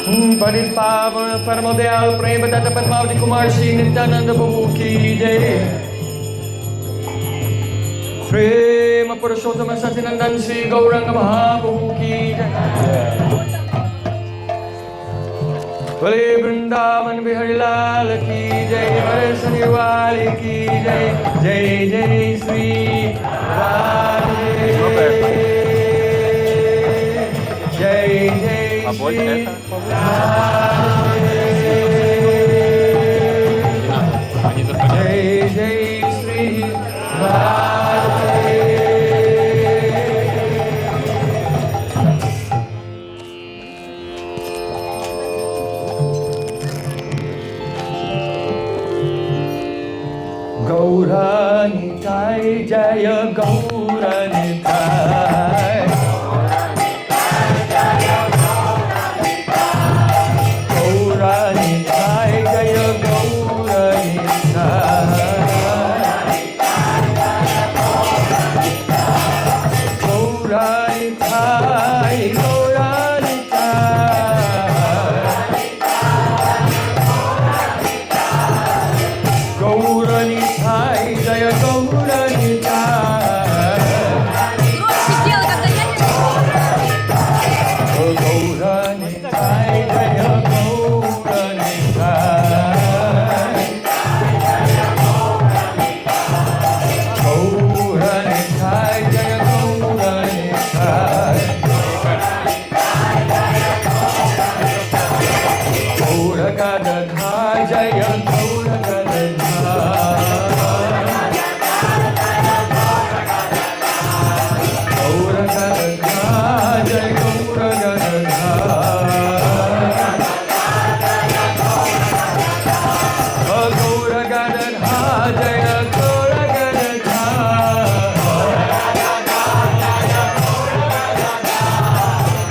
Pandit Paramo Dayal Prem Prayojan Padmavati Kumar Shri Nityananda Prabhu ki jai. Prema Purushottam Satinandan Shri Gauranga Mahaprabhu ki jai. Bale Vrindavan Bihari Lal ki jai. Bale Sanirwali ki jai. Jai Jai Sri Radhe. Jai Jai Sri Radhe. Jai Jai Sri Radhe. Gauranitai Jaya Gauranitai. Gauranitai Jaya Gauranitai. Gauranitai Gauranitai. Gauranitai Jaya Gauranitai. Gauranitai Jaya Gauranitai. Gauranitai Jaya Gauranitai. Gauragadadha Jaya Gauragadadha. Gauragadadha Jaya Gauragadadha. Gauragadadha Jaya Gauragadadha.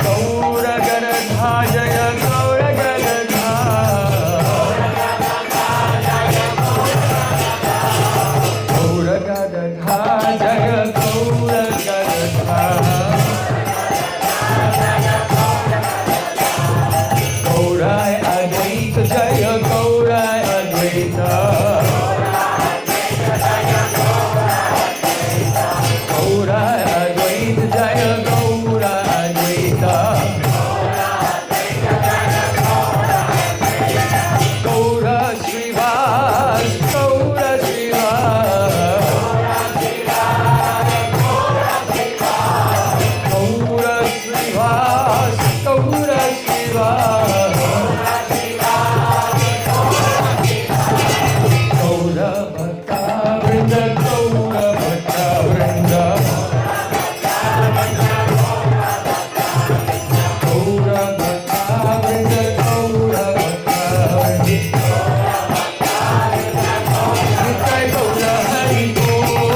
Gauragadadha Jaya Gauragadadha. Gauragadadha Jaya Gauragadadha. Gaurai Advaita Jaya Gaurai Advaita. Gaurai Advaita Jaya Gaurai Advaita. Gaura Srivas, Gaura Srivas. Gaura Srivas, Gaura Srivas. Gaura Bhakta Vrinda, Gaura Bhakta Vrinda. Gaura Bhakta Vrinda, Gaura Bhakta Vrinda. Nitai Gaura Hari Bol.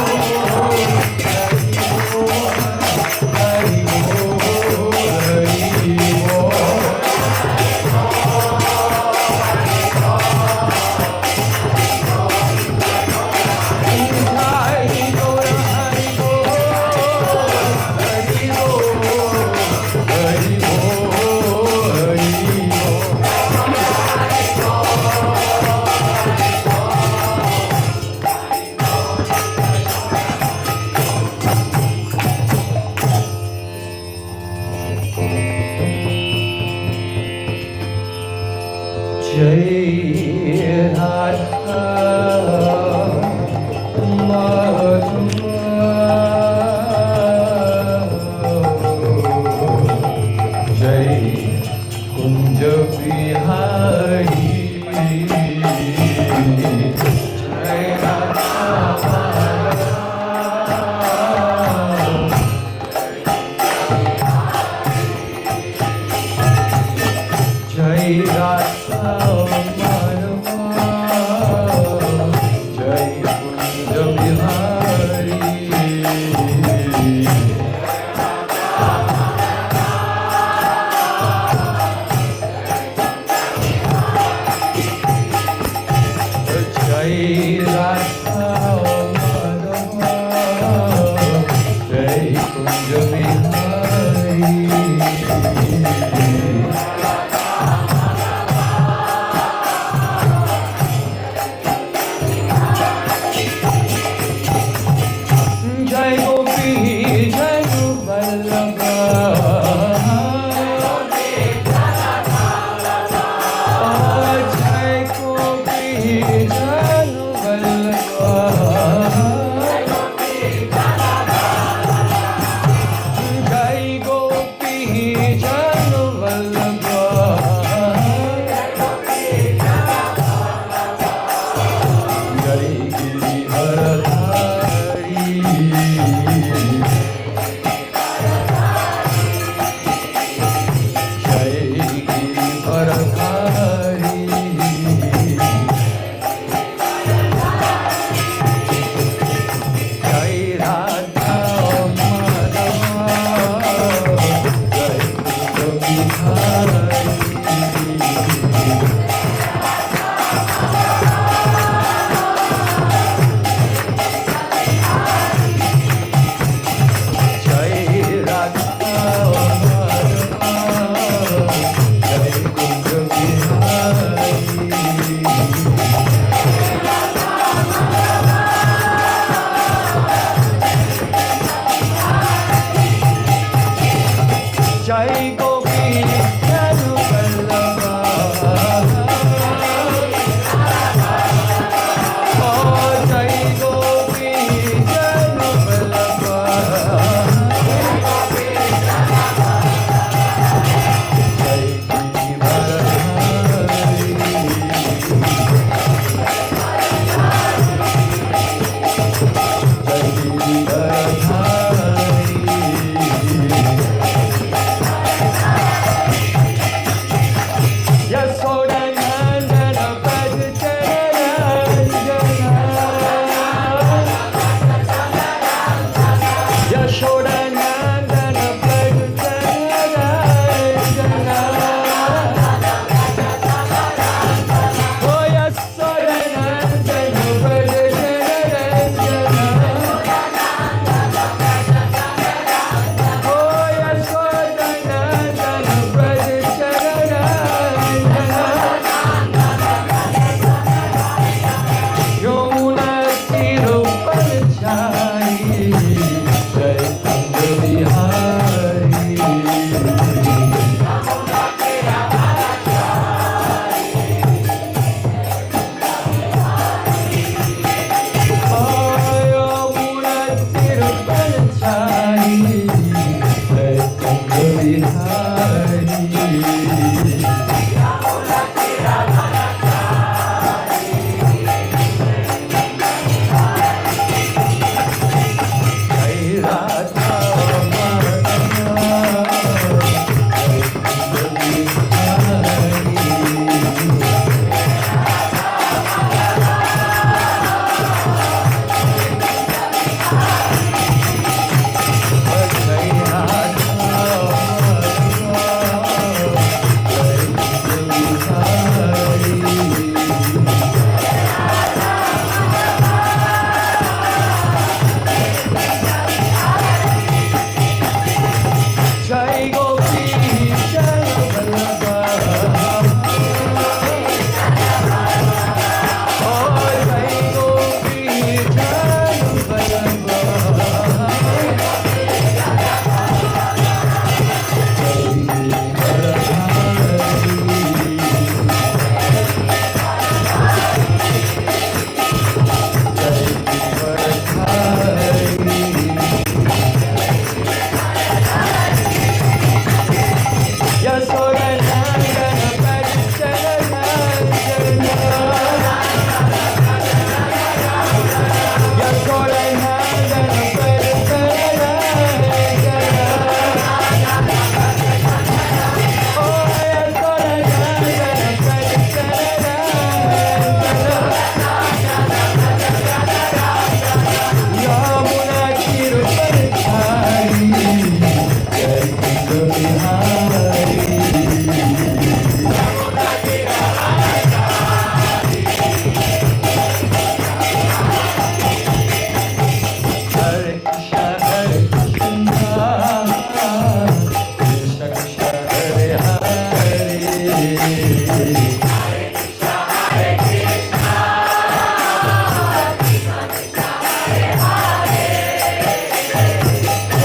Hari Bol, Hari Bol. Nitai Gaura Hari Bol. Hari Bol, Hari Bol, Hari Bol. Jai Radha Madhava. Jai Kunja Bihari. Jai Radha Madhava. Jai Radha Madhava. Jai Kunja Bihari. Jai Radha Madhava. Jai Kunja Bihari.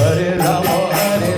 Hare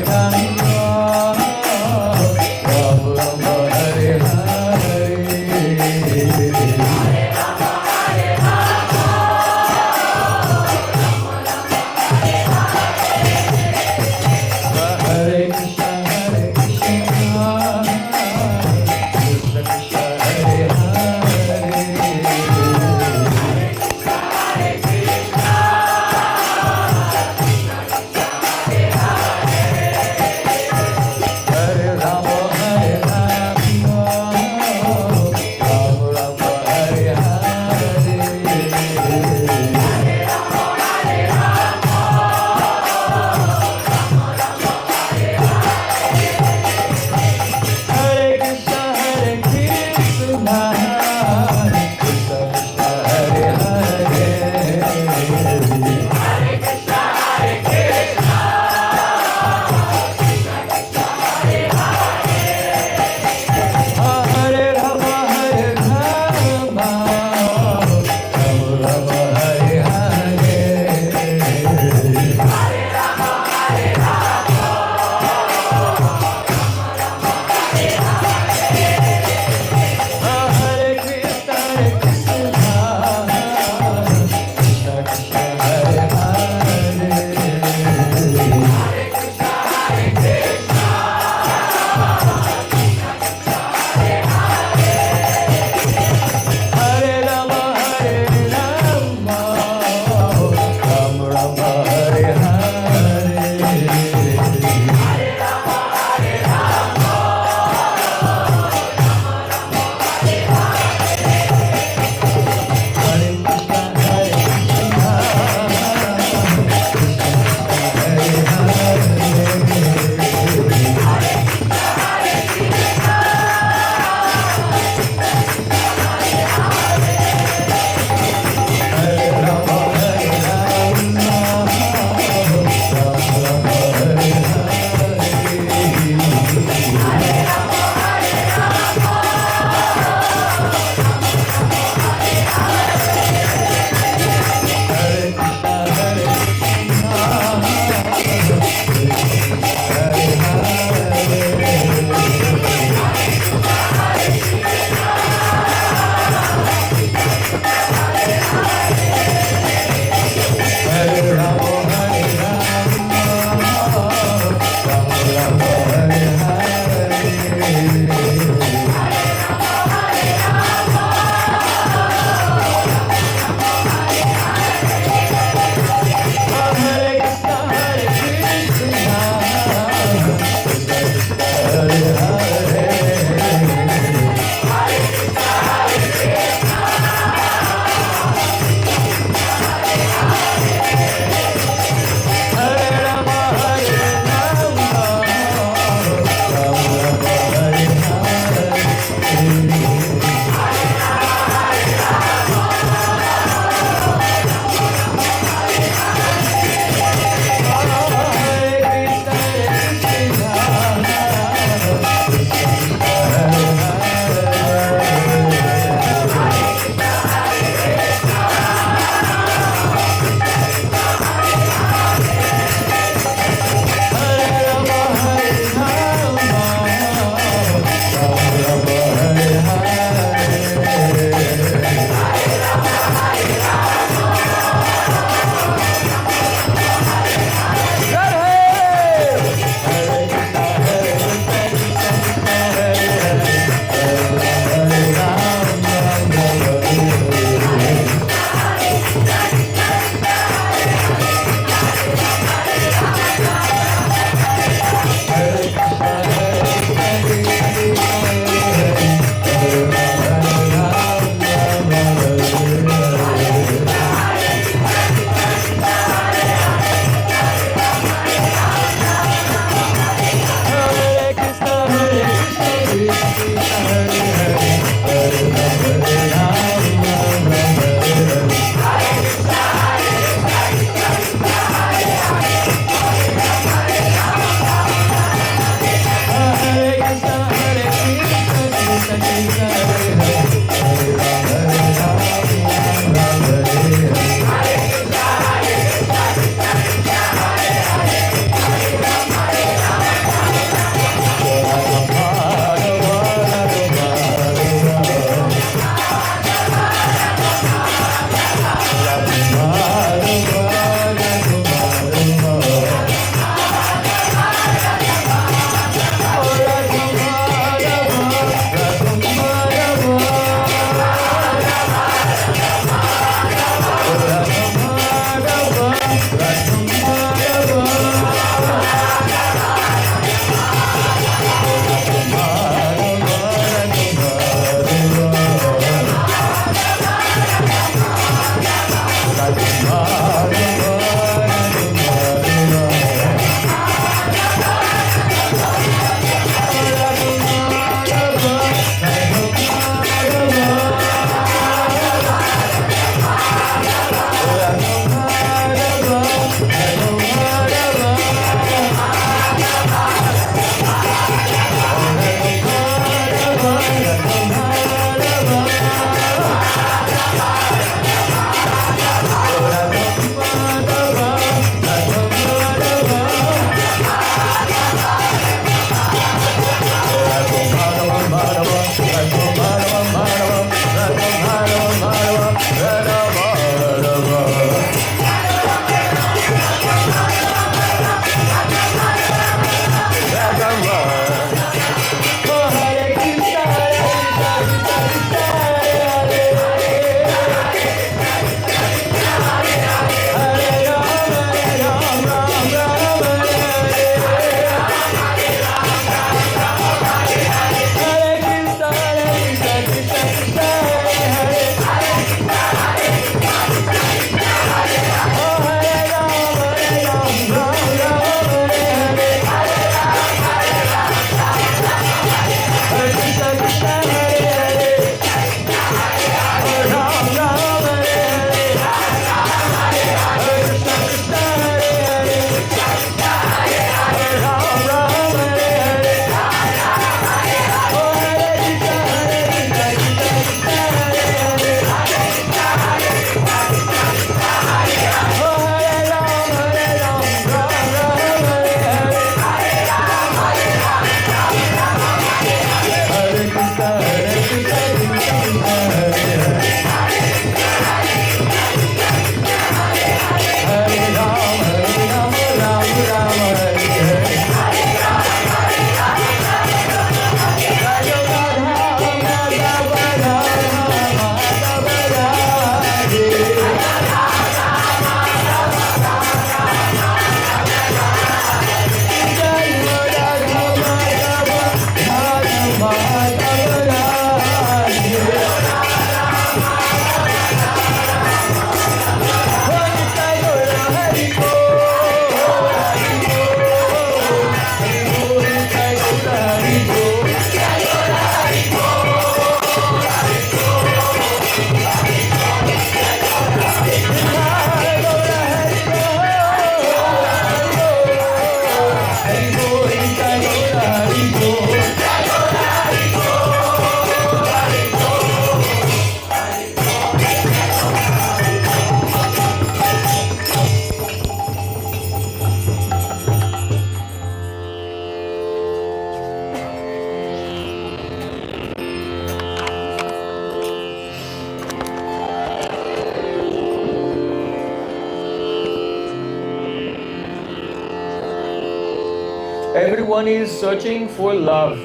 Everyone is searching for love.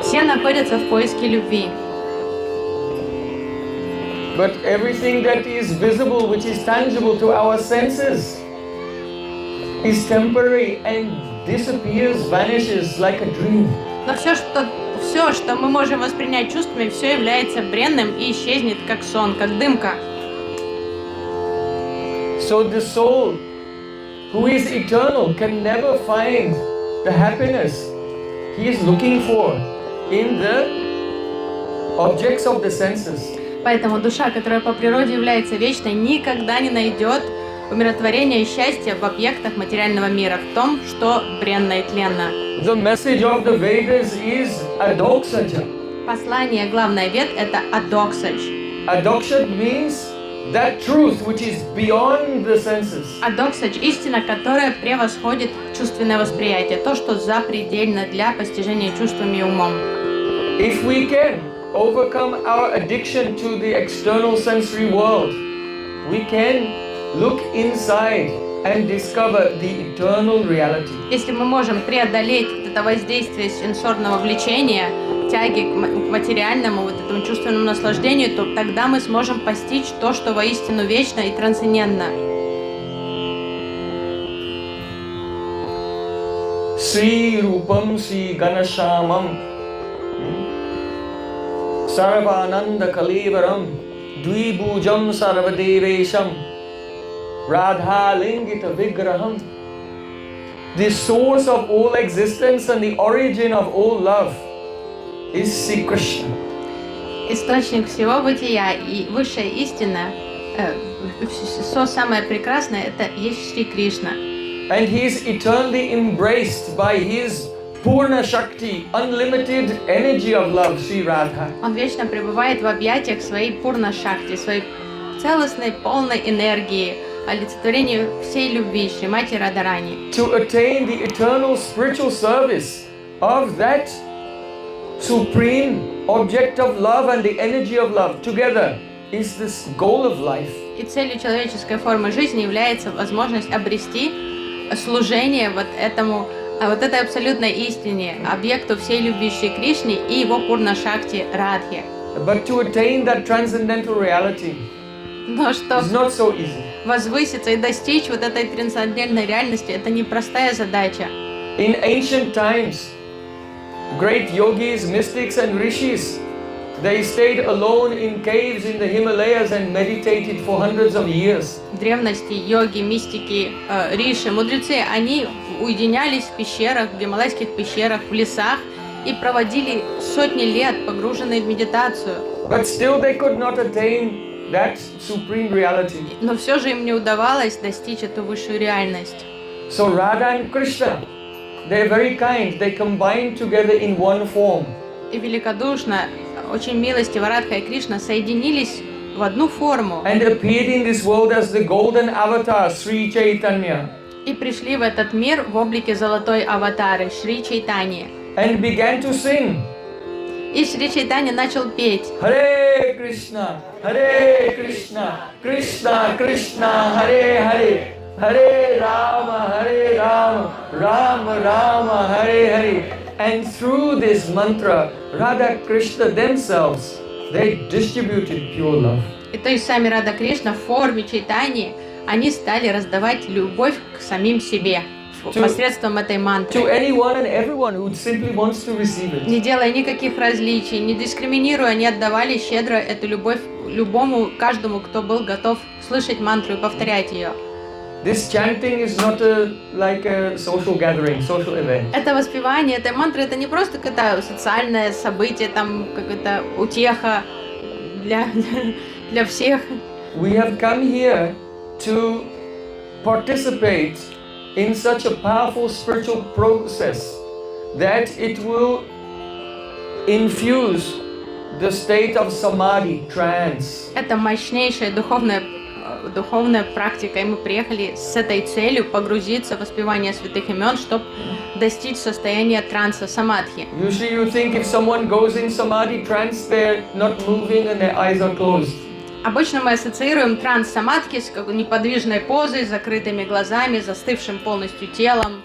Все находятся в поиске любви. But everything that is visible, which is tangible to our senses, is temporary and disappears, vanishes like a dream. Но все, что мы можем воспринять чувствами, все является бренным и исчезнет, как сон, как дымка. So the soul, who is eternal, can never find the happiness he is looking for in the objects of the senses. Поэтому душа, которая по природе является вечной, никогда не найдет умиротворения и счастья в объектах материального мира, в том, что бренно и тленно. The message of the Vedas is adoksaja. Послание, главное вед, это адоксач. Adoksaja means that truth which is beyond the senses. Адоксач – истина, которая превосходит чувственное восприятие, то, что запредельно для постижения чувствами и умом. If we can overcome our addiction to the external sensory world, we can look inside and discover the eternal reality. Если мы можем преодолеть это воздействие сенсорного влечения, тяги к материальному, вот этому чувственному наслаждению, то тогда мы сможем постичь то, что воистину вечно и трансцендентно. Sri Rupam Sri Ganashamam Sarvananda Kalevaram Dvibhujam Sarvadevesham Radha Lingita Vigraham. The source of all existence and the origin of all love is Sri Krishna. Источник всего бытия и высшая истина, все самое прекрасное, это есть Шри Кришна. And he is eternally embraced by his Purna Shakti, unlimited energy of love, Sri Radha. Он вечно пребывает в объятиях своей Пурна Шакти, своей целостной, полной энергии, олицетворению всей любви, Шримати Радharani. To attain the eternal spiritual service of that supreme object of love and the energy of love together is this goal of life. И целью человеческой формы жизни является возможность обрести служение вот этой абсолютной истине, объекту всей любви Шри Кришне и его Пурна Шакти Радхе. But to attain that transcendental reality Но что is not so easy. возвыситься и достичь вот этой трансцендентной реальности, это непростая задача. In ancient times, great yogis, mystics and rishis, they stayed alone in caves in the Himalayas and meditated for hundreds of years. В древности йоги, мистики, риши, мудрецы, они уединялись в пещерах, в гималайских пещерах, в лесах и проводили сотни лет, погруженные в медитацию. But still they could not attain that supreme reality. Но все же им не удавалось достичь эту высшую реальность. So Radha and Krishna, they're very kind. They combine together in one form. И великодушно, очень милостиво Радха и Кришна соединились в одну форму And appeared in this world as the golden avatar, Sri Chaitanya. и пришли в этот мир в облике золотой аватары Шри Чайтаньи. And began to sing. И Шри Чайтанья начал петь. Hare Krishna, Krishna Krishna, Hare Hare, Hare Rama, Rama Rama, Hare Hare. And through this mantra, Radha Krishna themselves, they distributed pure love. И то есть сами Рада Кришна в форме Чайтаньи, они стали раздавать любовь к самим себе посредством этой мантры. To anyone and everyone who simply wants to receive it. Не делая никаких различий, не дискриминируя, они отдавали щедро эту любовь любому, каждому, кто был готов слышать мантру и повторять ее. This chanting is not like a social gathering, social event. Это воспевание этой мантры, это не просто какое-то социальное событие, там какая-то утеха для всех. We have come here to participate in such a powerful spiritual process that it will infuse the state of samadhi, trance. Это мощнейшая духовная практика, и мы приехали с этой целью погрузиться в воспевание святых имен, чтобы достичь состояния транса, самадхи. Usually you think if someone goes in samadhi trance, they're not moving and their eyes are closed. Обычно мы ассоциируем транс самадхи с неподвижной позой, закрытыми глазами, застывшим полностью телом.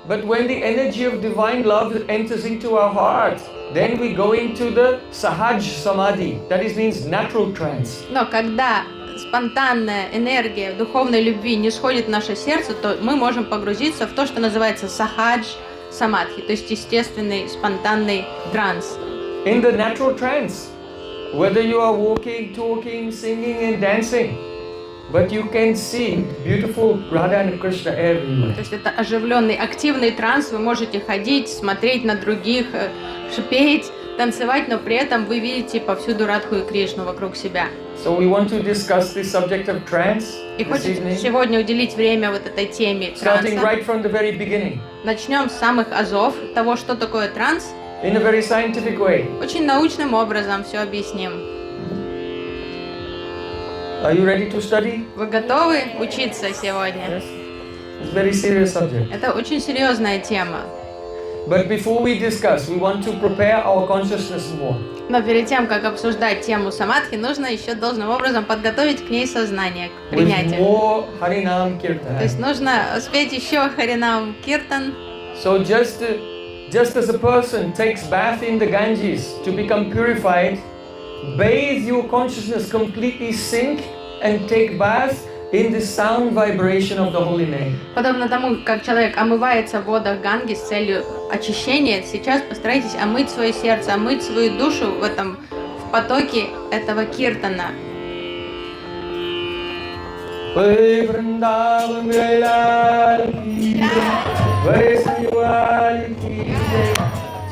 But when the energy of divine love enters into our heart, then we go into the sahaj samadhi. That means natural trance. Но когда спонтанная энергия духовной любви не сходит в наше сердце, то мы можем погрузиться в то, что называется сахадж самадхи, то есть естественный спонтанный транс. In the natural trance, whether you are walking, talking, singing and dancing, but you can see beautiful Radha and Krishna everywhere. То есть это оживленный, активный транс, вы можете ходить, смотреть на других, шипеть, танцевать, но при этом вы видите повсюду Радху и Кришну вокруг себя. So we want to discuss the subject of trance И this хочется evening, сегодня уделить время вот этой теме starting транса. right from the very beginning, Начнем с самых азов, того, что такое транс. in a very scientific way. Очень научным образом все объясним. Are you ready to study? Вы готовы учиться сегодня? Yes. It's a very serious subject. Это очень серьезная тема. But before we discuss, we want to prepare our consciousness more. Но перед тем, как обсуждать тему самадхи, нужно еще должным образом подготовить к ней сознание, к With принятию. more Harinam То Kirtan. есть нужно спеть еще Харинам Киртан. So just as a person takes bath in the Ganges to become purified, bathe your consciousness completely, sink and take bath in the sound vibration of the holy name. Подобно тому, как человек омывается в водах Ганги с целью очищения, сейчас постарайтесь омыть свое сердце, омыть свою душу в потоке этого киртана. Jai Vrindavan Jai ki Jai Sri Wali ki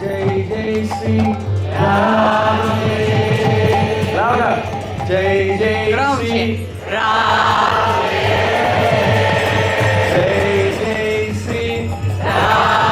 Jai Jai Sri Radhe. Louder. Jai Jai Громче. Sri Radhe. Jai Jai Sri Radhe.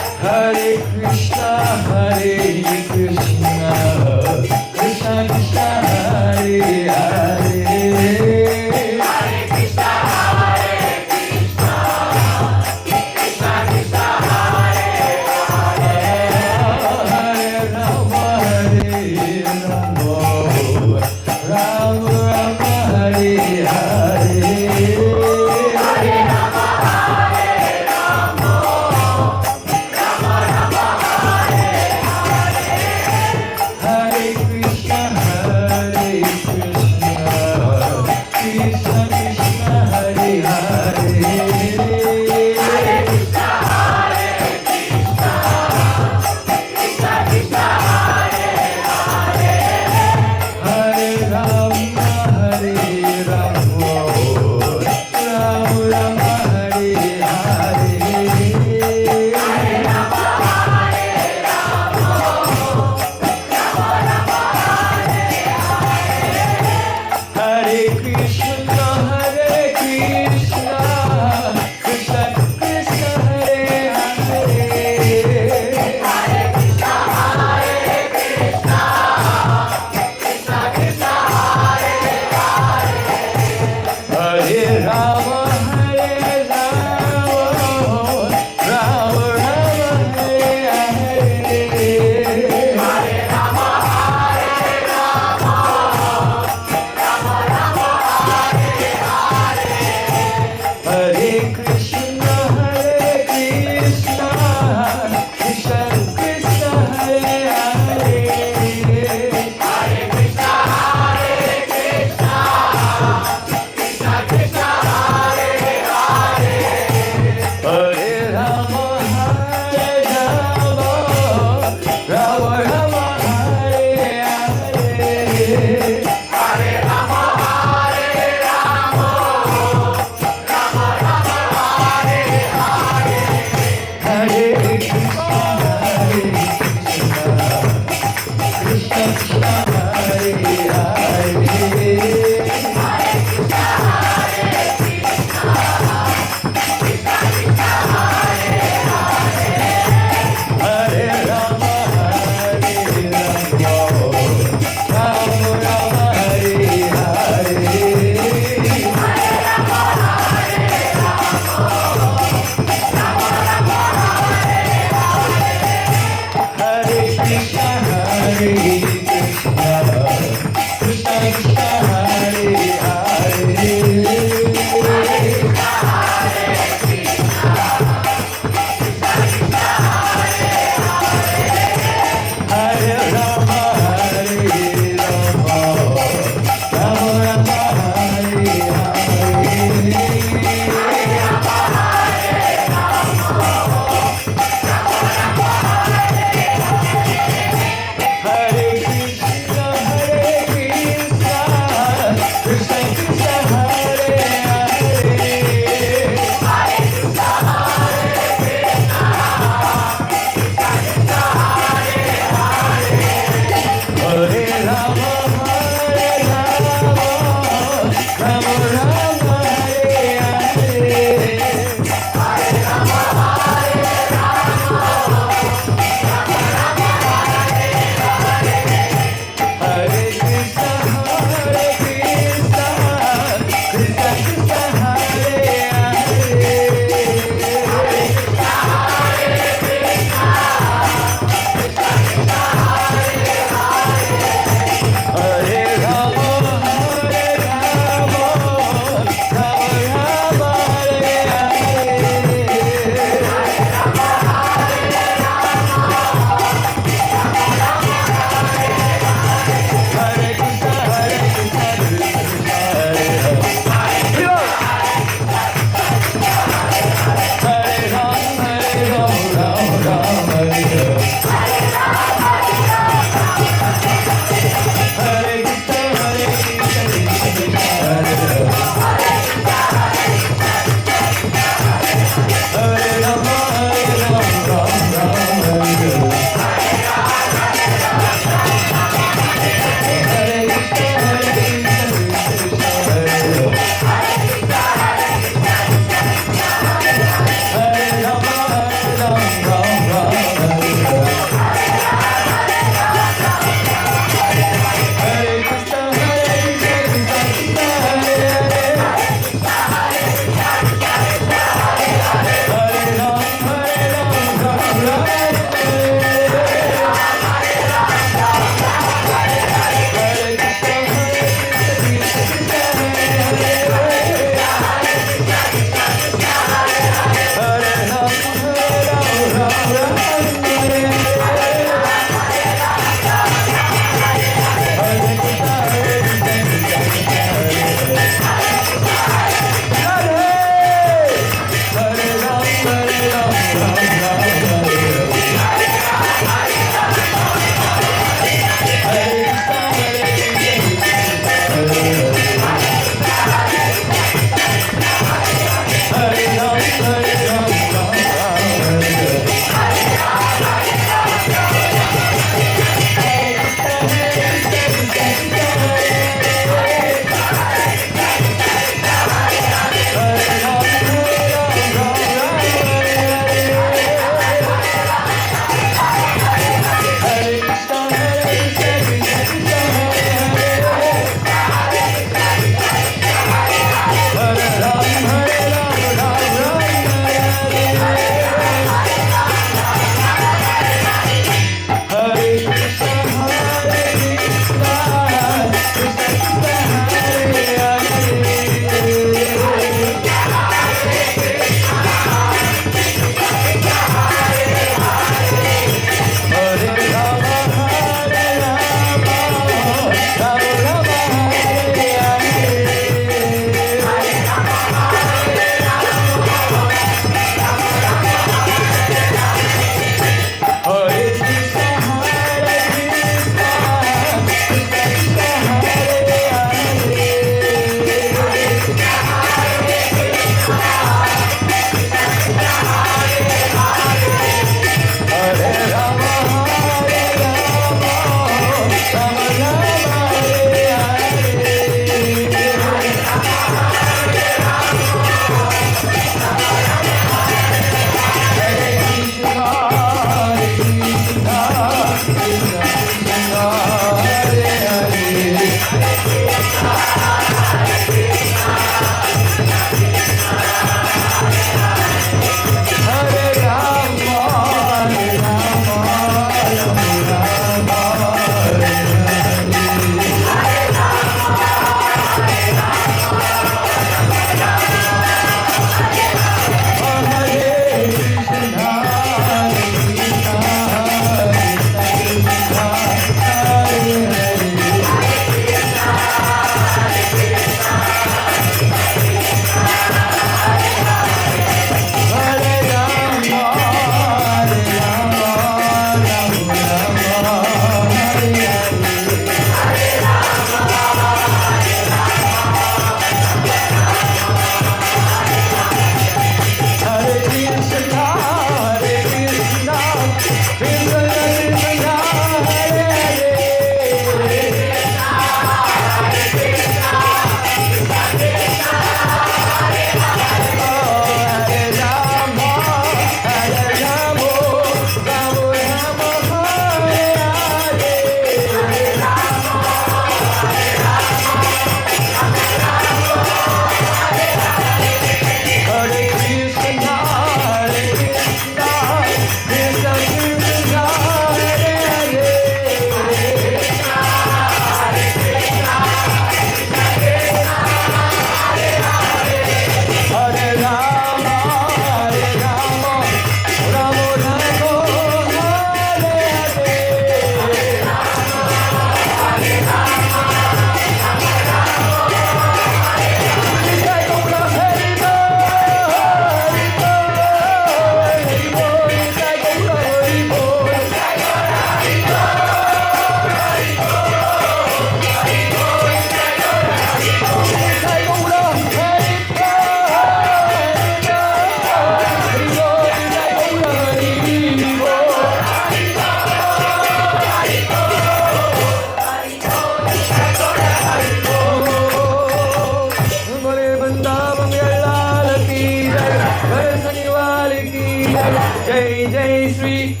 Jai Jai Sri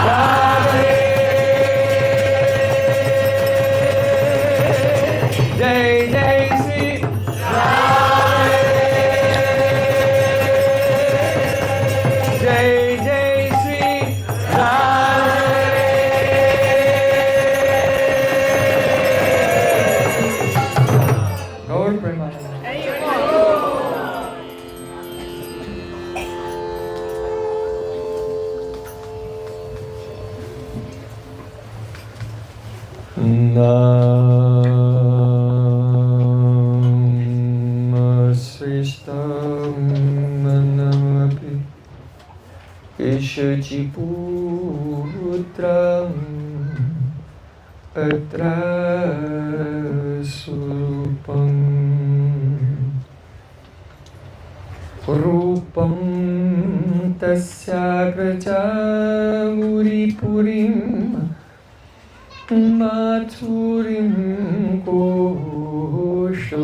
Radhe. Jai Jai Sri Radhe. Jai Jai Sri Radhe. Gaur Premanand. Srishtam manamapi Ishachiputram atra surupam Rupam tasya muripurim Mathurim koshvatam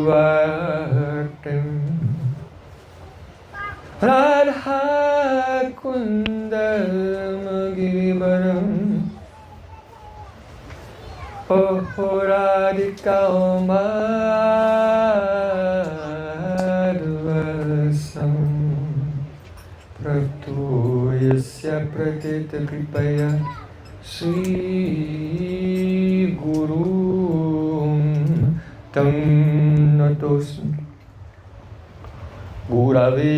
Radha kundam givaram Radhika madhvasam Prapto yasya pratita kripaya Sri Guru Tam Natosmi Gurave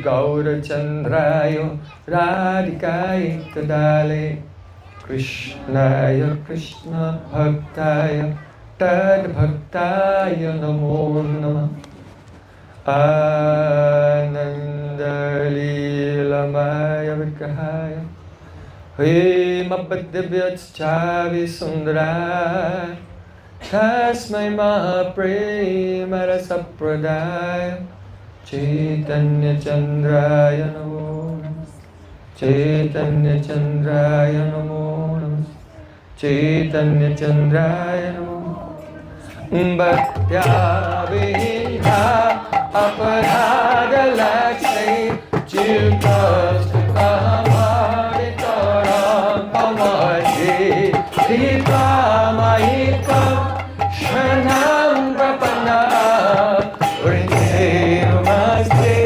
Gaurachandraya Radhikaya Kadale Krishnaya Krishna Bhaktaya Tad Bhaktaya Namo Namah Ananda Leelamaya Vigrahaya He Mabhadyavyachchavi Sundara Tasmai Mahaprema Rasapradaya Chaitanya Chandraya Namo Chaitanya Chandraya Namo Chaitanya Chandraya Namo Bhaktya Vinha Aparada Lakshmi Chilkas Krita Mahikam Shanam Prapana Vrinde Namaste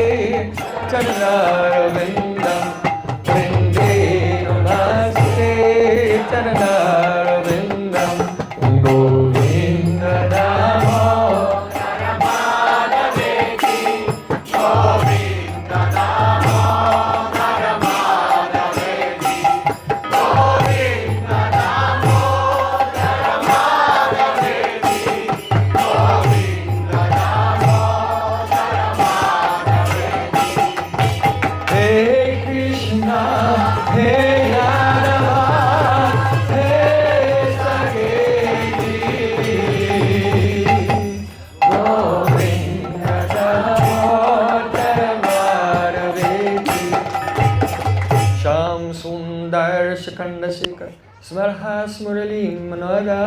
Chanaravinda Vrinde Namaste Chanaravinda Govinda Namo Naramada Veki Govinda Namo Naramada Veki Govinda Namo Naramada Veki Govinda Namo Naramada Veki Hey Krishna Hey Yadava Hey Saketi Govinda Namo Naramada Veki Sham Sundar Shakanda Shikar Smarha Smurali Manoda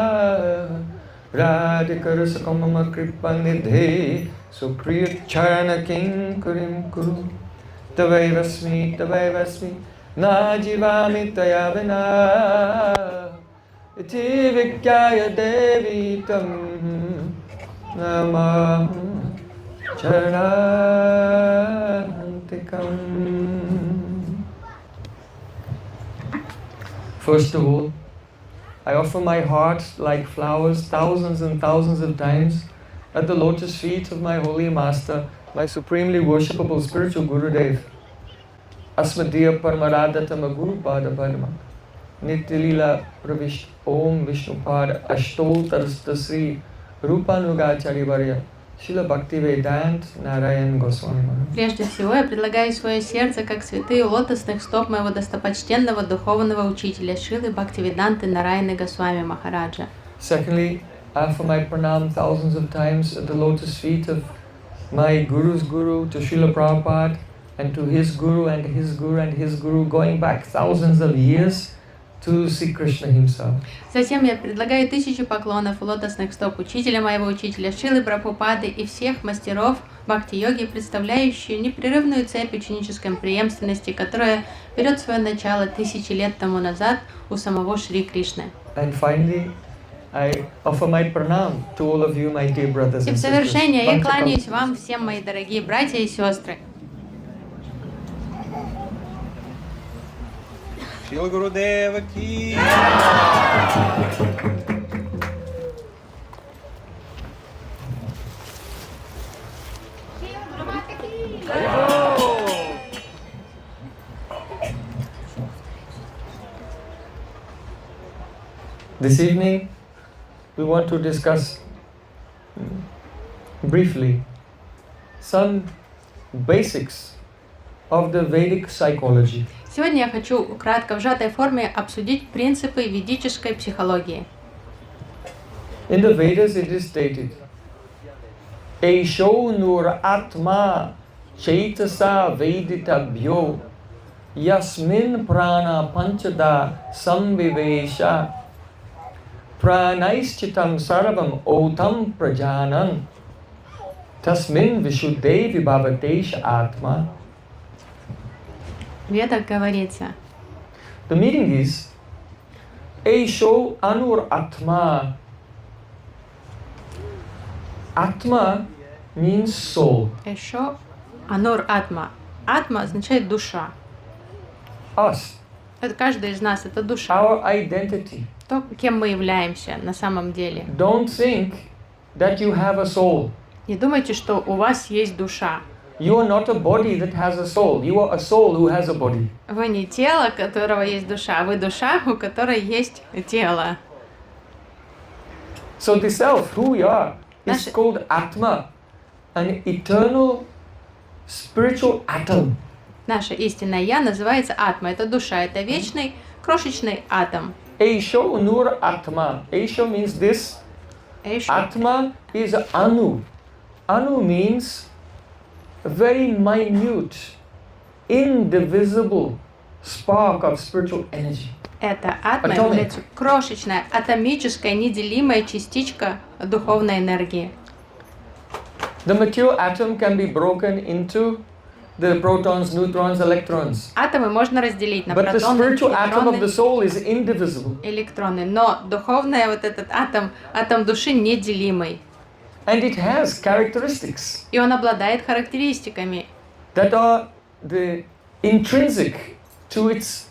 Radhikar Sakamama Kripa Nidhe Supriya Charana Kinkurim Kuru Tavaivasmi Na Jivami Taya Vina Iti Vikyaya Devi Tam Namah Charantikam. First of all, I offer my heart like flowers thousands and thousands of times at the lotus feet of my holy master, my supremely worshipable spiritual Gurudev. Asmadiya Paramaradhatama Guru Pada Padma Nityalila Pravish Om Vishnupada Ashtoltarasta Sri Rupanugacharya Varya Шрила Бхактивидант Нараян Госвами. Прежде всего, я предлагаю свое сердце как цветы лотосных стоп моего достопочтенного духовного учителя Шрилы Бхактивиданты Нараяны Госвами Махараджа. Secondly, I offer my pranam thousands of times at the lotus feet of my Guru's Guru, to Srila Prabhupada, and to his Guru and his Guru and his Guru, going back thousands of years to Sri Krishna himself. Затем я предлагаю 1000 поклонов у лотосных стоп учителя моего учителя Шрилы Прабхупады и всех мастеров бхакти-йоги, представляющие непрерывную цепь ученической преемственности, которая берет свое начало 1000 лет тому назад у самого Шри Кришны. And finally, I offer my pranam to all of you, my dear brothers И and в sisters. завершение я Vancha кланяюсь kalpa. вам всем, мои дорогие братья и сестры. Шрила Гурудева ки. This evening, we want to discuss briefly some basics of the Vedic psychology. Сегодня я хочу кратко в сжатой форме обсудить принципы ведической психологии. In the Vedas it is stated, Eisho nur atma chaitasa veditabhyo yasmin prana panchada samvivesha pranaischitam sarvam otam prajanan tasmin vishuddhe vibhavatesh atma. В Ведах говорится: The meaning is Eisho anur atma. Atma means soul, Эшо Анур Атма. Атма означает душа. us, Это каждый из нас, это душа. our identity. То, кем мы являемся на самом деле. Don't think that you have a soul. Не думайте, что у вас есть душа. You are not a body that has a soul. You are a soul who has a body. Вы не тело, у которого есть душа, вы душа, у которой есть тело. So the self, who we are, is Наше- called Atma, an eternal spiritual atom. Наше истинное Я называется Атма. Это душа, это вечный крошечный атом. Eisho nur Atma. Eisho means this. Эшо. Atma is Anu. Anu means a very minute, indivisible spark of spiritual energy. Это атма Atomic. является крошечная, атомическая, неделимая частичка духовной энергии. The material atom can be broken into the protons, neutrons, electrons. Атомы можно разделить на But the протоны, spiritual atom of the нейтроны, soul is indivisible. электроны. Но духовный вот этот атом, атом души неделимый. And it has characteristics И он обладает характеристиками, that are the intrinsic to its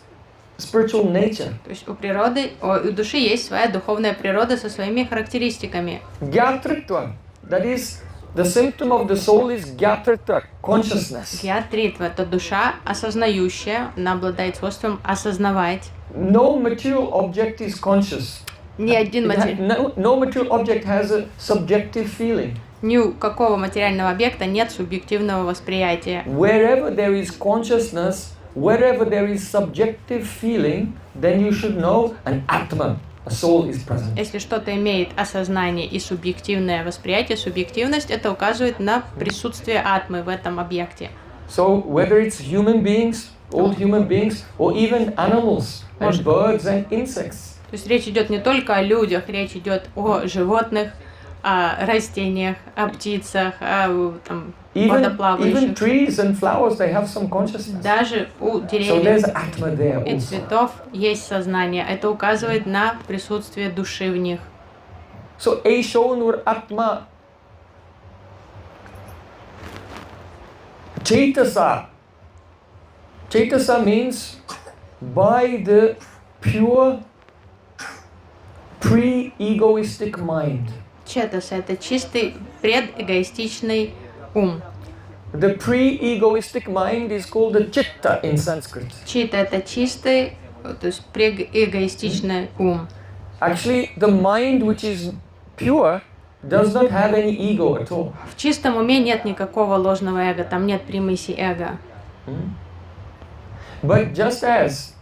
spiritual nature. то есть у души есть своя духовная природа со своими характеристиками. Gyatritva, that is, the symptom of the soul is gyatritva, consciousness. Гьятритва – это душа осознающая, она обладает свойством осознавать. No material object is conscious. Ни один No material object has a subjective feeling. Ни у какого материального объекта нет субъективного восприятия. Wherever there is consciousness, wherever there is subjective feeling, then you should know an Atma, a soul is present. Если что-то имеет осознание и субъективное восприятие, субъективность, это указывает на присутствие атмы в этом объекте. So whether it's human beings, all human beings, or even animals and Может- birds and insects. То есть речь идет не только о людях, речь идет о животных, о растениях, о птицах, о там, Even водоплавающих. trees and flowers, they have some consciousness. Даже у So деревьев there's Atma there и also. цветов есть сознание. Это указывает на присутствие души в них. So Eisho nur Atma. Chaitasa. Chaitasa means by the pure pre-egoistic mind. Четас – это чистый предэгоистичный ум. The pre-egoistic mind is called the chitta in Sanskrit. Чита – это чистый, то есть преэгоистичный ум. Actually, the mind which is pure does not have any ego at all. В чистом уме нет никакого ложного эго, там нет примеси эго. But just as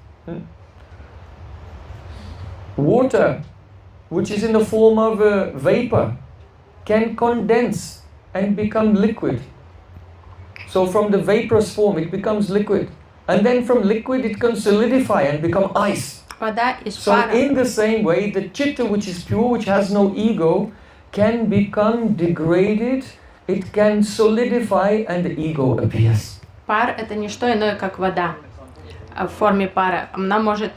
water, which is in the form of a vapor, can condense and become liquid. So from the vaporous form it becomes liquid. And then from liquid it can solidify and become ice. вода из So пара. in the same way, the chitta which is pure, which has no ego, can become degraded, it can solidify and the ego appears. Пар — это не что иное, как вода в форме пара. Она может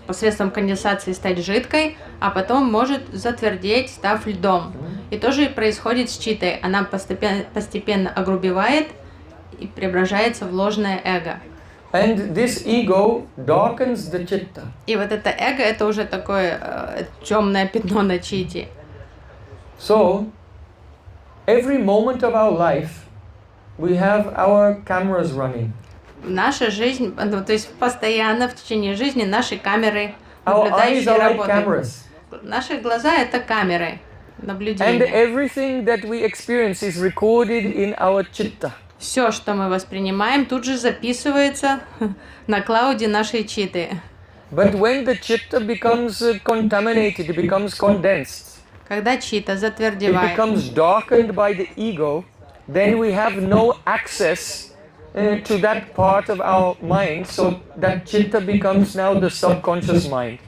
посредством конденсации стать жидкой, а потом может затвердеть, став льдом. И то же происходит с читой. Она постепенно огрубевает и преображается в ложное эго. And this ego darkens the chitta. И вот это эго — это уже такое темное пятно на чите. So, every moment of our life, we have our cameras running. Наша жизнь, ну, то есть постоянно в течение жизни наши камеры Our eyes наблюдающие are like работают. cameras. Наши глаза — это камеры And наблюдения. everything that we experience is recorded in our chitta. Все, что мы воспринимаем, тут же записывается на клауде нашей читы. But when the chitta becomes contaminated, it becomes condensed, Когда чита it затвердевает, becomes darkened by the ego, then we have no access to that part of our mind, so that chitta becomes now the subconscious mind.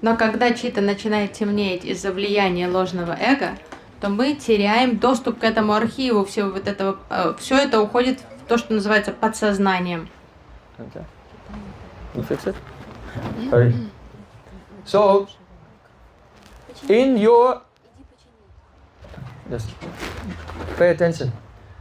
но когда чита начинает темнеть из-за влияния ложного эго, то мы теряем доступ к этому архиву всего вот этого. Все это уходит в то, что называется подсознанием. Okay. You fix it? Sorry. So, in your... Just pay attention.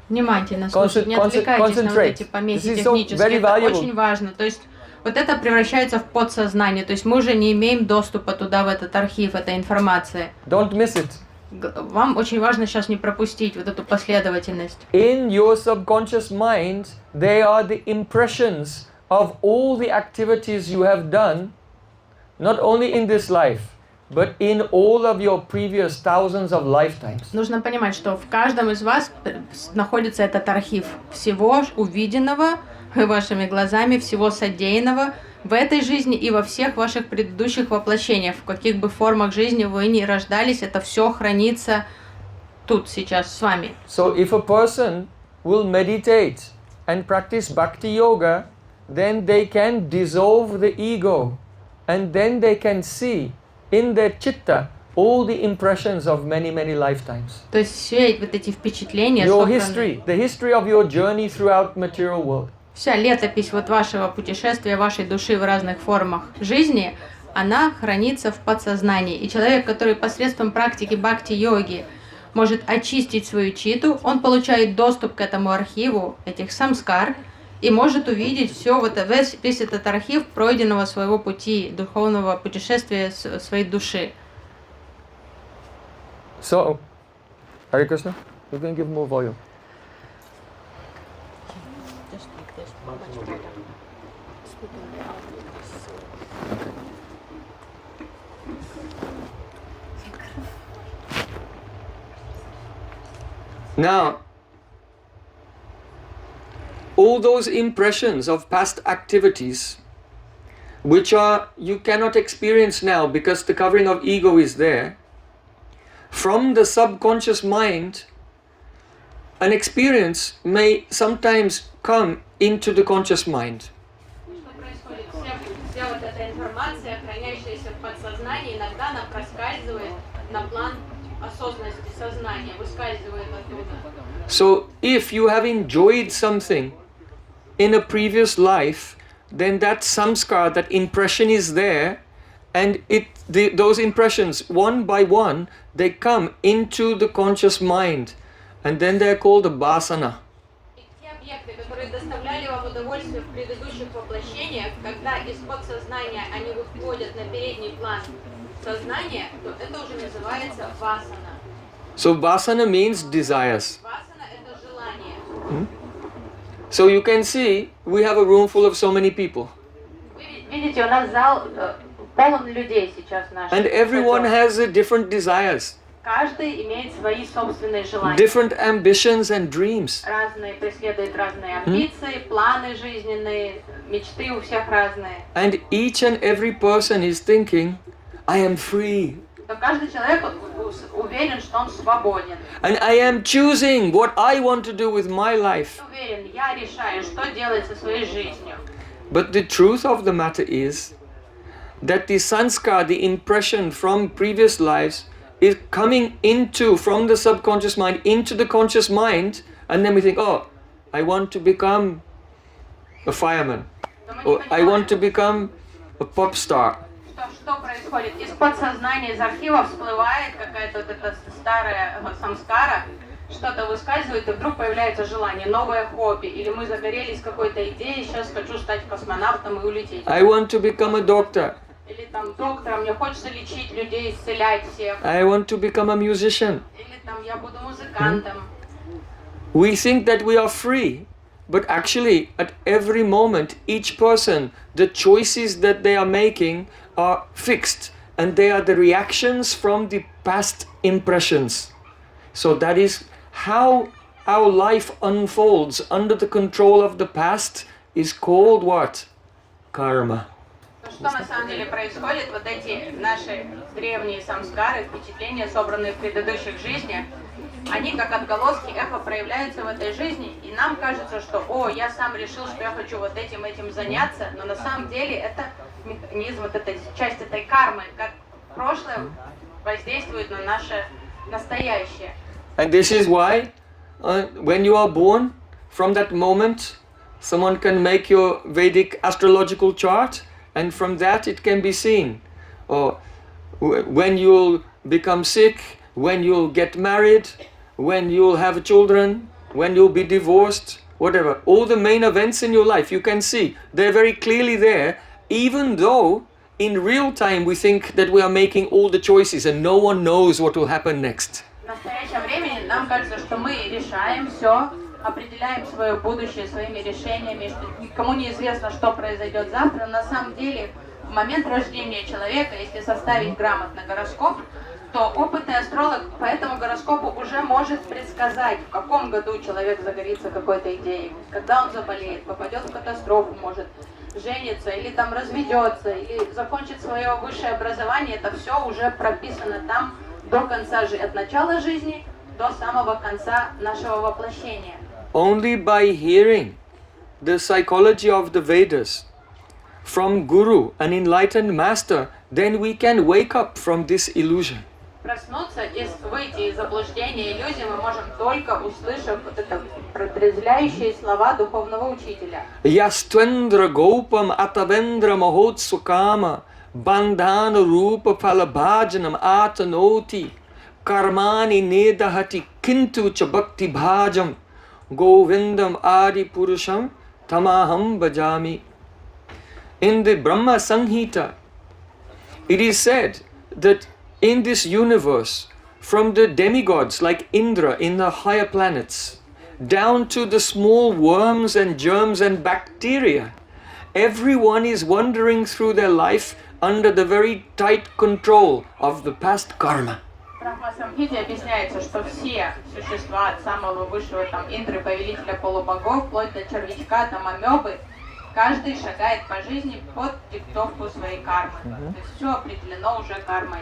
Внимательно слушайте, не отвлекайтесь на вот эти помехи This is so технические. very Это valuable. очень важно. То есть вот это превращается в подсознание. То есть мы уже не имеем доступа туда, в этот архив, этой информации. Don't miss it. Вам очень важно сейчас не пропустить вот эту последовательность. In your subconscious mind, they are the impressions of all the activities you have done, not only in this life, but in all of your previous thousands of lifetimes. Нужно понимать, что в каждом из вас находится этот архив всего увиденного вашими глазами, всего содеянного в этой жизни и во всех ваших предыдущих воплощениях, в каких бы формах жизни вы ни рождались, это все хранится тут, сейчас, с вами. So if a person will meditate and practice bhakti yoga, then they can dissolve the ego, and then they can see in their chitta all the impressions of many, many lifetimes. То есть все вот эти впечатления, Your собранные, history, the history of your journey throughout material world. вся летопись вот вашего путешествия, вашей души в разных формах жизни, она хранится в подсознании. И человек, который посредством практики бхакти-йоги может очистить свою читу, он получает доступ к этому архиву этих самскар и может увидеть все, вот весь этот архив пройденного своего пути, духовного путешествия своей души. So, Hare Krishna, you can give more volume. Now, all those impressions of past activities, which you cannot experience now because the covering of ego is there, from the subconscious mind, an experience may sometimes come into the conscious mind. Вся вот эта информация, хранящаяся в подсознании, иногда она проскальзывает на план осознанности сознания, выскальзывает оттуда. So, if you have enjoyed something in a previous life, then that samskar, that impression is there, and those impressions, one by one, they come into the conscious mind, and then they are called the vasana. Те объекты, которые доставляли вам удовольствие в предыдущих воплощениях, когда из подсознания они выходят на передний план сознания, то это уже называется васана. So, vasana means desires. Васана — это желание. So, you can see, we have a room full of so many people. Вы видите, у нас зал полон людей сейчас наш. And everyone has different desires, Каждый имеет свои собственные желания. different ambitions and dreams. Разные преследуют разные амбиции, планы жизненные, мечты у всех разные. And each and every person is thinking, I am free. То каждый человек уверен, что он свободен. And I am choosing what I want to do with my life. Уверен, я решаю, что делать со своей жизнью. But the truth of the matter is that the sanskar, the impression from previous lives, is coming from the subconscious mind into the conscious mind, and then we think, oh, I want to become a fireman, or I want to become a pop star. Что происходит? Из подсознания, из архива всплывает какая-то вот эта старая самскара, что-то выскальзывает, и вдруг появляется желание, новое хобби, или мы загорелись какой-то идеей, сейчас хочу стать космонавтом и улететь. I want to become a doctor. Или там доктором, мне хочется лечить людей, исцелять всех. I want to become a musician. Или там я буду музыкантом. We think that we are free, but actually at every moment, each person, the choices that they are making are fixed, and they are the reactions from the past impressions. So that is how our life unfolds under the control of the past is called what? Karma. Что на самом деле происходит? Вот эти наши древние самскары, впечатления, собранные в предыдущих жизнях, они как отголоски эхо проявляются в этой жизни, и нам кажется, что о, я сам решил, что я хочу вот этим заняться, но на самом деле это механизм, вот эта часть этой кармы, как прошлое воздействует на наше настоящее. And this is why when you are born, from that moment, someone can make your Vedic astrological chart, and from that it can be seen. Or when you'll become sick, when you'll get married, when you'll have children, when you'll be divorced, whatever. All the main events in your life, you can see. They're very clearly there, even though in real time we think that we are making all the choices and no one knows what will happen next. В настоящем времени нам кажется, что мы решаем все, определяем свое будущее своими решениями, что никому не известно, что произойдет завтра. На самом деле, в момент рождения человека, если составить грамотно гороскоп, то опытный астролог по этому гороскопу уже может предсказать, в каком году человек загорится какой-то идеей, когда он заболеет, попадет в катастрофу, может жениться, или там разведется, или закончит свое высшее образование. Это все уже прописано там до конца жизни, от начала жизни до самого конца нашего воплощения. Only by hearing the psychology of the Vedas from Guru, an enlightened master, then we can wake up from this illusion. Проснуться и выйти из заблуждения иллюзий мы можем только услышав вот это протрезвляющие слова духовного учителя. Yastvendra gopam atavendra mahotsukama bandhana rupa phalabhajanam atanoti karmani nedahati kintu cha bhakti bhajam govindam adi purusham tamaham bhajami. In the Brahma Samhita, it is said that in this universe, from the demigods like Indra in the higher planets, down to the small worms and germs and bacteria, everyone is wandering through their life under the very tight control of the past karma. В Брахма Самхите объясняется, что все существа от самого высшего там Индры, повелителя полубогов, вплоть до червячка, там амебы, каждый шагает по жизни под диктовку своей кармы. То есть все определено уже кармой.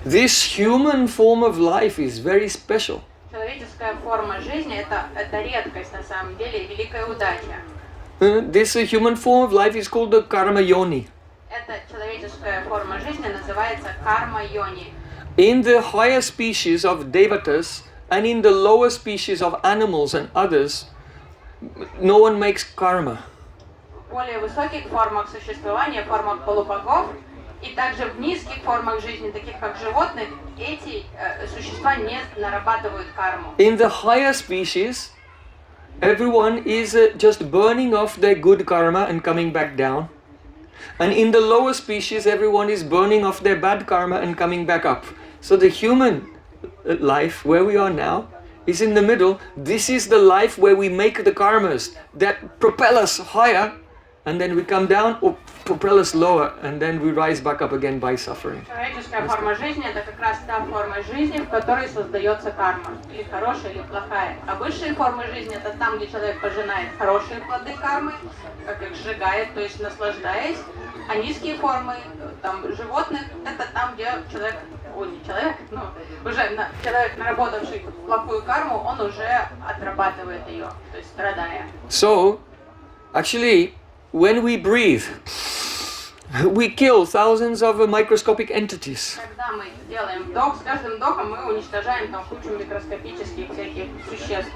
This human form of life is very special. Человеческая форма жизни это редкость на самом деле, великая удача. This human form of life is called the karma yoni. Эта человеческая форма жизни называется карма-йони. In the higher species of devatas and in the lower species of animals and others, no one makes karma. В более высоких формах существования, формах полубогов, и также в низких формах жизни, таких как животных, эти существа не нарабатывают карму. In the higher species, everyone is just burning off their good karma and coming back down. And in the lower species, everyone is burning off their bad karma and coming back up. So the human life, where we are now, is in the middle. This is the life where we make the karmas that propel us higher, and then we come down or propel us lower, and then we rise back up again by suffering. Человеческая форма жизни это как раз та форма жизни, в которой создается карма, или хорошая, или плохая. А высшие формы жизни это там, где человек пожинает хорошие плоды кармы, как их сжигает, то есть наслаждаясь. А низкие формы там животных это там, где человек, человек, наработавший плохую карму, он уже отрабатывает ее, то есть страдая. So, actually, when we breathe, We kill thousands of microscopic entities. Когда мы делаем вдох, с каждым вдохом мы уничтожаем там кучу микроскопических всяких существ.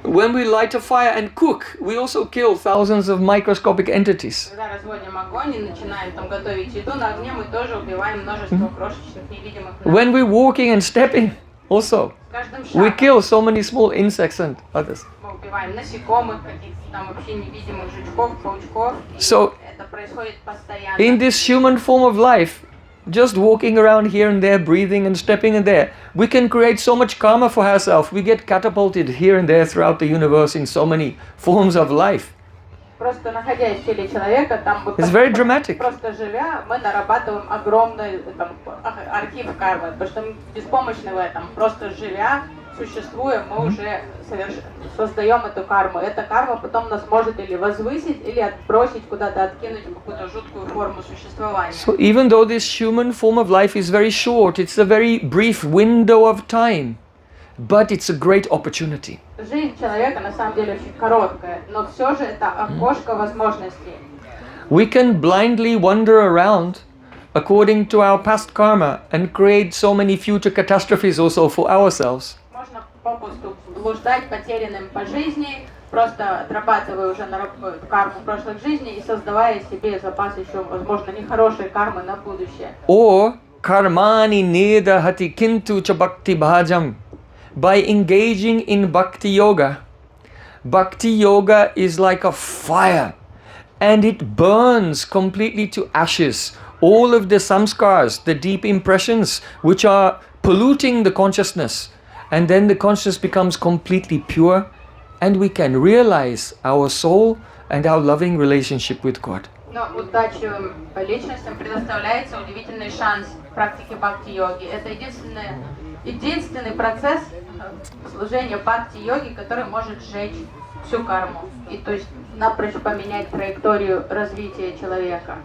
When we light a fire and cook, we also kill thousands of microscopic entities. Когда разводим огонь и начинаем там готовить еду на огне, мы тоже убиваем множество крошечных невидимых. When we're walking and stepping, also, С каждым we шагом kill so many small insects and others. мы убиваем насекомых, каких-то там вообще невидимых жучков, паучков. И So, это происходит постоянно. in this human form of life, just walking around here and there, breathing and stepping in there, we can create so much karma for ourselves. We get catapulted here and there throughout the universe in so many forms of life. Просто находясь в теле человека, там мы It's very dramatic. просто живя, мы нарабатываем огромный там, архив кармы, потому что мы беспомощны в этом. Просто живя, существуя, мы уже создаем эту карму. Эта карма потом нас может или возвысить, или отбросить куда-то, откинуть в какую-то жуткую форму существования. So even though this human form of life is very short, it's a very brief window of time, but it's a great opportunity. Жизнь человека на самом деле очень короткая, но все же это окошко возможностей. We can blindly wander around according to our past karma and create so many future catastrophes also for ourselves. Можно попусту блуждать потерянным по жизни, просто отрабатывая уже карму прошлых жизней и создавая себе запас еще, возможно, нехорошей кармы на будущее. Or karmani nedahati kintu cha bhakti bhajam. By engaging in bhakti yoga is like a fire and it burns completely to ashes all of the samskars, the deep impressions which are polluting the consciousness, and then the consciousness becomes completely pure and we can realize our soul and our loving relationship with God. Но удачливым личностям предоставляется удивительный шанс в практике бхакти-йоги. Это единственный процесс служения бхакти-йоги, который может сжечь всю карму. И то есть напрочь поменять траекторию развития человека.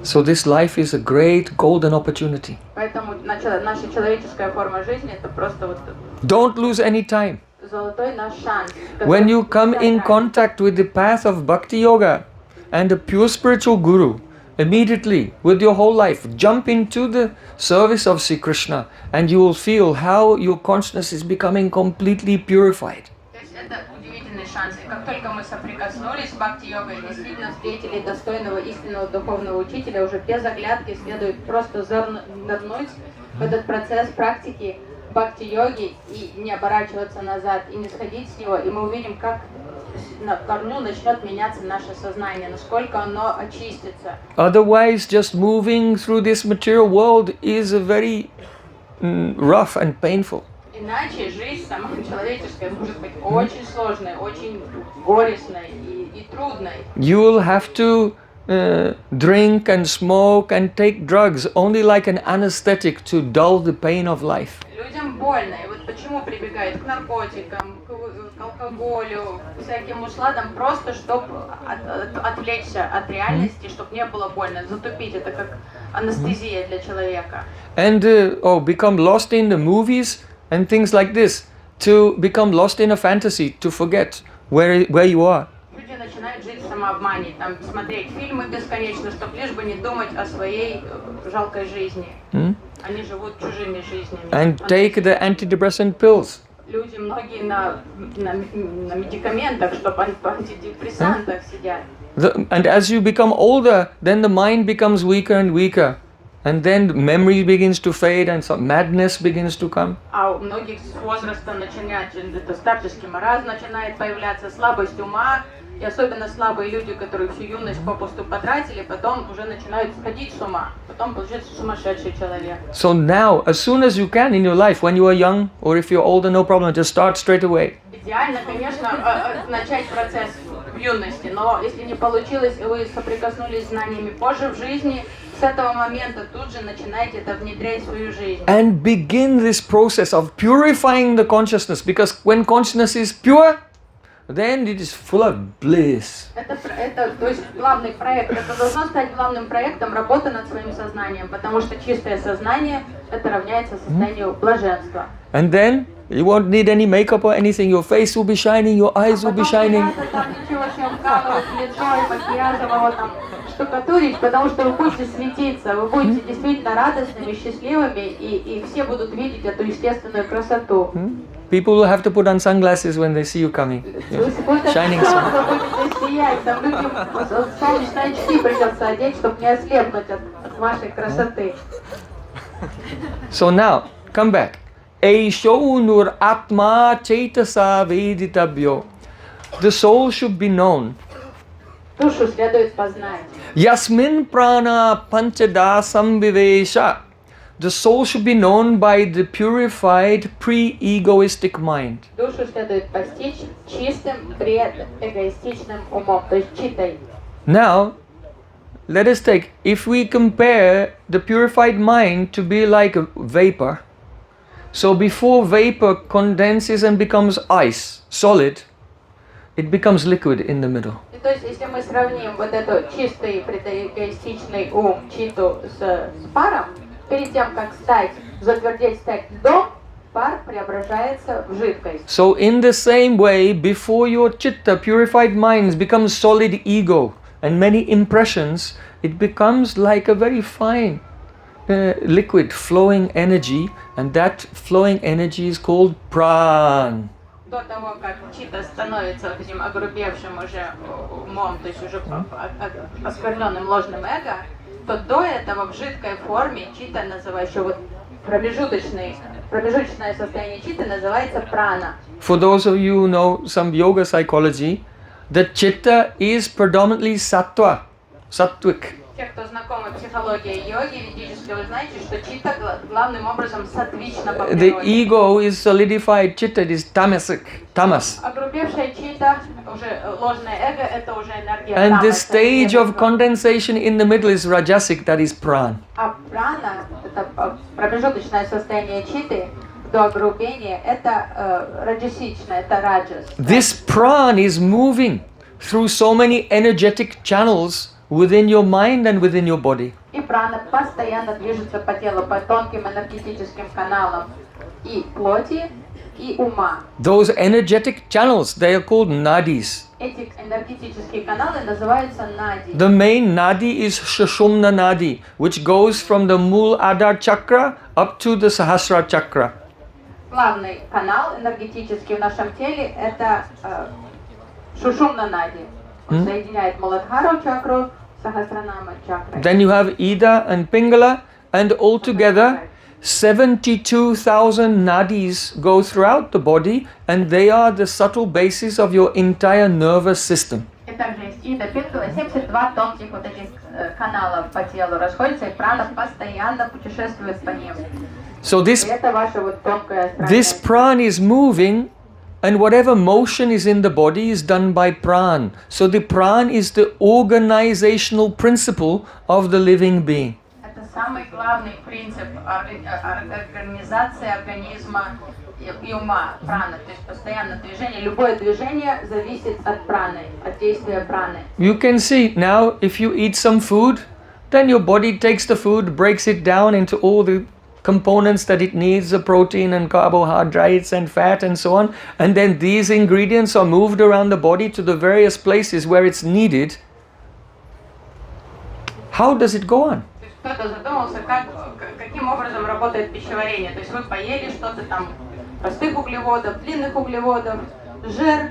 So this life is a great golden opportunity. Поэтому наша человеческая форма жизни это просто вот Don't lose any time. золотой наш шанс. When you come in contact with the path of bhakti yoga and a pure spiritual guru, immediately with your whole life jump into the service of Sri Krishna and you will feel how your consciousness is becoming completely purified. То есть это удивительный шанс. И как только мы соприкоснулись с бхакти-йогой, действительно встретили достойного истинного духовного учителя, уже без оглядки следует просто нырнуть в этот процесс практики бхакти-йоги и не оборачиваться назад, и не сходить с него, и мы увидим, как на корню начнет меняться наше сознание, насколько оно очистится. Otherwise, just moving through this material world is a very rough and painful. Иначе жизнь сама человеческая может быть очень сложной, очень горестной и трудной. You will have to drink and smoke and take drugs only like an anesthetic to dull the pain of life. Людям больно, и вот почему прибегают к наркотикам, к алкоголю, к всяким усладам, просто чтобы отвлечься от реальности, чтобы не было больно, затупить, это как анестезия для человека. And become lost in the movies and things like this, to become lost in a fantasy, to forget where you are. Люди начинают жить в самообмане, там, смотреть фильмы бесконечно, чтобы лишь бы не думать о своей жалкой жизни. Они живут чужими жизнями. And take the antidepressant pills. Люди, многие на медикаментах, чтобы антидепрессантах сидят. And as you become older, then the mind becomes weaker and weaker. And then memory begins to fade and some madness begins to come. А у многих с возрастом начинает, это старческий маразм начинает появляться, слабость ума, и особенно слабые люди, которые всю юность попусту потратили, потом уже начинают сходить с ума, потом получается сумасшедший человек. So now, as soon as you can in your life, when you are young or if you're older, no problem, just start straight away. Идеально, конечно, начать процесс в юности, но если не получилось, и вы соприкоснулись с знаниями позже в жизни, с этого момента тут же начинайте это внедрять в свою жизнь. And begin this process of purifying the consciousness, because when consciousness is pure, then it is full of bliss. Это, то есть главный проект, это должно стать главным проектом работы над своим сознанием, потому что чистое сознание, это равняется состоянию блаженства. And then you won't need any makeup or anything, your face will be shining, your eyes will be shining. штукатурить, потому что вы будете светиться, вы будете действительно радостными, счастливыми, и все будут видеть эту естественную красоту. People will have to put on sunglasses when they see you coming. Shining sun. Вы будете сиять, там людям солнечные очки придется одеть, чтобы не ослепнуть от вашей красоты. So now, come back. Eisho nur atma chaitasa veditabhyo. The soul should be known. Душу следует познать. Yasmin prana panchada samvivesha. The soul should be known by the purified pre-egoistic mind. Душу следует постичь чистым предэгоистичным умом, то есть читой. Now, let us take, if we compare the purified mind to be like a vapor, so before vapor condenses and becomes ice, solid, it becomes liquid in the middle. И то есть, если мы сравним вот эту чистый предэгоистичный ум, читу с паром, перед тем, как затвердеть, стать льдом, пар преображается в жидкость. So in the same way, before your chitta, purified minds becomes solid ego and many impressions, it becomes like a very fine liquid flowing energy, and that flowing energy is called pran. До того, как чита становится вот этим огрубевшим уже умом, то есть уже оскверненным ложным эго, то до этого в жидкой форме чита называется, вот промежуточное состояние читы называется прана. For those of you who know some yoga psychology, the chitta is predominantly sattva, sattvic. Те, кто знакомы психологией йоги, ведической, вы знаете, что чита главным образом сатвична по The природе. ego is solidified chitta, it is tamasic, tamas. Огрубевшая чита, уже ложное эго, это уже энергия And the тамаса, stage of невежества. condensation in the middle is rajasic, that is pran. А прана, это промежуточное состояние читы, до огрубения, это раджасичное, это раджас. This pran is moving through so many energetic channels within your mind and within your body. И прана постоянно движется по телу, по тонким энергетическим каналам и плоти, и ума. Those energetic channels, they are called nadis. Эти энергетические каналы называются нади. The main nadi is Sushumna nadi, which goes from the Mooladhara chakra up to the Sahasrara chakra. Главный канал энергетический в нашем теле это Шушумна нади. Он соединяет Муладхару чакру, Сахасранама чакрой. Then you have Ida and Pingala, and altogether 72,000 nadis go throughout the body, and they are the subtle basis of your entire nervous system. И также есть Ида, Пингала, 72 тонких вот этих каналов по телу расходятся, и прана постоянно путешествует по ним. So И это ваша вот тонкая this pran is moving, and whatever motion is in the body is done by pran. So the pran is the organizational principle of the living being. Это самый главный принцип организации организма и ума, прана. То есть постоянно движение, любое движение зависит от праны, от действия праны. You can see now, if you eat some food, then your body takes the food, breaks it down into all the components that it needs, the protein and carbohydrates and fat and so on, and then these ingredients are moved around the body to the various places where it's needed. How does it go on? Кто-то задумался, каким образом работает пищеварение. То есть вы поели что-то там, простых углеводов, длинных углеводов, жир,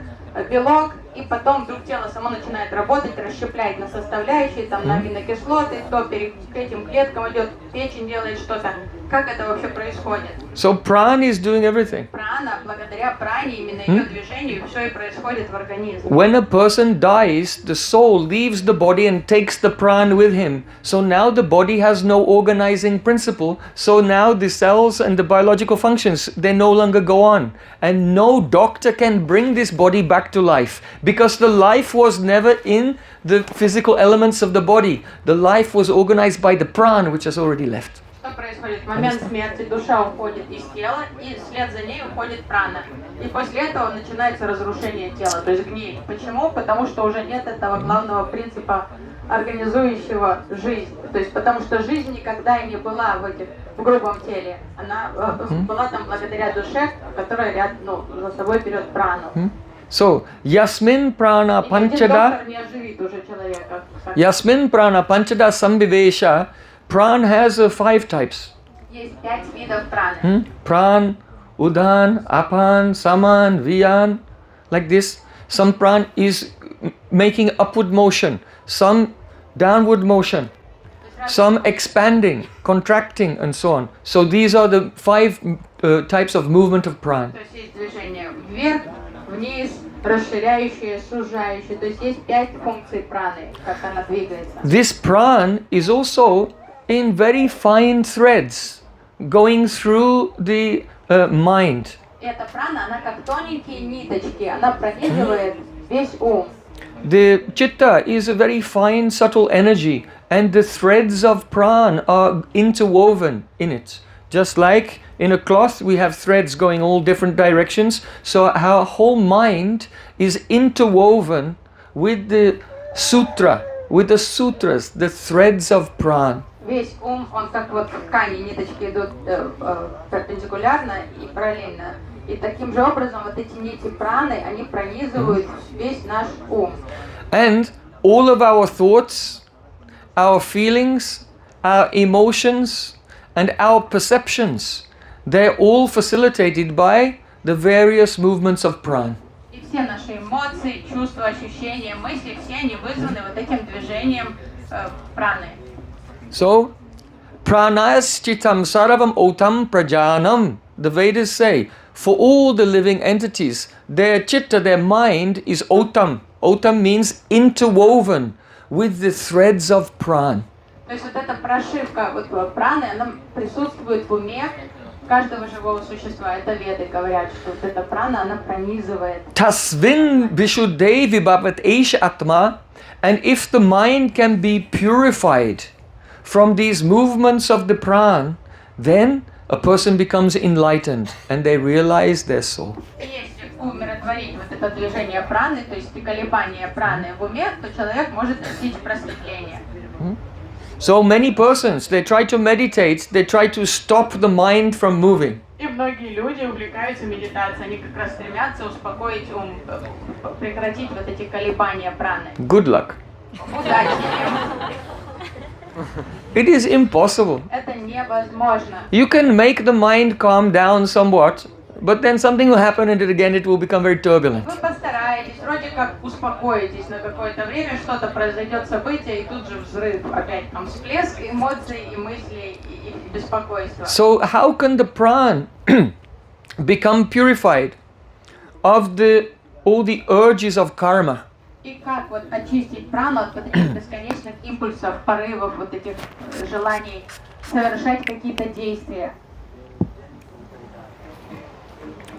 белок, и потом вдруг тело само начинает работать, расщепляет на составляющие, там, на аминокислоты, то к этим клеткам идет, печень делает что-то. Как это вообще происходит? So pran is doing everything. Прана, благодаря пране, именно ее движению, все и происходит в организме. When a person dies, the soul leaves the body and takes the pran with him. So now the body has no organizing principle. So now the cells and the biological functions, they no longer go on. And no doctor can bring this body back to life, because the life was never in the physical elements of the body. The life was organized by the pran, which has already left. Что происходит? В момент смерти душа уходит из тела, и вслед за ней уходит прана. И после этого начинается разрушение тела, то есть гниль. Почему? Потому что уже нет этого главного принципа, организующего жизнь. То есть потому что жизнь никогда и не была в грубом теле. Она была там благодаря душе, которая за собой берет прану. So, Yasmin Prana И ни один Panchada, доктор не оживит уже человека. Yasmin Prana Panchada Sambivesha, Pran has 5 types. Есть 5 видов праны. Pran, Udan, Apan, Saman, Viyan, like this. Some pran is making upward motion, some downward motion, some expanding, contracting, and so on. So these are the 5 types of movement of pran. То есть есть движение вверх, вниз, расширяющее, сужающее. То есть есть 5 функций праны, как она двигается. This pran is also in very fine threads going through the mind. Эта прана, она как тоненькие ниточки, она пронизывает весь ум. The chitta is a very fine, subtle energy, and the threads of pran are interwoven in it. Just like in a cloth, we have threads going all different directions. So our whole mind is interwoven with the sutra, with the sutras, the threads of pran. Весь ум, он как вот в ткани, ниточки идут перпендикулярно и параллельно. И таким же образом вот эти нити праны, они пронизывают весь наш ум. And all of our thoughts, our feelings, our emotions, and our perceptions, they're all facilitated by the various movements of pran. И все наши эмоции, чувства, ощущения, мысли, все они вызваны вот этим движением праны. So, pranayas chitam saravam otam prajanam. The Vedas say, for all the living entities, their chitta, their mind is otam. Otam means interwoven with the threads of pran. То есть вот эта прошивка вот праны, она присутствует в уме каждого живого существа. Это веды говорят, что вот эта прана, она пронизывает. Tasvin vishuddhe vibhavat esha atma. And if the mind can be purified from these movements of the pran, then a person becomes enlightened and they realize their soul. Если умиротворить вот это движение праны, то есть колебания праны в уме, то человек может достичь просветления. So many persons, they try to meditate, they try to stop the mind from moving. И многие люди увлекаются медитацией, они как раз стремятся успокоить ум, прекратить вот эти колебания праны. Good luck. Удачи им. It is impossible. Это невозможно. You can make the mind calm down somewhat, but then something will happen and again it will become very turbulent. Вы постараетесь, вроде как успокоитесь на какое-то время, что-то произойдет событие, и тут же взрыв, опять там всплеск эмоций и мыслей и беспокойства. So how can the pran become purified of all the urges of karma? И как вот очистить прану от вот этих бесконечных импульсов, порывов, вот этих желаний совершать какие-то действия?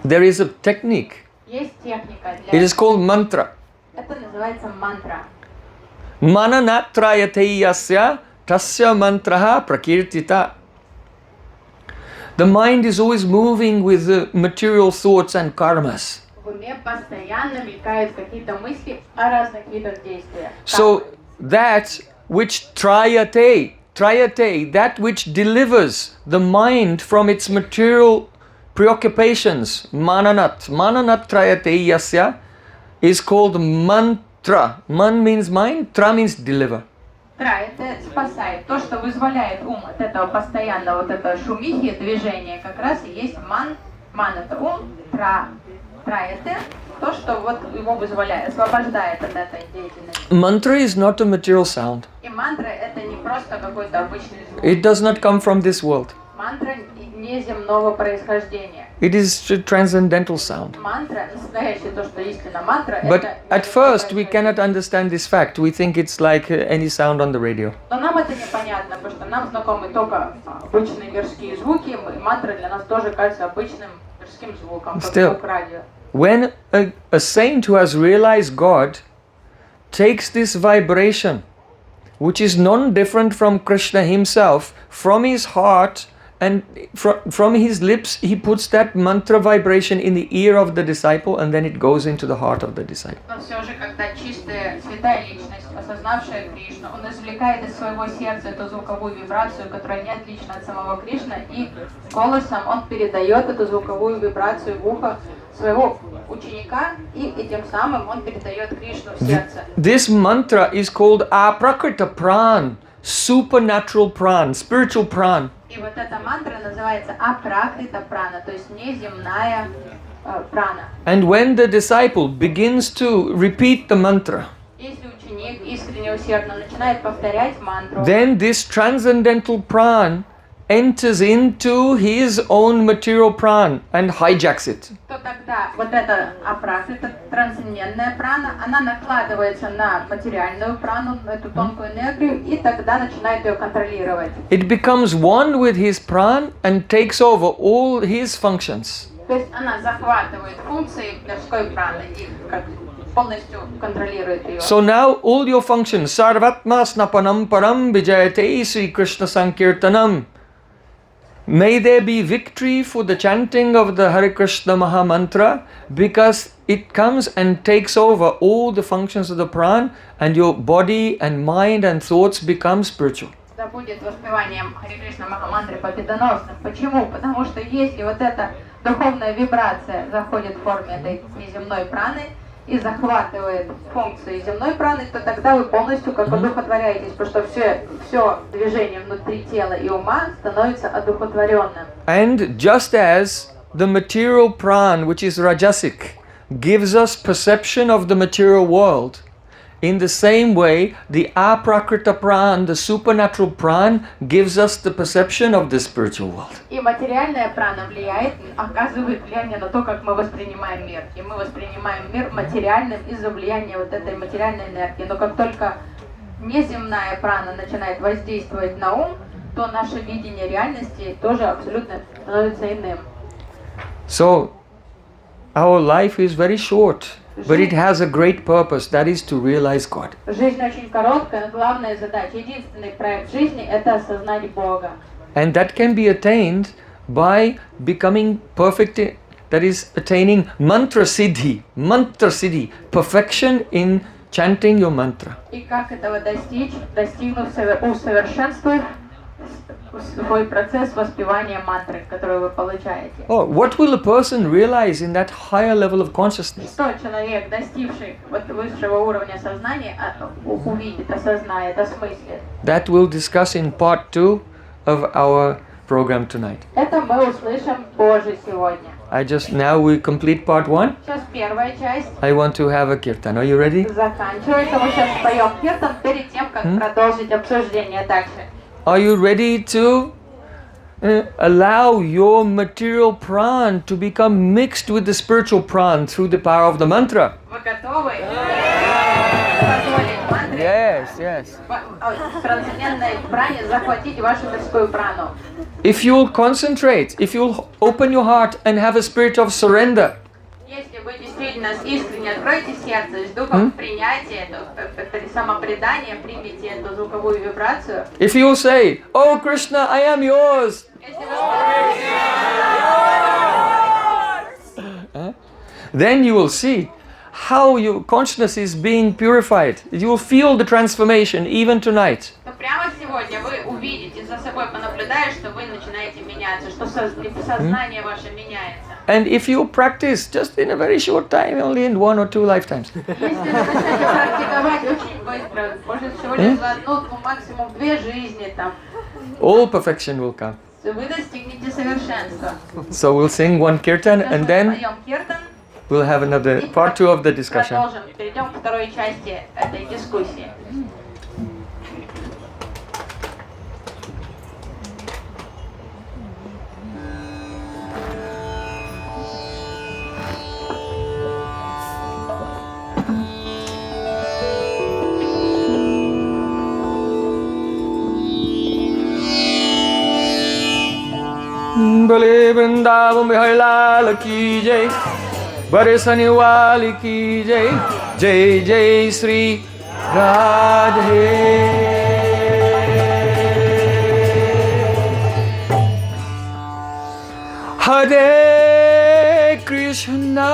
There is a technique. Есть техника It для is called mantra. Это называется мантра. Mananatrayate yasya tasya mantraha prakirtita. The mind is always moving with the material thoughts and karmas. В уме постоянно мелькают какие-то мысли о разных видах действия. So that which trayate, that which delivers the mind from its material preoccupations, mananat trayate yasya, is called mantra. Man means mind, tra means deliver. Тра — это спасает. То, что вызволяет ум от этого постоянного вот этого шумихи, движения, как раз и есть ман. Ман — это ум, тра — это то, что вот его вызволяет, освобождает от этой деятельности. Mantra is not a material sound. И мантра — это не просто какой-то обычный звук. It does not come from this world. Мантра неземного происхождения. It is a transcendental sound. Мантра, настоящее то, что истинно мантра, But это... at first we cannot understand this fact. We think it's like any sound on the radio. Но нам это непонятно, потому что нам знакомы только обычные мирские звуки, и мантра для нас тоже кажется обычным мирским звуком, как звук радио. When a saint who has realized God takes this vibration, which is non-different from Krishna himself, from his heart and from his lips, he puts that mantra vibration in the ear of the disciple and then it goes into the heart of the disciple. Но все же, когда чистая, святая личность, осознавшая Кришну, он извлекает из своего сердца эту звуковую вибрацию, которая не отлична от самого Кришны, и голосом он передает эту звуковую вибрацию в ухо своего ученика, и тем самым он передает Кришну в сердце. This mantra is called Aprakrita Pran, supernatural pran, spiritual pran. И вот эта мантра называется Апракрита прана, то есть неземная прана. And when the disciple begins to repeat the mantra, Если ученик искренне усердно начинает повторять мантру, then this transcendental pran enters into his own material pran and hijacks it. то тогда вот эта апракрита, трансцендентная прана, она накладывается на материальную прану, на эту тонкую энергию, и тогда начинает ее контролировать. It becomes one with his pran and takes over all his functions. То есть она захватывает функции мирской праны и как полностью контролирует ее. So now all your functions, sarvatma snapanam param vijayate Sri Krishna Sankirtanam. May there be victory for the chanting of the Hare Krishna Maha Mantra, because it comes and takes over all the functions of the pran, and your body and mind and thoughts become spiritual. Да будет воспеванием Харе Кришна Махамантры победоносным. Почему? Потому что если вот эта духовная вибрация заходит в форме этой неземной праны и захватывает функции земной праны, то тогда вы полностью как одухотворяетесь, потому что все движение внутри тела и ума становится одухотворенным. And just as the material pran, which is rajasic, gives us perception of the material world, in the same way, the aprakrita pran, the supernatural pran, gives us the perception of the spiritual world. И материальная прана оказывает влияние на то, как мы воспринимаем мир. И мы воспринимаем мир материальным из-за влияния вот этой материальной энергии. Но как только неземная прана начинает воздействовать на ум, то наше видение реальности тоже абсолютно становится иным. So, our life is very short, but it has a great purpose, that is to realize God. Жизнь очень короткая, но главная задача, единственный проект жизни – это осознать Бога. And that can be attained by becoming perfect, that is attaining mantra siddhi, perfection in chanting your mantra. И как этого достичь, достигнув усовершенствовав свой процесс воспевания мантры, который вы получаете. Oh, what will a person realize in that higher level of consciousness? Что человек, достигший вот высшего уровня сознания, увидит, осознает, осмыслит? That we'll discuss in part 2 of our program tonight. Это мы услышим позже сегодня. We complete part 1. Сейчас первая часть I want to have a kirtan. Are you ready? заканчивается. Мы сейчас споем киртан перед тем, как продолжить обсуждение дальше. Are you ready to allow your material pran to become mixed with the spiritual pran through the power of the mantra? Вы готовы? Позволить мантре Yes. трансцендентной пране захватить вашу мирскую прану. If you'll concentrate, if you'll open your heart and have a spirit of surrender, Если вы действительно искренне откроете сердце с духом принятия, это самопредание, примите эту звуковую вибрацию. if you'll say, "Oh Krishna, I am yours," Если вы then you will see how your consciousness is being purified. You will feel the transformation even tonight. то прямо сегодня вы увидите, за собой понаблюдаете, что вы начинаете меняться, что сознание ваше меняется. And if you practice just in a very short time, only in 1 or 2 lifetimes, Если вы начнете практиковать очень быстро, может всего лишь за одну, максимум 2 жизни, там, all perfection will come. вы достигнете совершенства. So we'll sing one kirtan Сейчас and мы then споем киртан we'll have another и part 2 of the discussion. продолжим, перейдем к второй части этой дискуссии. Bale Vrindavan Bihar Lal ki jai, Baresani Wali ki jai, Jai Jai Sri Radhe. Hare Krishna,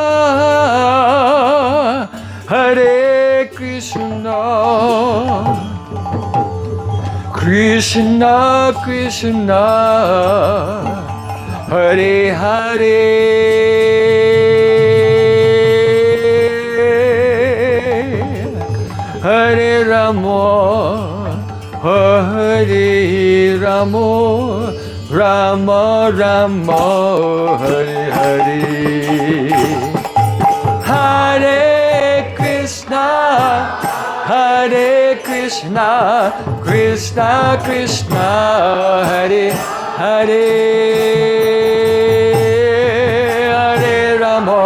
Hare Krishna, Krishna Krishna, Hare Hare. Hare Ramo, Hare Ramo, Rama Rama, Hare Hare. Hare Krishna, Krishna Krishna, Hare Hare, Hare Rama,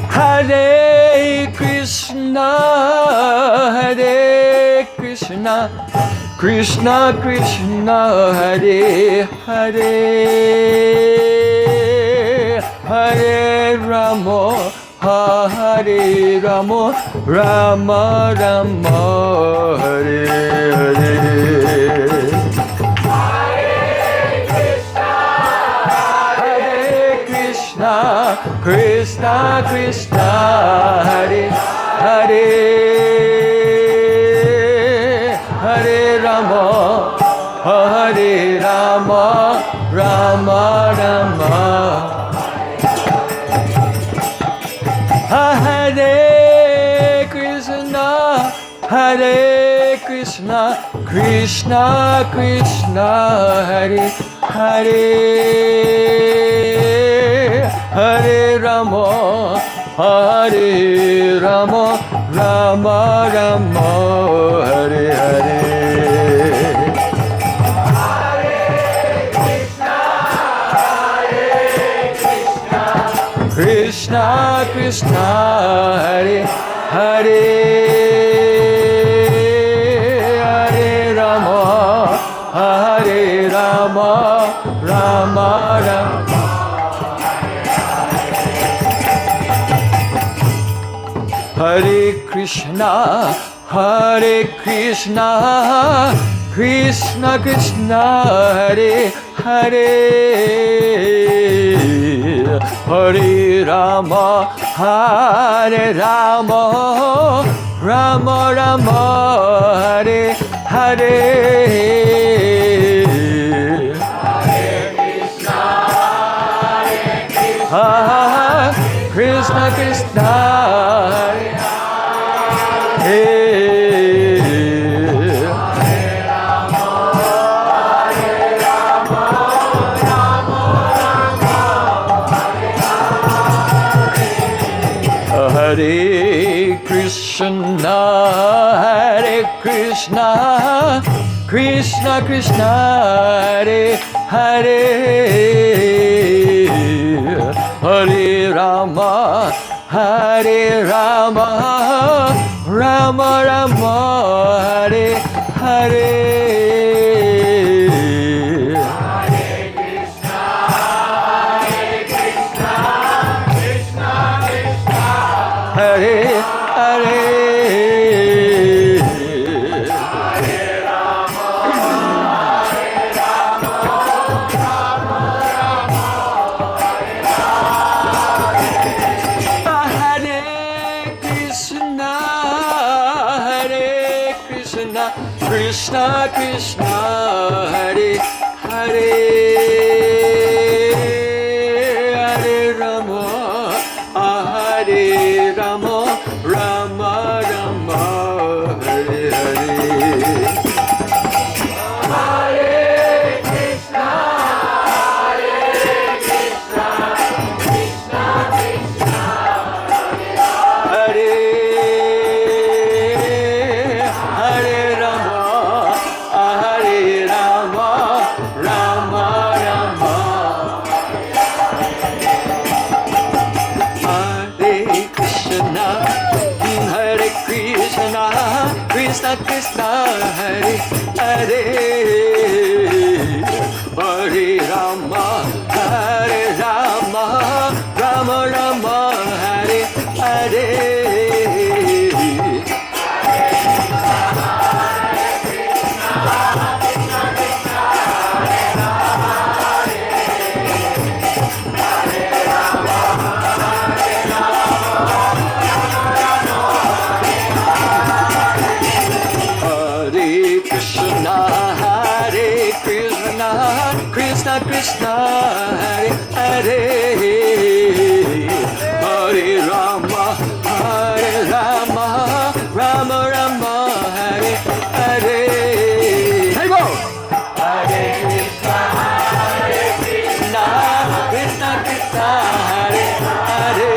Hare Krishna, Krishna Krishna, Hare Hare, Hare Rama, Hare Rama, Rama Rama, Hare Hare. Krishna Krishna, Hare Hare, Hare Rama, Hare Rama, Rama Rama. Hare Krishna, Krishna Krishna, Hare Hare, Hare Rama, Hare Rama, Rama Rama, Hare Hare. Krishna Krishna, Hare Hare, Hare Rama, Hare Rama, Rama Rama. Hare Krishna, Krishna Krishna, Hare Hare, Hare Rama, Rama Rama, Hare Hare. Krishna Krishna, Hare Krishna, Krishna Krishna, Hare Hare, Hare Rama, Rama Rama, Hare Hare. Hare Hare, Hare Rama, Hare Krishna, Krishna Krishna, Hare Hare, Hare Rama, Hare Rama, Rama Rama, Hare Hare. Hare Krishna, Krishna Krishna, Hare Hare Rama, Hare Rama, Rama Rama. Hare Krishna, Krishna Krishna, Hare Hare, Hare Rama, Rama Rama, Hare Hare. Krishna Krishna Krishna Hare Hare Hare Rama Rama Rama Hare Hare Hare Bo Hare Krishna Krishna Krishna Hare Hare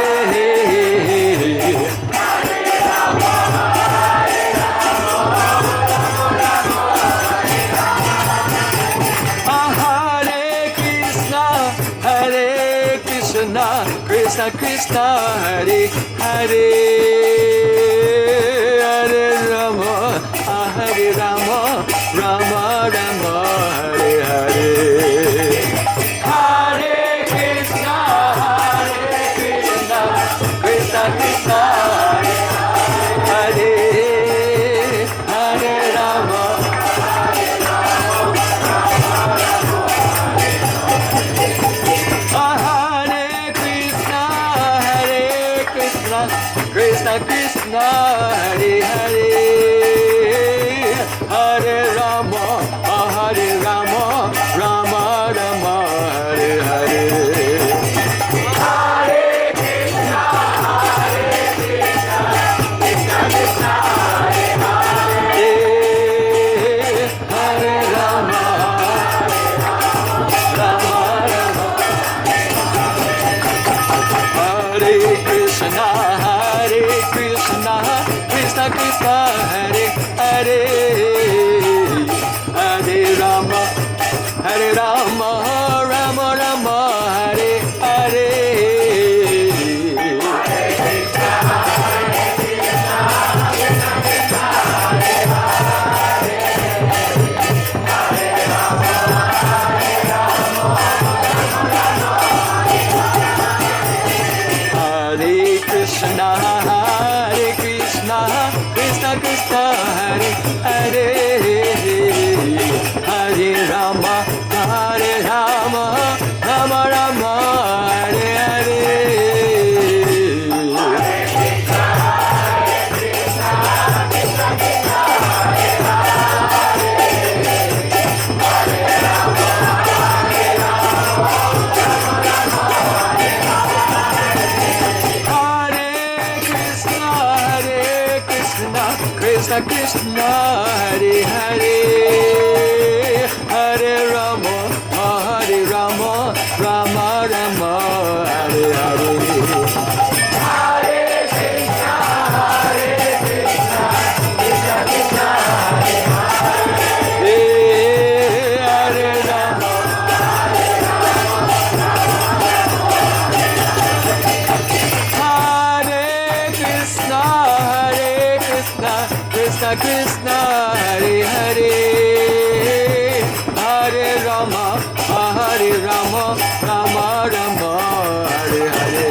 Krishna Krishna Hare Hare Hare Rama Hare Rama Rama Rama Hare Hare Hare Krishna Krishna Krishna Hare Hare Hare Rama Krishna Krishna Hare Hare Hare Rama Rama Rama Hare Hare Hare Krishna Krishna Krishna Hare Hare Hare Rama Rama Rama Hare Krishna Krishna Krishna Hare Hare Hare Rama Rama Rama Hare Hare Krishna Krishna Krishna Hare Hare Hare Rama Rama Rama Hare Hare Krishna Krishna Hare Hare Hare Rama Rama Rama Hare Hare Hare Krishna Krishna Krishna Hare Hare Hare Rama Krishna Krishna Hare Hare Hare Rama Rama Rama Hare Hare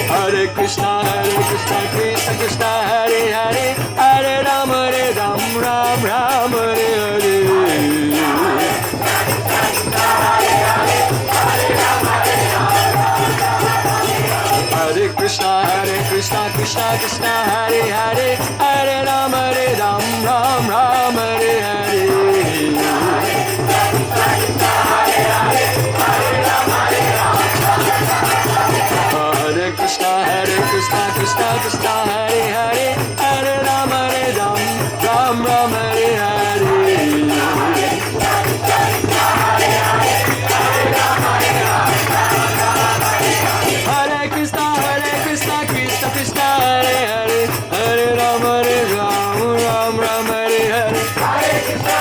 Hare Krishna Krishna Krishna Hare Hare Hare Krishna Krishna Krishna Hare Hare Hare Rama Ram Hare Hare Hare Krishna Krishna Krishna Hare Hare Hare Rama Ram Hare Hare Hare Krishna Krishna Hare Hare Hare Rama Ram Hare Hare Hare Krishna Krishna Krishna Hare Hare Hare Rama Ram Hare Hare Hare Krishna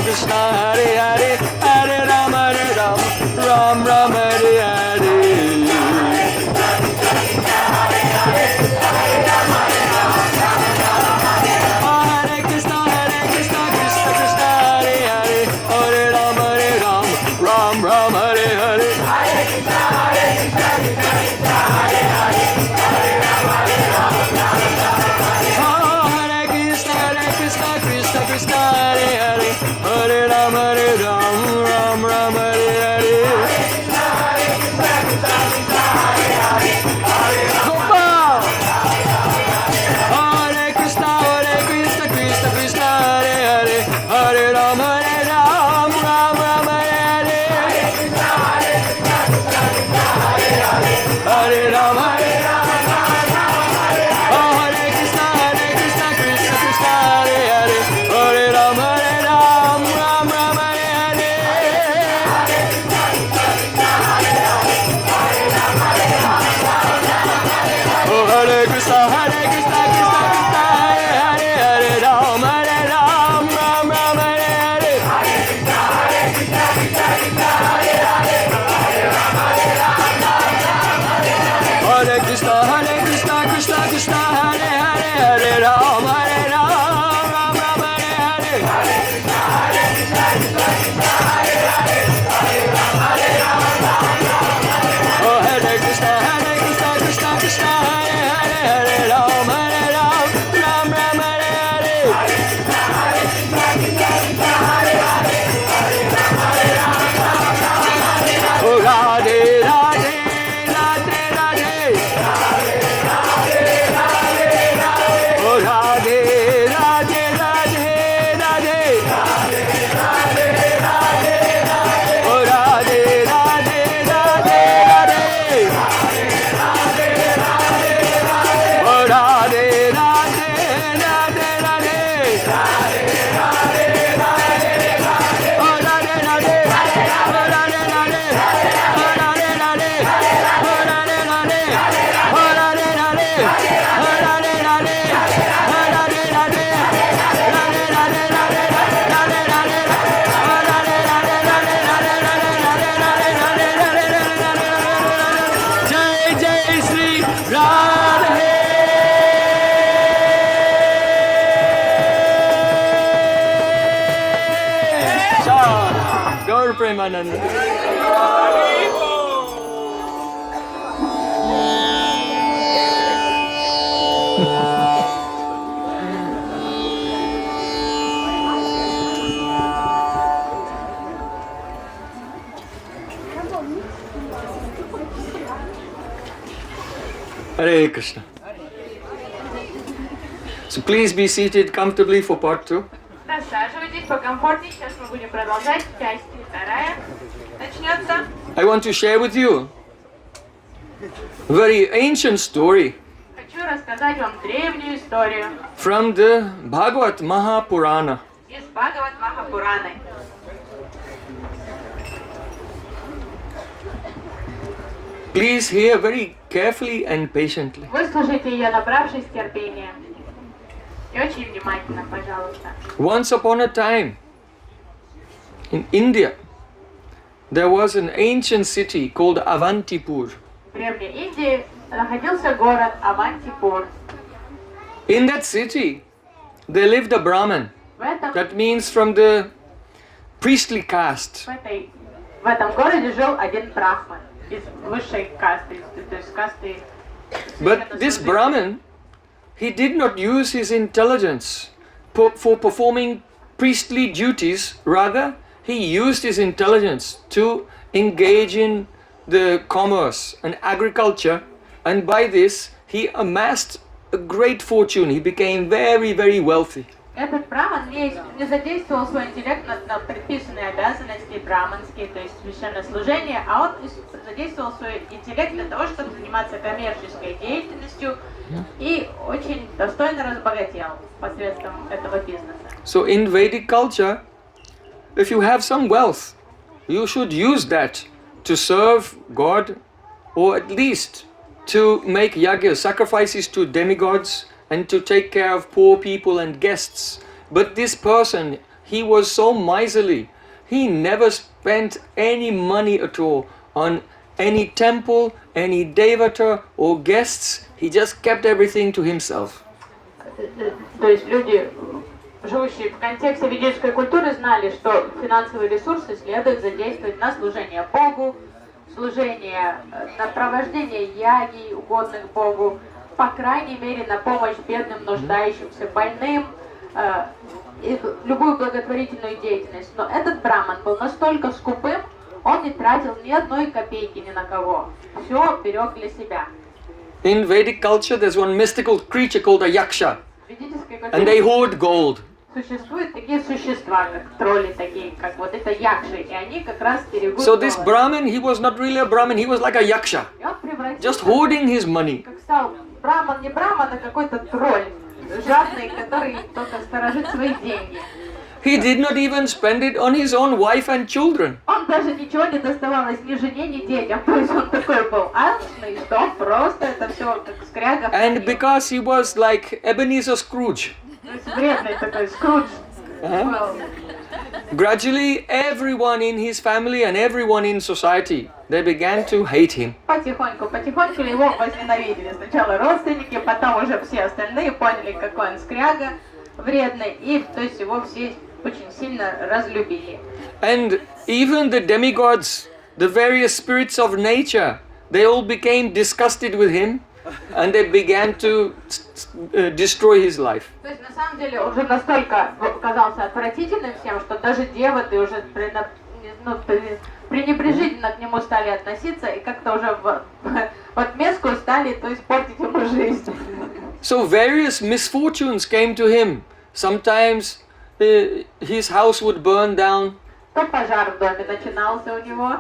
Krishna Krishna Hare Hare Hare Ram Ram Ram Hare Hare. Hare Krishna Krishna Krishna Hare Hare Hare Ram Ram Ram Hare Hare. Krishna Hare Hare Hare Ram Ram Ram Hare Hare. Gopal. Hare Krishna Krishna Krishna Hare Hare Hare Ram Ram Ram Hare Hare. Hare Ram Hare Krishna Krishna Krishna Hare Hare Hare Ram Ram Hare Hare. Oh Hare Krishna Krishna Krishna Hare Hare Hare Ram Ram Hare Hare. Hare Krishna Krishna Krishna Hare Hare Hare Ram Ram Hare Hare. Oh Hare Krishna Krishna Krishna Hare Hare Hare Ram Ram Hare Hare. Oh Radhe Radhe Radhe Radhe. Oh Radhe Radhe Radhe Radhe. Oh Radhe Radhe Radhe Radhe. Oh Radhe Radhe Radhe Radhe. Oh Radhe Radhe. Gaur Premanand. Hare Krishna. So please be seated comfortably for part 2. Рассаживайтесь покомфортнее, сейчас мы будем продолжать. Часть вторая начнется. I want to share with you a very ancient story Хочу рассказать вам древнюю историю from the Bhagavad Mahapurana. из Бхагават Махапураны. Please hear very carefully and patiently. Выслушайте ее, набравшись терпения. И очень внимательно, пожалуйста. Once upon a time, in India, there was an ancient city called Avantipur. В Древней Индии находился город Авантипур. In that city, there lived a Brahmin. В That means from the priestly caste. этом городе жил один брахман из высшей касты, то есть касты. But this Brahmin, he did not use his intelligence for performing priestly duties. Rather, he used his intelligence to engage in the commerce and agriculture, and by this he amassed a great fortune. He became very, very wealthy. Этот браман не задействовал свой интеллект на предписанные обязанности браманские, то есть священнослужение, а он задействовал свой интеллект для того, чтобы заниматься коммерческой деятельностью и очень достойно разбогател посредством этого бизнеса. So in Vedic culture, if you have some wealth, you should use that to serve God, or at least to make yajna, sacrifices to demigods, and to take care of poor people and guests. But this person, he was so miserly. He never spent any money at all on any temple, any devata or guests. He just kept everything to himself. То есть люди, живущие в контексте ведической культуры, знали, что финансовые ресурсы следует задействовать на служение Богу, служение, на провождение яги, угодных Богу, по крайней мере, на помощь бедным, нуждающимся, больным, и любую благотворительную деятельность. Но этот браман был настолько скупым, он не тратил ни одной копейки ни на кого. Все берег для себя. In Vedic culture, there's one mystical creature called a yaksha, В ведической and they культуре hoard gold. существуют такие существа, как тролли, такие, как вот это якши, и они как раз берегут So this золото. Brahmin, he was not really a Brahmin, he was like a yaksha, И он превратился, just hoarding his money. как стал браман, не браман, а какой-то тролль, жадный, который только сторожит свои деньги. He did not even spend it on his own wife and children. Он даже ничего не доставалось ни жене, ни детям. То есть он такой был алчный, что он просто это все как скряга. And because he was like Ebenezer Scrooge, То есть вредный такой Скрудж. gradually everyone in his family and everyone in society, they began to hate him. Потихоньку его возненавидели. Сначала родственники, потом уже все остальные поняли, какой он скряга, вредный. И то есть его все очень сильно разлюбили. And even the demigods, the various spirits of nature, they all became disgusted with him and they began to destroy his life. То есть на самом деле он уже настолько казался отвратительным всем, что даже девы уже пренебрежительно к нему стали относиться и как-то уже в отместку стали, то есть портить ему жизнь. So various misfortunes came to him. Sometimes his house would burn down. То пожар в доме начинался у него,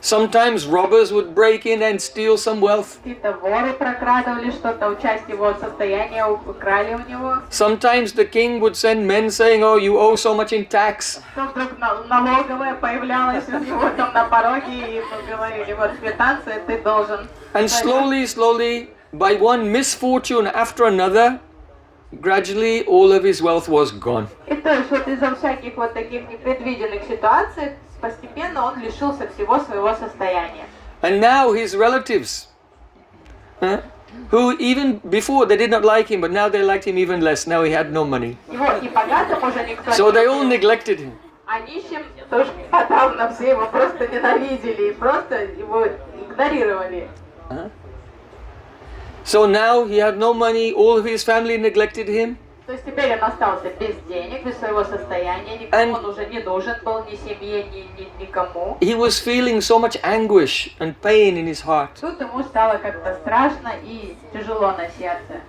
Sometimes robbers would break in and steal some wealth. какие-то воры прокрадывали что-то, часть его состояния украли у него. Sometimes the king would send men saying, "Oh, you owe so much in tax." То вдруг налоговая появлялась у него там на пороге и говорили, вот квитанция ты должен. And slowly, by one misfortune after another, gradually all of his wealth was gone. И то есть вот из-за всяких вот таких непредвиденных ситуаций постепенно он лишился всего своего состояния. And now his relatives, who even before they did not like him, but now they liked him even less. Now he had no money. Его и богатым уже никто So they не all любил, neglected him. а нищим тоже подавно все его просто ненавидели и просто его игнорировали. So now he had no money, all of his family neglected him. То есть теперь он остался без денег, без своего состояния, никому он уже не нужен был, ни семье, никому. He was feeling so much anguish and pain in his heart. Тут ему стало как-то страшно и тяжело на сердце.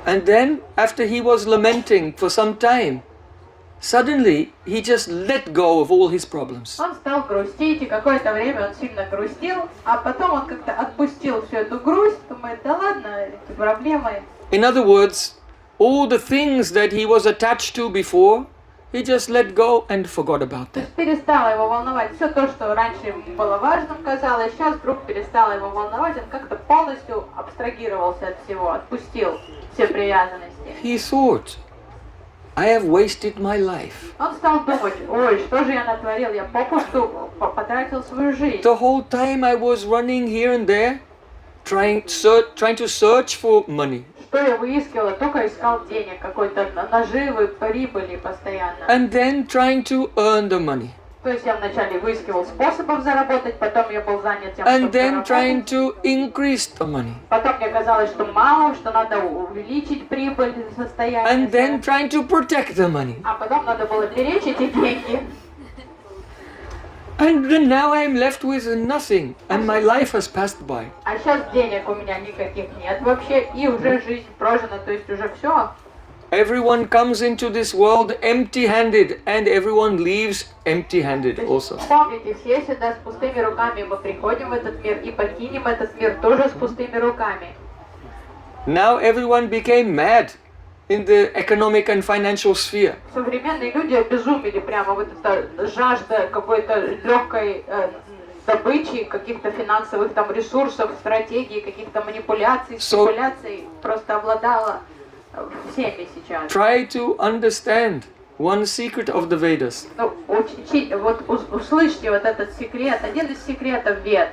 And then, after he was lamenting for some time, suddenly he just let go of all his problems. Он стал грустить, и какое-то время он сильно грустил, а потом он как-то отпустил всю эту грусть, думает, да ладно, эти проблемы. In other words, all the things that he was attached to before, he just let go and forgot about То them. есть перестало его волновать все то, что раньше ему было важным, казалось, сейчас вдруг перестало его волновать, он как-то полностью абстрагировался от всего, отпустил все привязанности. He thought, I have wasted my life. Он стал думать, ой, что же я натворил, я попусту потратил свою жизнь. The whole time I was running here and there, trying to search for money. Что я выискивала, только искал денег, какой-то наживы, прибыли постоянно. And then trying to earn the money. То есть я вначале выискивал способов заработать, потом я был занят тем, And чтобы then trying заработать. to increase the money. Потом мне казалось, что мало, что надо увеличить прибыль, состояние. And then свое. trying to protect the money. А потом надо было беречь эти деньги. And then now I'm left with nothing and my life has passed by. А сейчас денег у меня никаких нет вообще, и уже жизнь прожита, то есть уже все. Everyone comes into this world empty-handed and everyone leaves empty-handed also. Помните, все сюда с пустыми руками, мы приходим в этот мир и покинем этот мир тоже с пустыми руками. Now everyone became mad in the economic and financial sphere. Современные люди обезумели прямо вот эта жажда какой-то легкой добычи, каких-то финансовых там ресурсов, стратегий, каких-то манипуляций, спекуляций просто обладала всеми сейчас. Try to understand one secret of the Vedas. Ну, услышьте вот этот секрет, один из секретов Вед.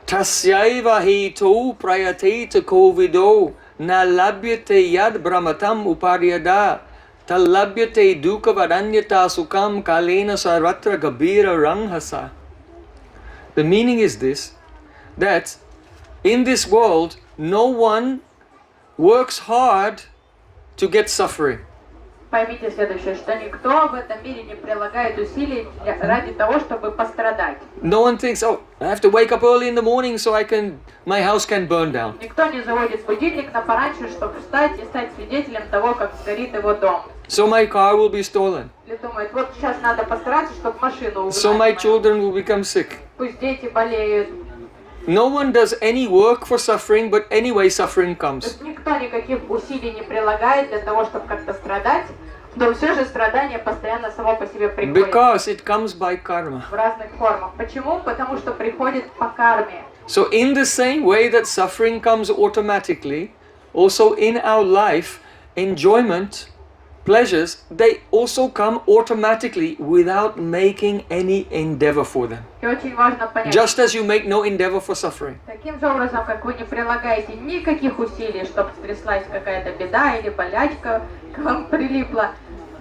Tasyaiva heto prayate kovido na labhyate yad brahmatam uparyada talabhyate dukavadanyata sukam kalena saratra gabira ranghasa. The meaning is this, that in this world no one works hard to get suffering. Поймите следующее, что никто в этом мире не прилагает усилий ради того, чтобы пострадать. No one thinks, oh, I have to wake up early in the morning so my house can burn down. Никто не заводит будильник на пораньше, чтобы встать и стать свидетелем того, как сгорит его дом. So my car will be stolen. Или думает, вот сейчас надо постараться, чтобы машину угнать. So my children will become sick. Пусть дети болеют. No one does any work for suffering, but anyway suffering То comes. есть никто никаких усилий не прилагает для того, чтобы как-то страдать, но все же страдание постоянно само по себе приходит. Because it comes by karma. В разных формах. Почему? Потому что приходит по карме. So in the same way that suffering comes automatically, also in our life, enjoyment, pleasures, they also come automatically without making any endeavor for them. И очень важно понять. Just as you make no endeavor for suffering. Таким же образом, как вы не прилагаете никаких усилий, чтобы стряслась какая-то беда или болячка к вам прилипла,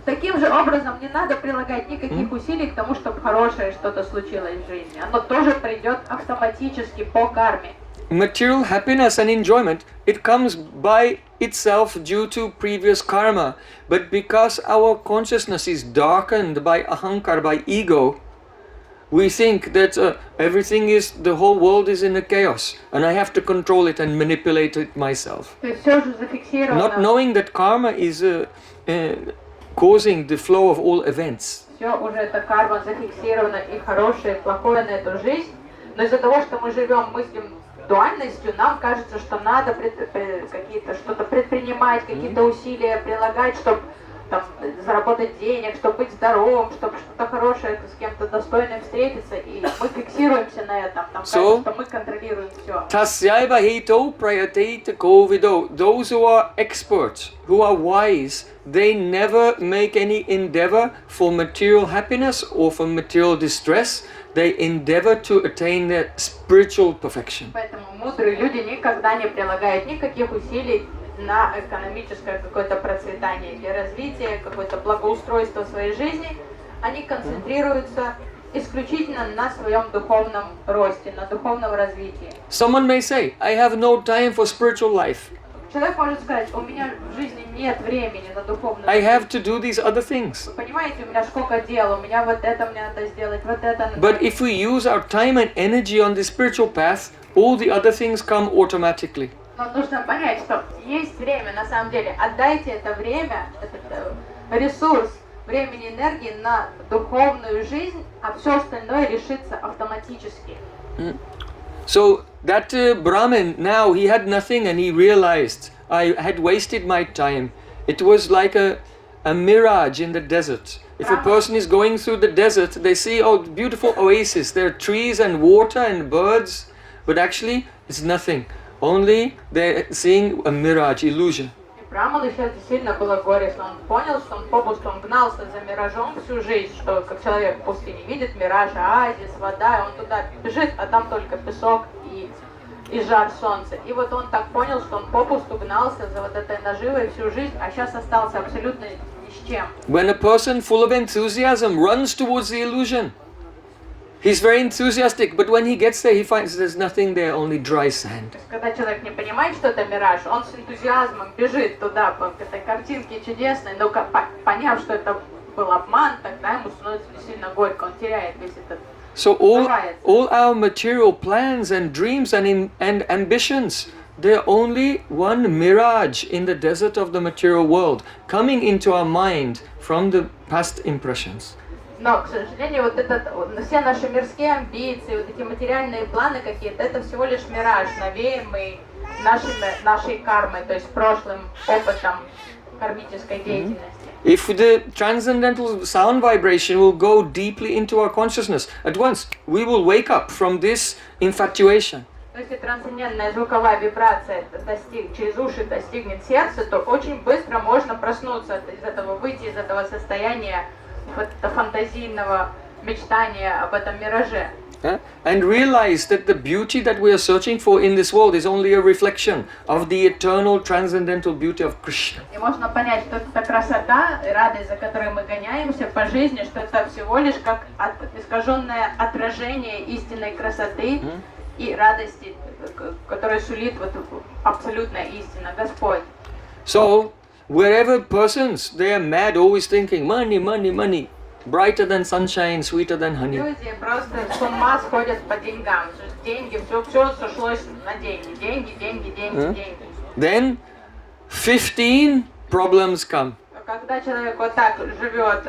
таким же образом не надо прилагать никаких усилий к тому, чтобы хорошее что-то случилось в жизни. Оно тоже придет автоматически по карме. Material happiness and enjoyment, it comes by itself due to previous karma. But because our consciousness is darkened by ahankar, by ego, we think that the whole world is in a chaos and I have to control it and manipulate it myself. То есть все же зафиксировано. Not knowing that karma is causing the flow of all events. Все уже эта карма зафиксирована, и хорошее, и плохое на эту жизнь. Но из-за того, что мы живем, мыслим дуальностью, нам кажется, что надо что-то предпринимать, какие-то усилия прилагать, чтобы там, заработать денег, чтобы быть здоровым, чтобы что-то хорошее с кем-то достойным встретиться, и мы фиксируемся на этом, нам кажется, что мы контролируем все. Tasyaiva heto prayate kovido. Those who are experts, who are wise, they never make any endeavor for material happiness or for material distress. They endeavor to attain their spiritual perfection. Поэтому мудрые люди никогда не прилагают никаких усилий на экономическое какое-то процветание или развитие, какое-то благоустройство своей жизни. Они концентрируются исключительно на своем духовном росте, на духовном развитии. Someone may say, I have no time for spiritual life. Человек может сказать, у меня в жизни нет времени на духовную I жизнь. have to do these other things. Вы понимаете, у меня сколько дел, у меня вот это мне надо сделать, вот это надо. But if we use our time and energy on the spiritual path, all the other things come automatically. Но нужно понять, что есть время, на самом деле. Отдайте это время, этот ресурс, времени, энергии на духовную жизнь, а все остальное решится автоматически. So that Brahmin, now he had nothing and he realized, I had wasted my time. It was like a mirage in the desert. If a person is going through the desert, they see, oh, beautiful oasis. There are trees and water and birds, but actually it's nothing. Only they're seeing a mirage, illusion. Браману сейчас действительно было горестно. Он понял, что он попусту гнался за миражом всю жизнь, что как человек в пустыне видит мираж, оазис, вода, и он туда бежит, а там только песок и жар солнца. И вот он так понял, что он попусту гнался за вот этой наживой всю жизнь, а сейчас остался абсолютно ни с чем. When a person full of enthusiasm runs towards the illusion, he's very enthusiastic, but when he gets there, he finds there's nothing there, only dry sand. Когда человек не понимает, что это мираж, он с энтузиазмом бежит туда, по этой картинке чудесной, но поняв, что это был обман, тогда ему становится действительно горько, он теряет весь этот. So all our material plans and dreams and ambitions, they're only one mirage in the desert of the material world, coming into our mind from the past impressions. Но, к сожалению, все наши мирские амбиции, вот эти материальные планы какие-то, это всего лишь мираж, навеянный нашей кармой, то есть прошлым опытом кармической деятельности. If the transcendental sound vibration will go deeply into our consciousness, at once we will wake up from this infatuation. Но если трансцендентная звуковая вибрация через уши достигнет сердца, то очень быстро можно проснуться из этого, выйти из этого состояния вот фантазийного мечтания об этом мираже. And realize that the beauty that we are searching for in this world is only a reflection of the eternal transcendental beauty of Krishna. И можно понять, что это красота и радость, за которой мы гоняемся по жизни, что это всего лишь как искаженное отражение истинной красоты и радости, которая сулит вот абсолютная истина, Господь. So, wherever persons, they are mad, always thinking, money, money, money. Brighter than sunshine, sweeter than honey. Люди просто с ума сходят по деньгам. То есть деньги, все сошлось на деньги. Деньги, деньги, деньги, деньги. Then 15 problems come. Когда человек вот так живет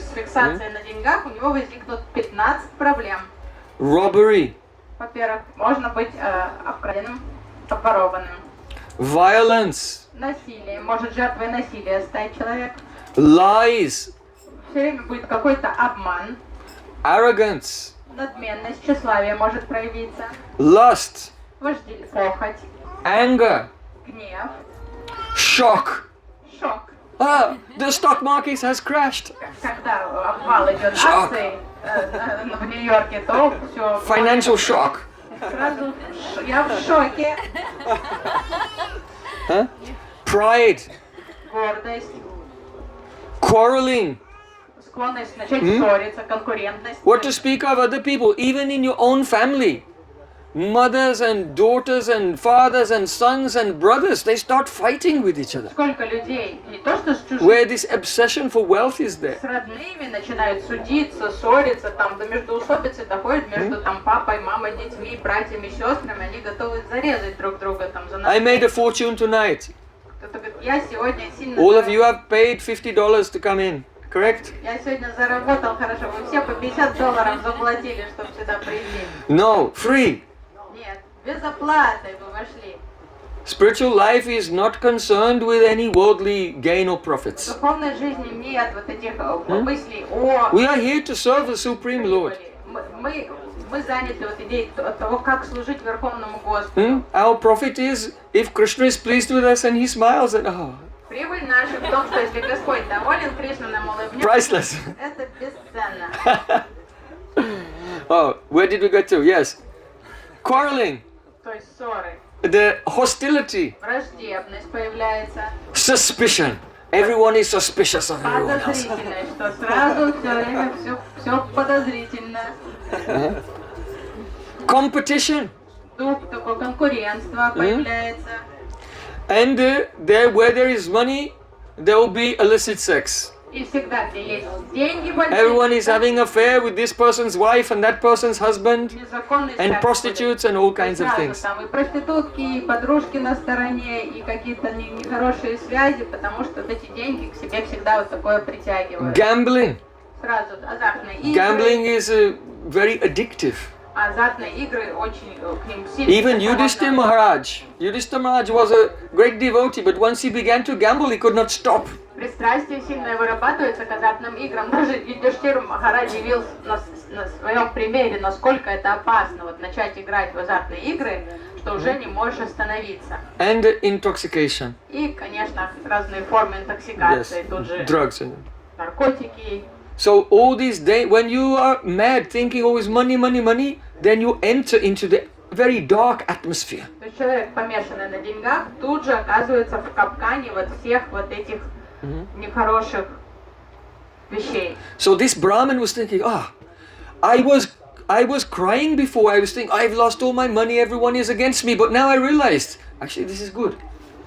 с фиксацией на деньгах, у него возникнут 15 проблем. Robbery. Во-первых, можно быть обкраденным, обворованным. Violence. Насилие. Может жертвой насилия стать человек. Lies. Все время будет какой-то обман. Arrogance. Надменность, тщеславие может проявиться. Lust. Похоть. Anger. Гнев. Shock. Шок. The stock market has crashed. Когда обвал идет акций в Нью-Йорке, то все. Financial shock. Сразу я в шоке. Pride. Гордость. Quarreling. Склонность начать ссориться, конкурентность. What to speak of other people, even in your own family. Mothers and daughters and fathers and sons and brothers, they start fighting with each other. Сколько людей, не то что с чужими, Where this obsession for wealth is there. с родными начинают судиться, ссориться, там до междоусобицы доходит между там папой, мамой, детьми, братьями, сестрами, они готовы зарезать друг друга там за I made a fortune tonight. Кто-то говорит, я сегодня сильно All of you have paid $50 to come in, correct? Я сегодня заработал хорошо, вы все по $50 заплатили, чтобы сюда прийти. No, free. Нет, без оплаты вы вошли. Spiritual life is not concerned with any worldly gain or В profits. духовной жизни нет вот этих мыслей о... We are here to serve the Supreme Lord. Мы заняты вот идеей того, как служить Верховному Господу. Our profit is if Krishna is pleased with us and he smiles and Прибыль наша в том, что если Господь доволен, Кришна нам улыбнется, priceless. это бесценно. Oh, where did we get to? Yes. Quarreling, То есть ссоры, the hostility, враждебность появляется, suspicion. Everyone is suspicious of everyone else. подозрительность, что сразу все время все подозрительно. Competition. Дух такое конкурентство появляется. And there, where there is money, there will be illicit sex. И всегда, где есть деньги большие, Everyone is having an affair with this person's wife and that person's husband, незаконный and секс prostitutes будет. and all kinds of Сразу things. там и проститутки, и подружки на стороне, и какие-то нехорошие связи, потому что вот эти деньги к себе всегда вот такое притягивают. Gambling. Сразу азартные игры. Gambling is very addictive. Азартные игры очень к ним сильно. Even Yudhishthira Maharaj was a great devotee, but once he began to gamble, he could not stop. Пристрастие сильное вырабатывается к азартным играм. Даже Юдхиштхира Махарадж явил на своем примере, насколько это опасно вот начать играть в азартные игры, что уже не можешь остановиться. And intoxication. И, конечно, разные формы интоксикации, тут же Drugs. наркотики. So all these days, when you are mad, thinking always money, money, money, then you enter into the very dark atmosphere. То есть человек, помешанный на деньгах, тут же оказывается в капкане вот всех вот этих нехороших вещей. So this Brahmin was thinking, I was crying before. I was thinking, I've lost all my money, everyone is against me. But now I realized, actually, this is good.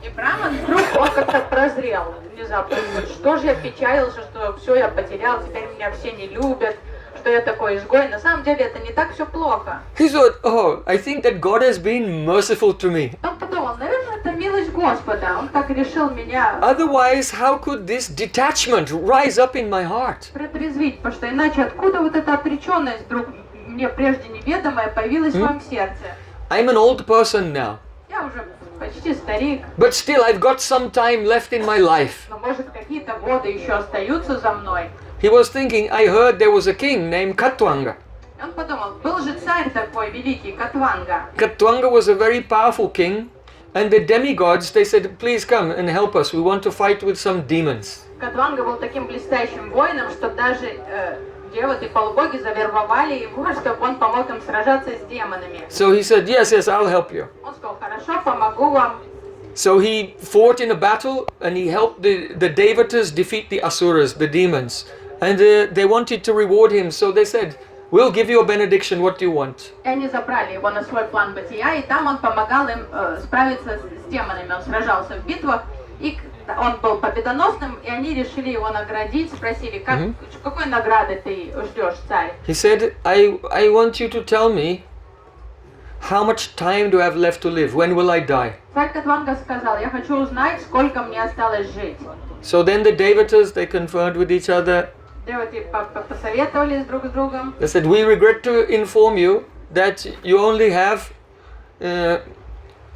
И Браман вдруг он как-то прозрел внезапно. Что же я печалился, что все я потерял, теперь меня все не любят, что я такой изгой. На самом деле это не так все плохо. He thought, I think that God has been merciful to me. Он подумал, наверное, это милость Господа. Он так решил меня Otherwise, how could this detachment rise up in my heart? протрезвить, потому что иначе откуда вот эта отреченность вдруг мне прежде неведомая появилась в моем сердце? I'm an old person now. Я уже почти старик. But still, I've got some time left in my life. Но может какие-то годы еще остаются за мной. He was thinking, I heard there was a king named Katwanga. Он подумал, был же царь такой великий, Катванга. Katwanga was a very powerful king, and the demigods, they said, please come and help us. We want to fight with some demons. Катванга был таким блестящим воином, что даже девы и полубоги завербовали его, чтобы он помог им сражаться с демонами. So he said, yes, I'll help you. Он сказал, хорошо, помогу вам. So he fought in a battle, and he helped the Devatas defeat the Asuras, the demons. And they wanted to reward him, so they said, we'll give you a benediction, what do you want? И они забрали его на свой план бытия, и там он помогал им справиться с демонами. Он сражался в битвах, и он был победоносным, и они решили его наградить, спросили, какой награды ты ждешь, царь? He said, I want you to tell me how much time do I have left to live? When will I die? Царь Катванга сказал, я хочу узнать, сколько мне осталось жить. So then the Devatas, they conferred with each other. Девы посоветовались друг с другом. They said, we regret to inform you that you only have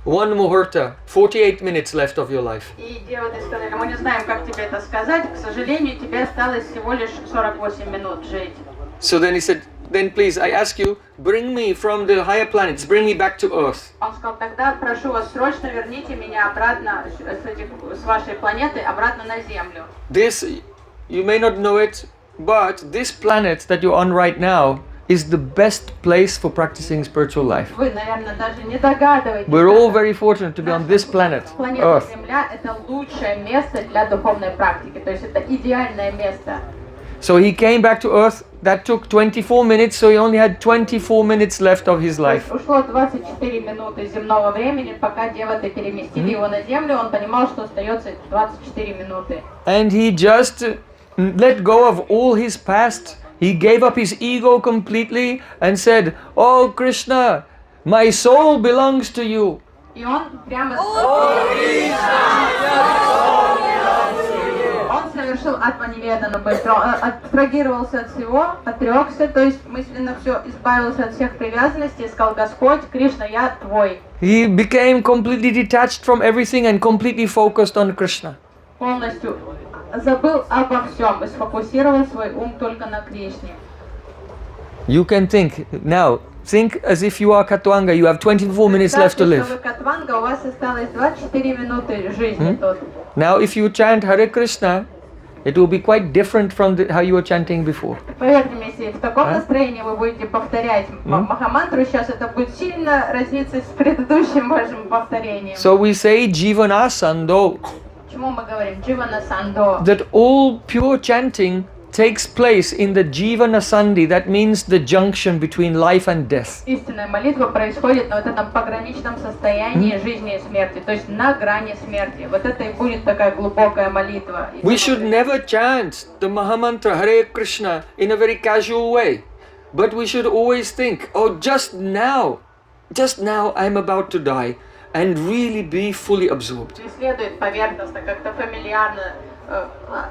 one muhurta, 48 minutes left of your life. И девы сказали, мы не знаем, как тебе это сказать, к сожалению, тебе осталось всего лишь 48 минут жить. So then he said, then please, I ask you, bring me from the higher planets, bring me back to Earth. Он сказал, тогда прошу вас, срочно верните меня обратно с вашей планеты, обратно на Землю. This, you may not know it, but this planet that you're on right now is the best place for practicing spiritual life. Вы, наверное, даже не догадываетесь. We're all very fortunate to be on this planet, Планета Earth. Земля – это лучшее место для духовной практики, то есть это идеальное место. So he came back to Earth. That took 24 minutes, so he only had 24 minutes left of his life. Ушло 24 минуты земного времени, пока девы переместили его на Землю, он понимал, что остается 24 минуты. And he just let go of all his past. He gave up his ego completely and said, "Oh Krishna, my soul belongs to you." И он прямо он совершил атманиведану быстро, он абстрагировался от всего, отрекся, то есть мысленно все избавился от всех привязанностей, сказал: Господь, Кришна, я твой. He became completely detached from everything and completely focused on Krishna. Полностью забыл обо всем и сфокусировал свой ум только на Кришне. You can think now. Think as if you are Katwanga. You have 24 minutes left to live. Катванга, у вас осталось 24 минуты жизни тут. Now, if you chant Hare Krishna, it will be quite different from how you were chanting before. Поверьте мне, если в таком настроении вы будете повторять Махамантру, сейчас это будет сильно разниться с предыдущим вашим повторением. So we say Jivana Sando. Почему мы говорим Дживана Сандо? That all pure chanting takes place in the Jivana Sandhi. That means the junction between life and death. Истинная молитва происходит на вот этом пограничном состоянии жизни и смерти, то есть на грани смерти. Вот это и будет такая глубокая молитва. We should never chant the Mahamantra Hare Krishna in a very casual way. But we should always think, oh, just now I'm about to die, and really be fully absorbed. Не следует поверхностно, как-то фамильярно,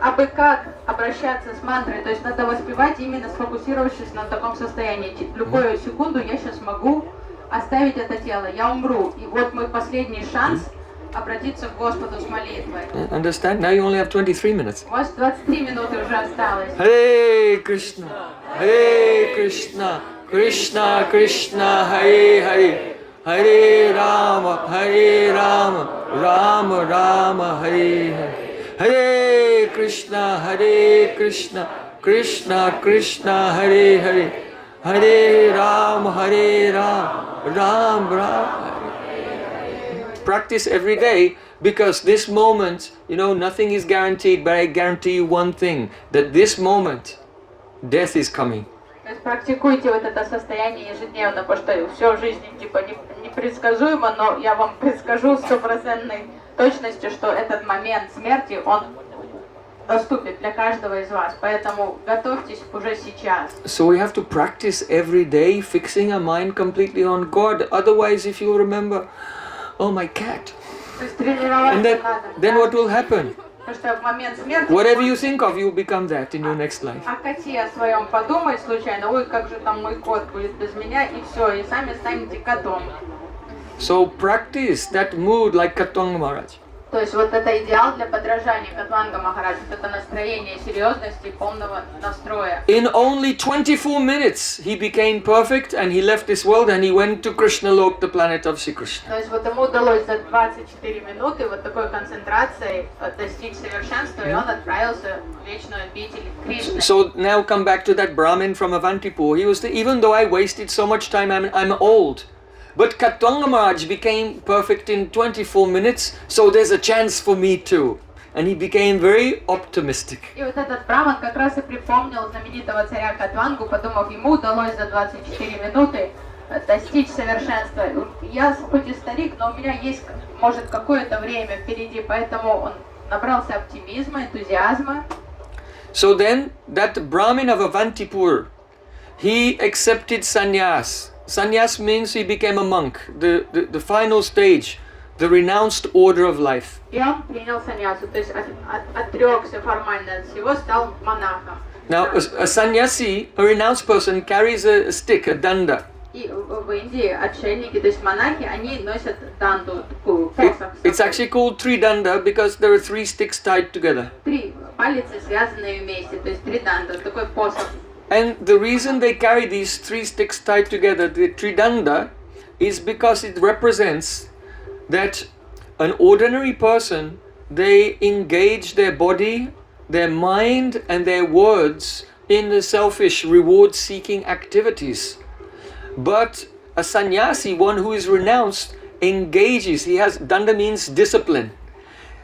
абы как обращаться с мантрой, то есть надо воспевать именно сфокусировавшись на таком состоянии. Любую секунду я сейчас могу оставить это тело, я умру. И вот мой последний шанс обратиться к Господу с молитвой. Understand? Now you only have 23 minutes. У вас 23 минуты уже осталось. Hare Krishna, Krishna Krishna, Hare Hare, Hare Rama, Rama Rama, Hare Hare. Hare Krishna, Krishna Krishna, Hare Hare, Hare Rama, Ram Ram. Practice every day, because this moment, nothing is guaranteed, but I guarantee you one thing, that this moment, death is coming. То есть практикуйте вот это состояние ежедневно, потому что все в жизни типа непредсказуемо, но я вам предскажу с 100% точностью, что этот момент смерти, он доступен для каждого из вас, поэтому готовьтесь уже сейчас. So we have to practice every day, fixing our mind completely on God. Otherwise, if you remember, oh my cat, То есть тренироваться надо. then what will happen? Потому что в момент смерти Whatever you think of, you will become that in your next life. о коте о своем подумай случайно, ой, как же там мой кот будет без меня, и все, и сами станете котом. So practice that mood like Katwanga Maharaj. То есть вот это идеал для подражания Катванга Махараджа, это настроение серьезности и полного настроя. In only 24 minutes he became perfect and he left this world and he went to Krishna Lok, the planet of Sri Krishna. То есть вот ему удалось за 24 минуты вот такой концентрацией достичь совершенства, и он отправился в вечную обитель Кришны. So now come back to that Brahmin from Avantipur. He was even though I wasted so much time, I'm old. But Katwanga Maharaj became perfect in 24 minutes, so there's a chance for me too. And he became very optimistic. И вот этот браман как раз и припомнил знаменитого царя Катвангу, подумав, ему удалось за 24 минуты достичь совершенства. Я хоть и старик, но у меня есть, может, какое-то время впереди, поэтому он набрался оптимизма, энтузиазма. So then, that Brahmin of Avantipur, he accepted sannyas. Sannyas means he became a monk, the final stage, the renounced order of life. И он принял саньясу, то есть отрекся формально от всего, стал монахом. Now, a sannyasi, a renounced person, carries a stick, a danda. И в Индии отшельники, то есть монахи, они носят данду, такую посох. It's actually called tridanda because there are 3 sticks tied together. Три палицы, связанные вместе, то есть три данда, такой посох. And the reason they carry these 3 sticks tied together, the tridanda, is because it represents that an ordinary person, they engage their body, their mind and their words in the selfish reward-seeking activities. But a sannyasi, one who is renounced, engages, danda means discipline.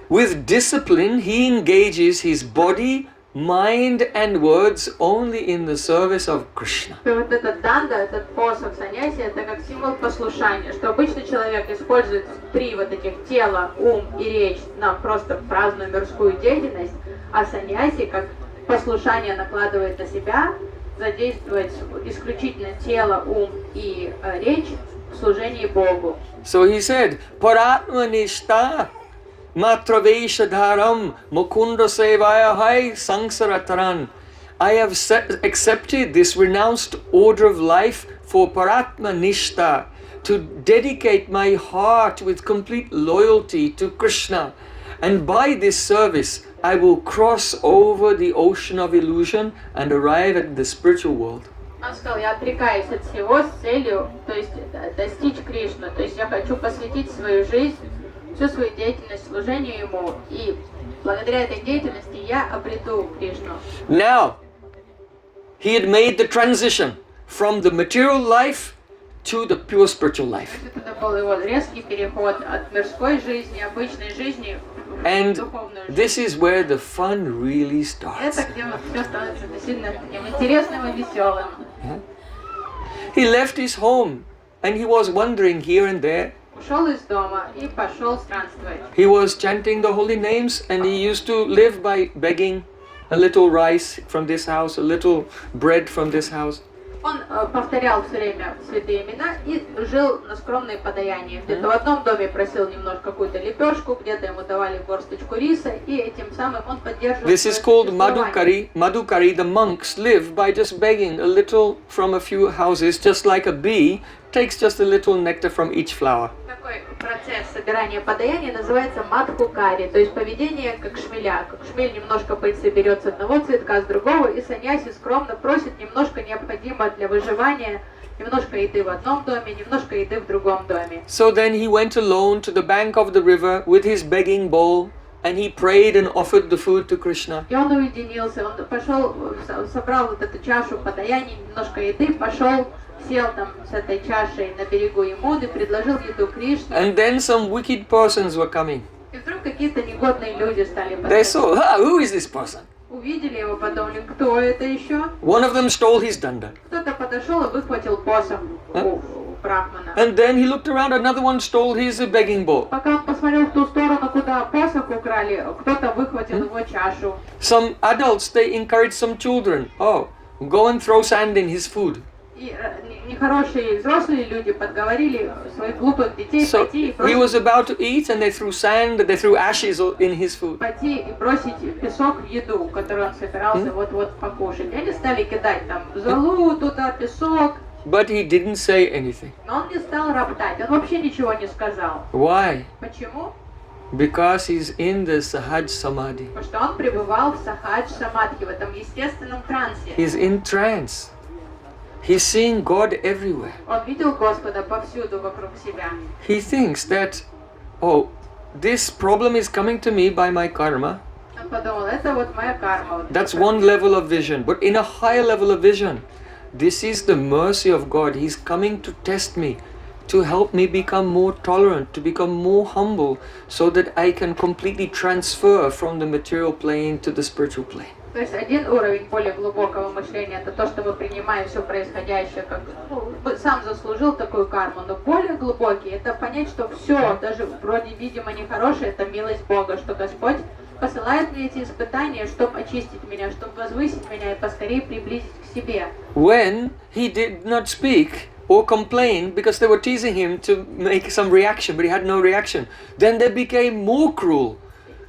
With discipline, he engages his body, mind and words only in the service of Krishna. Вот этот данда, этот посох саньяси, это как символ послушания, что обычный человек использует три вот этих тела, ум и речь на просто праздную мирскую деятельность, а саньяси как послушание накладывает на себя, задействовать исключительно тело, ум и речь в служении Богу. So he said, Paratmanishta Matraveshadharam Mukunda Sevaya Hai Sangsarataran. I have accepted this renounced order of life for Paratma Nishta, to dedicate my heart with complete loyalty to Krishna. And by this service, I will cross over the ocean of illusion and arrive at the spiritual world. Он сказал, я отрекаюсь от всего с целью, то есть достичь Кришну. То есть я хочу посвятить свою жизнь, всю свою деятельность служению Ему. И благодаря этой деятельности я обрету Кришну. Now, he had made the transition from the material life to the pure spiritual life. Это был его резкий переход от мирской жизни, обычной жизни в духовную жизнь. This is where the fun really starts. Это где вот все становится действительно таким интересным и веселым. He left his home and he was wandering here and there. Ушел из дома и пошел странствовать. He was chanting the holy names and he used to live by begging a little rice from this house, a little bread from this house. Он повторял все время святые имена и жил на скромные подаяния. Где-то в одном доме просил немножко какую-то лепешку, где-то ему давали горсточку риса, и этим самым он поддерживал. This is called Madhukari. Madhukari, the monks live by just begging a little from a few houses, just like a bee takes just a little nectar from each flower. Такой процесс собирания подаяний называется мадхукари, то есть поведение как шмеля. Как шмель немножко пыльцы берет с одного цветка, с другого, и саньяси скромно просит немножко необходимо для выживания, немножко еды в одном доме, немножко еды в другом доме. So then he went alone to the bank of the river with his begging bowl and he prayed and offered the food to Krishna. И он уединился, он пошел, собрал вот эту чашу подаяний, немножко еды, пошел, сел там с этой чашей на берегу Ямуны, предложил еду Кришне. And then some wicked persons were coming. И вдруг какие-то негодные люди стали They saw, who is this person? увидели его, подумали, кто это еще? One of them stole his danda. Кто-то подошел и выхватил посох у брахмана. And then he looked around, another one stole his begging bowl. Пока он посмотрел в ту сторону, куда посох украли, кто-то выхватил его чашу. Some adults, they encouraged some children. Oh, go and throw sand in his food. И нехорошие взрослые люди подговорили своих глупых детей So пойти и he бросить, was about to eat and they threw sand, they threw ashes in his food. пойти и бросить песок в еду, которую он собирался вот-вот покушать. И они стали кидать там золу, туда песок. But he didn't say anything. Но он не стал роптать, он вообще ничего не сказал. Why? Почему? Because he's in the Sahaj Samadhi. Потому что он пребывал в сахадж самадхи, в этом естественном трансе. He's in trance. He's seeing God everywhere. Он видел Господа повсюду вокруг себя. He thinks that, oh, this problem is coming to me by my karma. Он подумал, это вот моя карма. Вот That's это. one level of vision. But in a higher level of vision, this is the mercy of God. He's coming to test me, to help me become more tolerant, to become more humble, so that I can completely transfer from the material plane to the spiritual plane. То есть один уровень более глубокого мышления, это то, что мы принимаем все происходящее, как сам заслужил такую карму, но более глубокий, это понять, что все, даже вроде видимо нехорошее, это милость Бога, что Господь посылает мне эти испытания, чтобы очистить меня, чтобы возвысить меня и поскорее приблизить к себе. When he did not speak or complain because they were teasing him to make some reaction, but he had no reaction, then they became more cruel.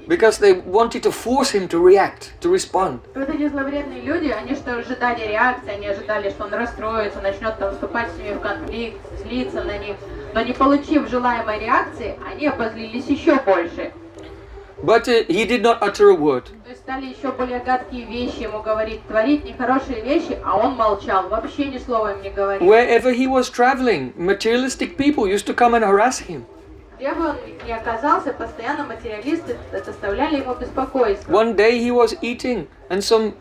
Because they wanted to force him to react, to respond. Вот эти зловредные люди, они что ожидали реакции, они ожидали, что он расстроится, начнет там вступать с ними в конфликт, злиться на них. Но не получив желаемой реакции, они обозлились еще больше. But he did not utter a word. То есть стали еще более гадкие вещи ему говорить, творить нехорошие вещи, а он молчал, вообще ни слова им не говорил. Wherever he was traveling, materialistic people used to come and harass him. Где бы он ни оказался, постоянно материалисты доставляли ему беспокойство. One day he was eating and some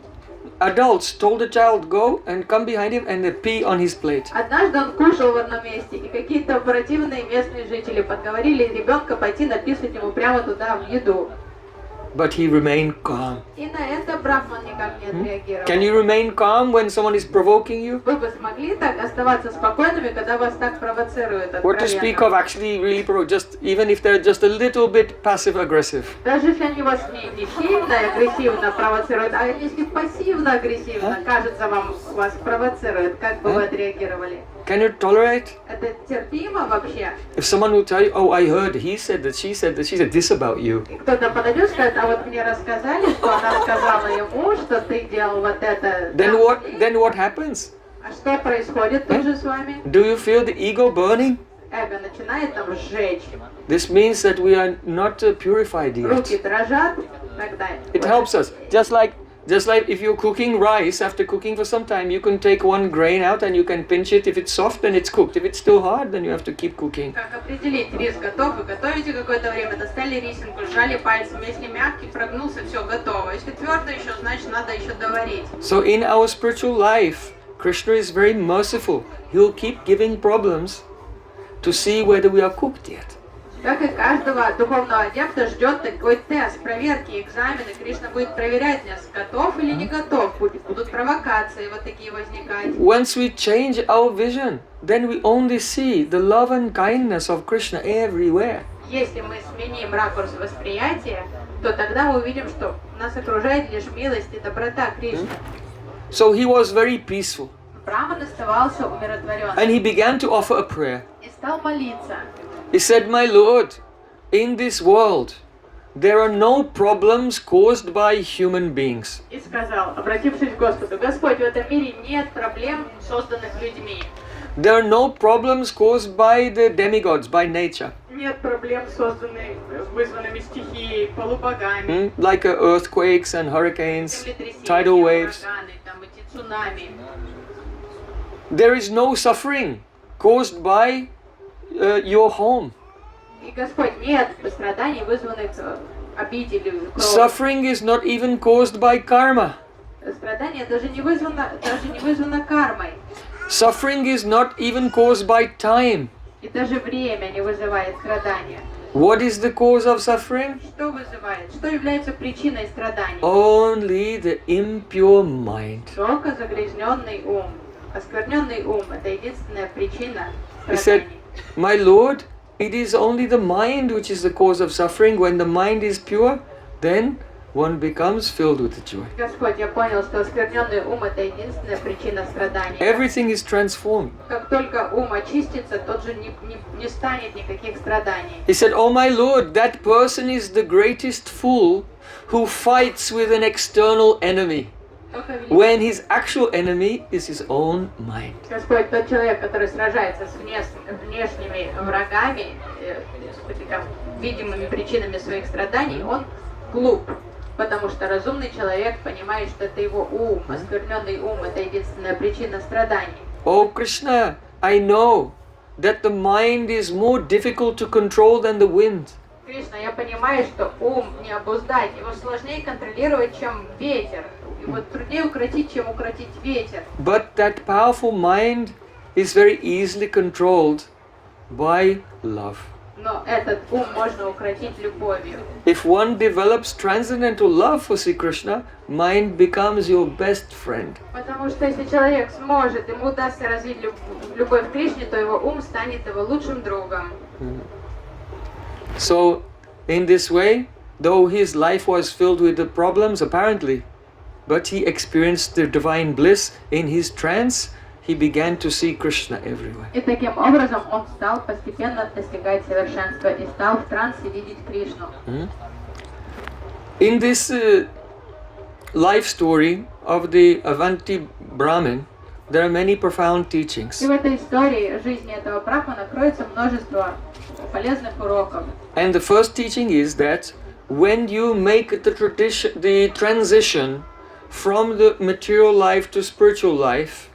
adults told the child go and come behind him and they pee on his plate. Однажды он кушал в одном месте, и какие-то противные местные жители подговорили ребенка пойти написать ему прямо туда в еду. But he remained calm. И на это Брахман никак не отреагировал. Can you remain calm when someone is provoking you? Вы бы смогли так оставаться спокойными, когда вас так провоцируют What to speak of откровенно? actually really provoke, just even if they're just a little bit passive aggressive. Даже если они вас не сильно агрессивно провоцируют, а если пассивно-агрессивно, кажется, вас провоцируют, как бы вы отреагировали? Can you tolerate? Это терпимо вообще? If someone will tell you, oh, I heard he said that, she said this about you. И кто-то подойдет и скажет, а вот мне рассказали, что она сказала ему, что ты делал вот это. Then what happens? А что происходит тут же с вами? Do you feel the ego burning? Эго начинает там сжечь. This means that we are not purified Руки yet. дрожат, тогда. It helps us. Just like if you're cooking rice, after cooking for some time, you can take one grain out and you can pinch it. If it's soft, then it's cooked. If it's still hard, then you have to keep cooking. Как определить, рис готов, вы готовите какое-то время, достали рисинку, сжали пальцем, если мягкий, прогнулся, все, готово. Если твердо еще, значит надо еще доварить. So in our spiritual life, Krishna is very merciful. He'll keep giving problems to see whether we are cooked yet. Как и каждого духовного адепта ждет такой тест, проверки, экзамены. Кришна будет проверять нас, готов или не готов. Будут провокации вот такие возникать. Once we change our vision, then we only see the love and kindness of Krishna everywhere. Если мы сменим ракурс восприятия, то тогда мы увидим, что нас окружает лишь милость и доброта Кришны. So he was very peaceful. Браман оставался умиротворенным And he began to offer a prayer. и стал молиться. He said, my Lord, in this world, there are no problems caused by human beings. И сказал, обратившись к Господу, Господь, в этом мире нет проблем, созданных людьми. There are no problems caused by the demigods, by nature. Нет проблем, созданных, вызванными стихией, полубогами. Like earthquakes and hurricanes, Землетрясения, tidal waves. ураганы, там эти цунами. There is no suffering caused by your home. И Господь, нет страданий, вызванных обиделью, кровью. Suffering is not even caused by karma. Страдание даже не вызвано кармой. Suffering is not even caused by time. И даже время не вызывает страдания. What is the cause of suffering? Что вызывает? Что является причиной страданий? Only the impure mind. Только загрязненный ум. Оскверненный ум – это единственная причина He said, страданий. my Lord, it is only the mind which is the cause of suffering. When the mind is pure, then one becomes filled with joy. Господь, я понял, что оскверненный ум – это единственная причина страданий. Everything is transformed. Как только ум очистится, тот же не станет никаких страданий. He said, oh my Lord, that person is the greatest fool who fights with an external enemy, when his actual enemy is his own mind. Господь, тот человек, который сражается с внешними врагами, видимыми причинами своих страданий, он глуп. Потому что разумный человек понимает, что это его ум, оскверненный ум, это единственная причина страданий. Oh Krishna, I know that the mind is more difficult to control than the wind. Кришна, я понимаю, что ум не обуздать, его сложнее контролировать, чем ветер. Его труднее укротить, чем укротить ветер. But that powerful mind is very easily controlled by love. Но этот ум можно укротить любовью. If one develops transcendental love for Sri Krishna, mind becomes your best friend. Потому что если человек сможет, ему удастся развить любовь к Кришне, то его ум станет его лучшим другом. So, in this way, though his life was filled with the problems apparently, but he experienced the divine bliss in his trance, he began to see Krishna everywhere. И таким образом он стал постепенно достигать совершенства и стал в трансе видеть Кришну. In this life story of the Avanti Brahmin, there are many profound teachings. И в этой истории жизни этого брахмана кроется множество полезных уроков. And the first teaching is that when you make the transition from the material life to spiritual life,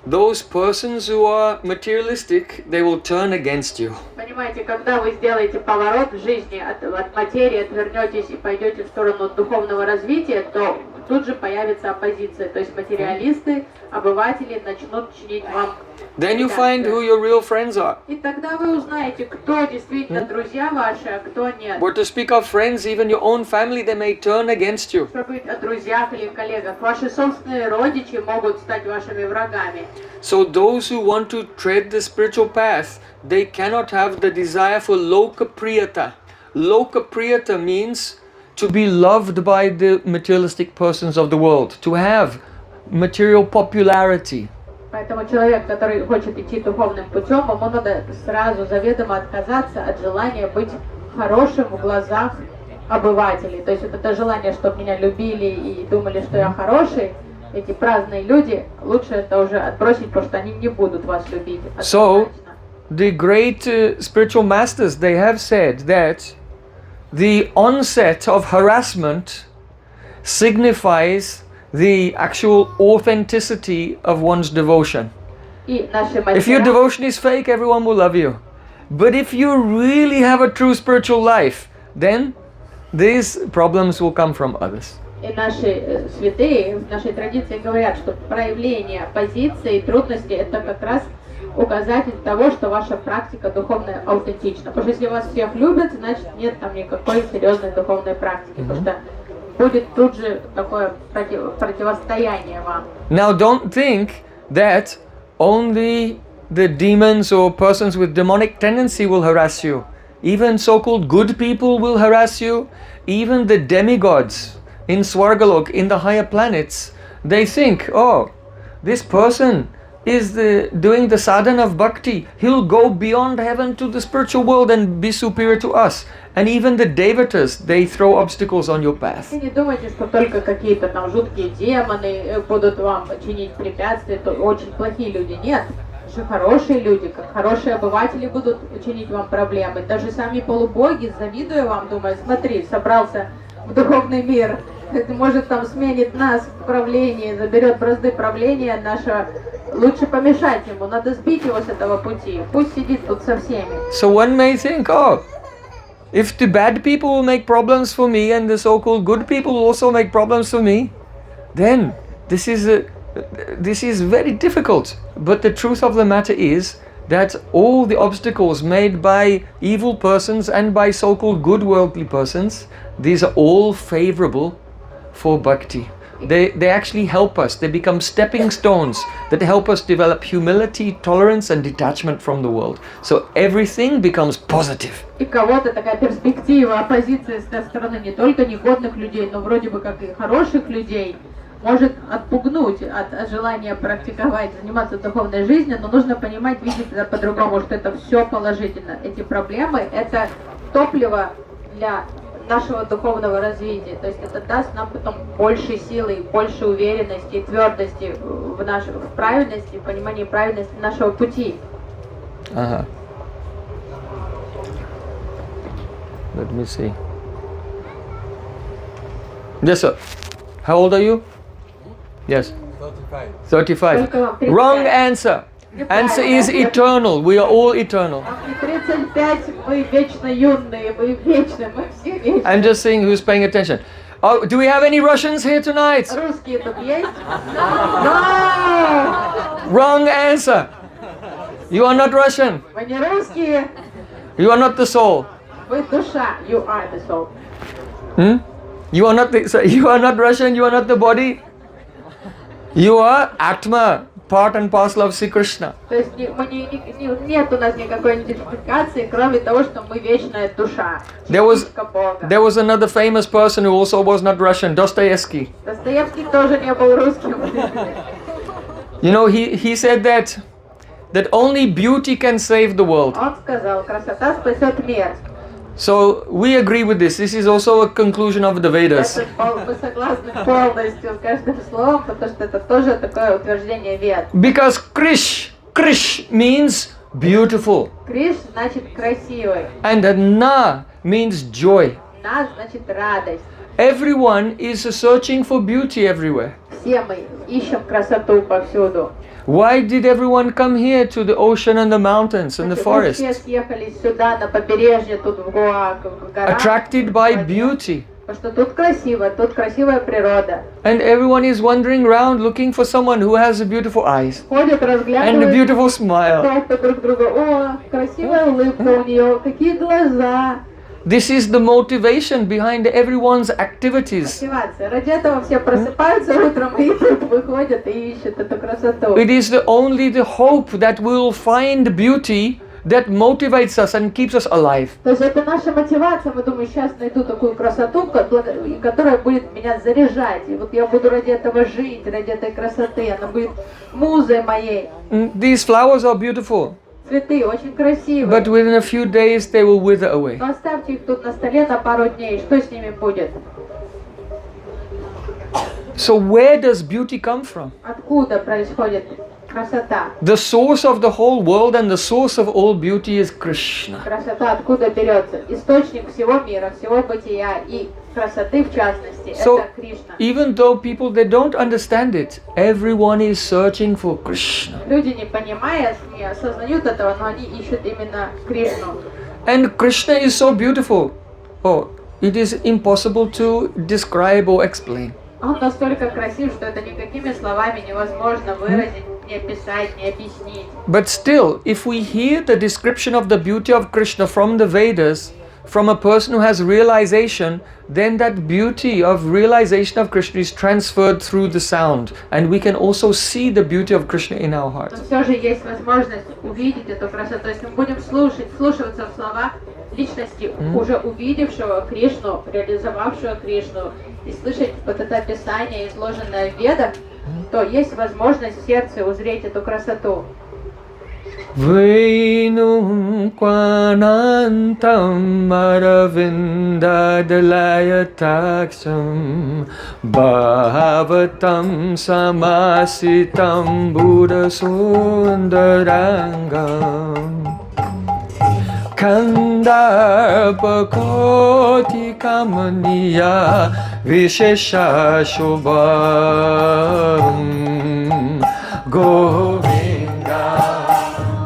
those persons who are materialistic, they will turn against you. Понимаете, когда вы сделаете поворот в жизни от материи, отвернетесь и пойдете в сторону духовного развития, то тут же появится оппозиция. То есть материалисты, обыватели начнут чинить вам. Then you find who your real friends are. И тогда вы узнаете, кто действительно друзья ваши, а кто нет. But to speak of friends, even your own family, they may turn against you. Что говорить о друзьях или коллегах? Ваши собственные родичи могут стать вашими врагами. So those who want to tread the spiritual path, they cannot have the desire for lokapriyata. Lokapriyata means to be loved by the materialistic persons of the world, to have material popularity. Поэтому человек, который хочет идти духовным путем, ему надо сразу заведомо отказаться от желания быть хорошим в глазах обывателей. То есть вот это желание, чтобы меня любили и думали, что я хороший, эти праздные люди, лучше это уже отбросить, потому что они не будут вас любить. So, the great spiritual masters, they have said that the onset of harassment signifies the actual authenticity of one's devotion. If your devotion is fake, everyone will love you. But if you really have a true spiritual life, then these problems will come from others. И наши святые в нашей традиции говорят, что проявление оппозиции и трудности это как раз указатель того, что ваша практика духовная аутентична. Потому что если вас всех любят, значит нет там никакой серьезной духовной практики. Потому что будет тут же такое противостояние вам. Now don't think that only the demons or persons with demonic tendency will harass you. Even so-called good people will harass you. Even the demigods in Swargalok, in the higher planets, they think, oh, this person is doing the sadhana of bhakti. He'll go beyond heaven to the spiritual world and be superior to us. And even the devatas, they throw obstacles on your path. Не думайте, что только какие-то там жуткие демоны будут вам чинить препятствия, то очень плохие люди. Нет, даже хорошие люди, как хорошие обыватели будут чинить вам проблемы. Даже сами полубоги, завидуя вам, думают, смотри, собрался в духовный мир, может там сменит нас в правлении, заберет бразды правления нашего. Лучше помешать ему, надо сбить его с этого пути. Пусть сидит тут со всеми. So one may think, oh, if the bad people will make problems for me and the so-called good people will also make problems for me, then this is very difficult. But the truth of the matter is that all the obstacles made by evil persons and by so-called good worldly persons, these are all favorable for bhakti. They actually help us. They become stepping stones that help us develop humility, tolerance and detachment from the world. So everything becomes positive. И кого-то такая перспектива оппозиции со стороны не только негодных людей, но вроде бы как и хороших людей может отпугнуть от желания практиковать, заниматься духовной жизнью, но нужно понимать, видеть это по-другому, что это все положительно. Эти проблемы – это топливо для нашего духовного развития. То есть это даст нам потом больше силы, больше уверенности и твердости в правильности, в понимании правильности нашего пути. Ага. Let me see. Yes, sir. How old are you? Yes. 35. Wrong answer. Answer is eternal. We are all eternal. I'm just saying who's paying attention. Oh, do we have any Russians here tonight? Wrong answer. You are not Russian. You are not the soul. You are the soul. You are not you are not Russian. You are not the body. You are Atma, part and parcel of Sri Krishna. То есть нет у нас никакой идентификации, кроме того, что мы вечная душа. There was another famous person who also was not Russian, Dostoevsky. Достоевский тоже не был русским. You know, he said that only beauty can save the world. Он сказал, красота спасет мир. So we agree with this. This is also a conclusion of the Vedas. Мы согласны полностью с каждым словом, потому что это тоже такое утверждение Вед. Because Krish means beautiful. Криш значит красивый. And Na means joy. На значит радость. Everyone is searching for beauty everywhere. Все мы ищем красоту повсюду. Why did everyone come here to the ocean and the mountains and the forests? Все съехались сюда на побережье, тут в горах, Attracted by beauty. Потому что тут красиво, тут красивая природа. And everyone is wandering around looking for someone who has beautiful eyes Ходят, and a разглядывают beautiful smile. друг друга. О, красивая улыбка у нее, какие глаза. This is the motivation behind everyone's activities. Мотивация. Ради этого все просыпаются утром и тут выходят и ищут эту красоту. It is only the hope that we will find beauty that motivates us and keeps us alive. То есть это наша мотивация. Мы думаем, сейчас найду такую красоту, которая будет меня заряжать. И вот я буду ради этого жить, ради этой красоты. Она будет музой моей. These flowers are beautiful. Цветы очень красивые. But within a few days they will wither away. Но оставьте их тут на столе на пару дней. Что с ними будет? So where does beauty come from? Откуда происходит красота? The source of the whole world and the source of all beauty is Krishna. Красота откуда берется? Источник всего мира, всего бытия и красоты в частности. So Это Кришна. even though people they don't understand it, everyone is searching for Krishna. Люди, не понимая, не осознают этого, но они ищут именно Кришну. And Krishna is so beautiful. Oh, it is impossible to describe or explain. Он настолько красив, что это никакими словами невозможно выразить, не описать, не объяснить. But still, if we hear the description of the beauty of Krishna from the Vedas, from a person who has realization, then that beauty of realization of Krishna is transferred through the sound, and we can also see the beauty of Krishna in our hearts. Но все же есть возможность увидеть эту красоту, если мы будем вслушиваться в слова личности, уже увидевшего Кришну, реализовавшего Кришну, и слышать вот это описание, изложенное в Ведах, то есть возможность в сердце узреть эту красоту. Vainum kwanantam aravindadalayataksam bhavatam samasitam buddha sundarangam Kandarpakoti kamaniya vishesha shubham Govinda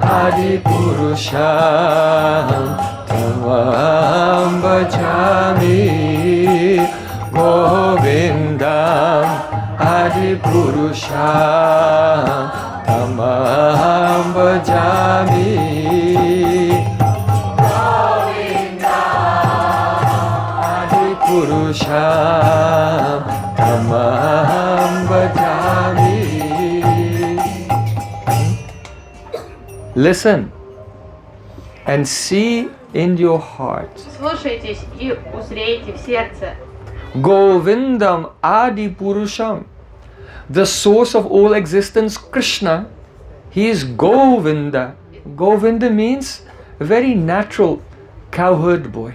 Adi Purusham Tamam Bhajami Govindam Adi Purusham Tamam Bhajami Purusham tamam bhajami. Listen and see in your heart. Слушайтесь и узрейте в сердце. Govindam Adi Purusham, the source of all existence, Krishna. He is Govinda. Govinda means a very natural cowherd boy.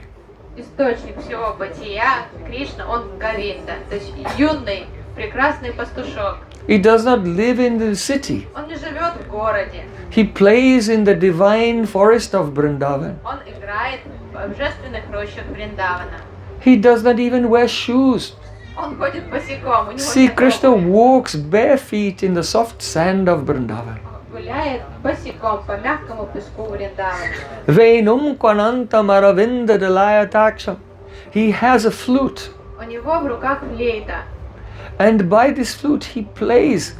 Источник всего бытия, Кришна, он Говинда, то есть юный, прекрасный пастушок. He does not live in the city. Он не живет в городе. He plays in the divine forest of Vrindavan. Он играет в божественных рощах Вриндавана. He does not even wear shoes. Он ходит босиком, у него See, нет Krishna обуви. walks bare feet in the soft sand of Vrindavan. Гуляет босиком по мягкому песку Вриндавана. Venum kwanantam aravinda dalayataksham. He has a flute, У него в руках флейта. and by this flute he plays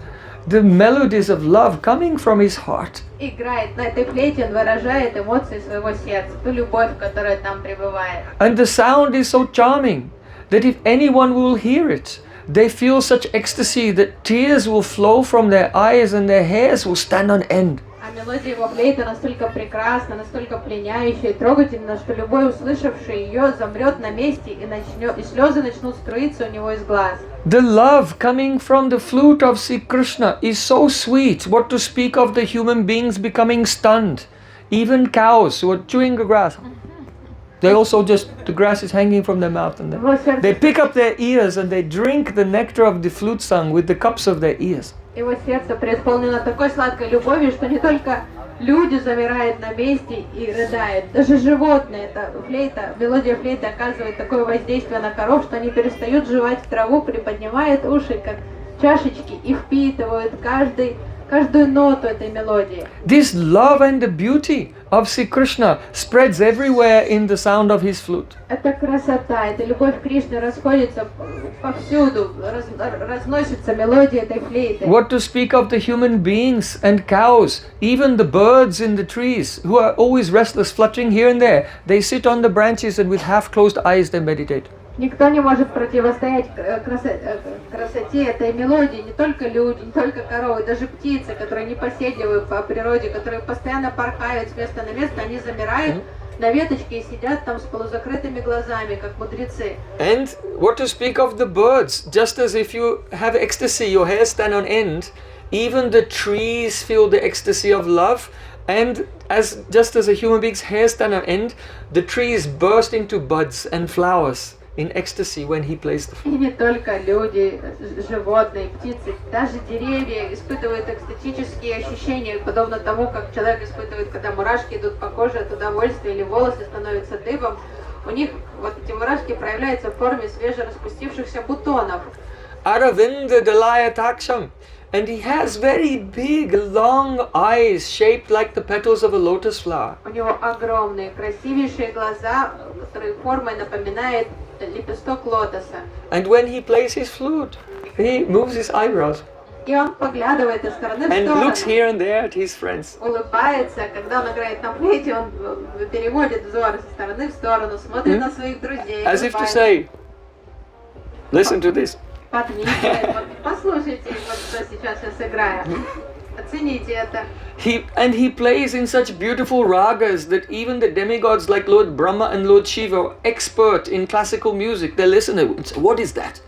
the melodies of love coming from his heart. Играет на этой флейте, он выражает эмоции своего сердца, ту любовь, которая там пребывает. And the sound is so charming that if anyone will hear it, they feel such ecstasy that tears will flow from their eyes and their hairs will stand on end. А мелодия его флейта настолько прекрасна, настолько пленяющая и трогательна, что любой услышавший ее замрет на месте и слезы начнут струиться у него из глаз. The love coming from the flute of Sri Krishna is so sweet. What to speak of the human beings becoming stunned? Even cows who are chewing the grass. They also just, the grass is hanging from their mouth, and they pick up their ears and they drink the nectar of the flute song with the cups of their ears. Его сердце преисполнено такой сладкой любовью, что не только люди замирают на месте и рыдают, даже животные. Это флейта, мелодия флейты оказывает такое воздействие на коров, что они перестают жевать траву, приподнимают уши, как чашечки, и впитывают каждую ноту этой мелодии. This love and the beauty of Sri Krishna spreads everywhere in the sound of his flute. Эта красота, эта любовь к Кришне расходится повсюду, разносится мелодия этой флейты. What to speak of the human beings and cows, even the birds in the trees who are always restless, fluttering here and there. They sit on the branches and with half-closed eyes they meditate. Никто не может противостоять красоте этой мелодии, не только люди, не только коровы, даже птицы, которые непоседливы по природе, которые постоянно порхают с места на место, они замирают на веточке и сидят там с полузакрытыми глазами, как мудрецы. And what to speak of the birds, just as if you have ecstasy, your hair stand on end, even the trees feel the ecstasy of love, and just as a human being's hair stand on end, the trees burst into buds and flowers in ecstasy when he plays the flute. И не только люди, животные, птицы, даже деревья испытывают экстатические ощущения, подобно тому, как человек испытывает, когда мурашки идут по коже от удовольствия или волосы становятся дыбом. У них вот эти мурашки проявляются в форме свежераспустившихся бутонов. Aravinda Dalayataksham. And he has very big, long eyes shaped like the petals of a lotus flower. У него огромные, красивейшие глаза, которые формой напоминают лепесток лотоса. And when he plays his flute, he moves his eyebrows И он поглядывает из стороны в and looks сторону, here and there at his friends. улыбается. Когда он играет на флейте, он переводит взор со стороны в сторону, смотрит на своих друзей, As if to улыбается, say, listen to this. подмигивает. Вот послушайте, вот что сейчас я сыграю. Оцените это. And he plays in such beautiful ragas that even the demigods like Lord Brahma and Lord Shiva are expert in classical music. They listen and say, what is that?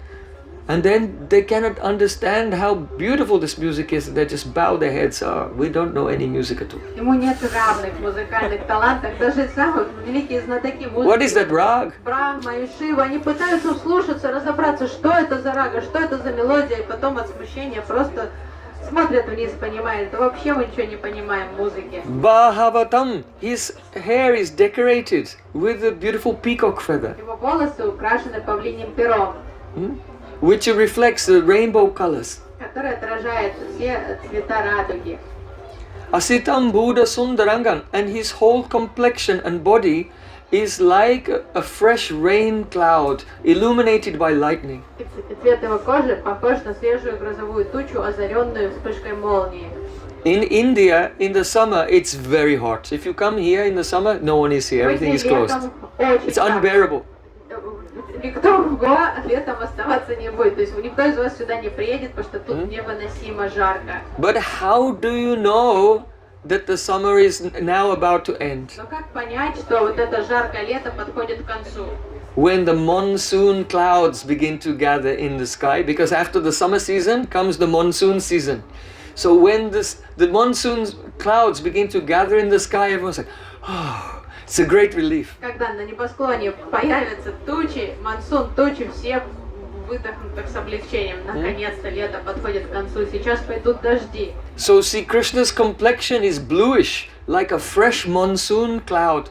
And then they cannot understand how beautiful this music is. They just bow their heads. We don't know any music at all. Ему нет равных в музыкальных талантах, даже самые великие знатоки музыки. What is that rag? Брахма и Шива, они пытаются вслушаться, разобраться, что это за рага, что это за мелодия, и потом от смущения просто смотрят вниз, понимают, да вообще мы ничего не понимаем в музыке. Bahavatam. His hair is decorated with a beautiful peacock feather, Его волосы украшены павлиним пером, which reflects the rainbow colors. который отражает все цвета радуги. Asitam Buddha Sundarangan, and his whole complexion and body is like a fresh rain cloud illuminated by lightning. И цвет его кожи похож на свежую грозовую тучу, озаренную вспышкой молнии. In India, in the summer, it's very hot. If you come here in the summer, no one is here. Everything is closed. It's unbearable. Никто летом оставаться не будет. То есть никто из вас сюда не приедет, потому что тут невыносимо жарко. But how do you know that the summer is now about to end? Но как понять, что вот это жаркое лето подходит к концу? When the monsoon clouds begin to gather in the sky, because after the summer season comes the monsoon season. So when the monsoon clouds begin to gather in the sky, everyone's like, oh, it's a great relief. Когда на небосклоне появятся тучи, монсун, тучи, все выдохнут так с облегчением. Наконец-то лето подходит к концу, сейчас пойдут дожди. So see, Krishna's complexion is bluish, like a fresh monsoon cloud.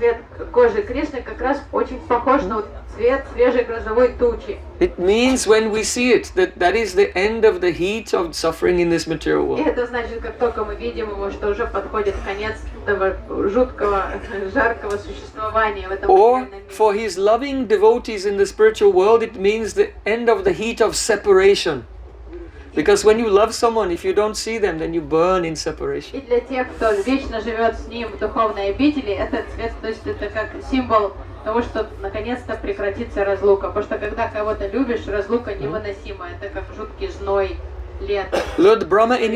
цвет кожи Кришны как раз очень похож на вот цвет свежей грозовой тучи. It means when we see it, that is the end of the heat of suffering in this material И world. это значит, как только мы видим его, что уже подходит конец этого жуткого, жаркого существования в этом Or материальном мире. for his loving devotees in the spiritual world, it means the end of the heat of separation. Because when you love someone, if you don't see them, then you burn in separation. И для тех, кто вечно живет с ним в духовной обители, этот цвет, то есть это как символ того, что наконец-то прекратится разлука. Потому что когда кого-то любишь, разлука невыносима. Это как жуткий зной лета. Lord Brahma in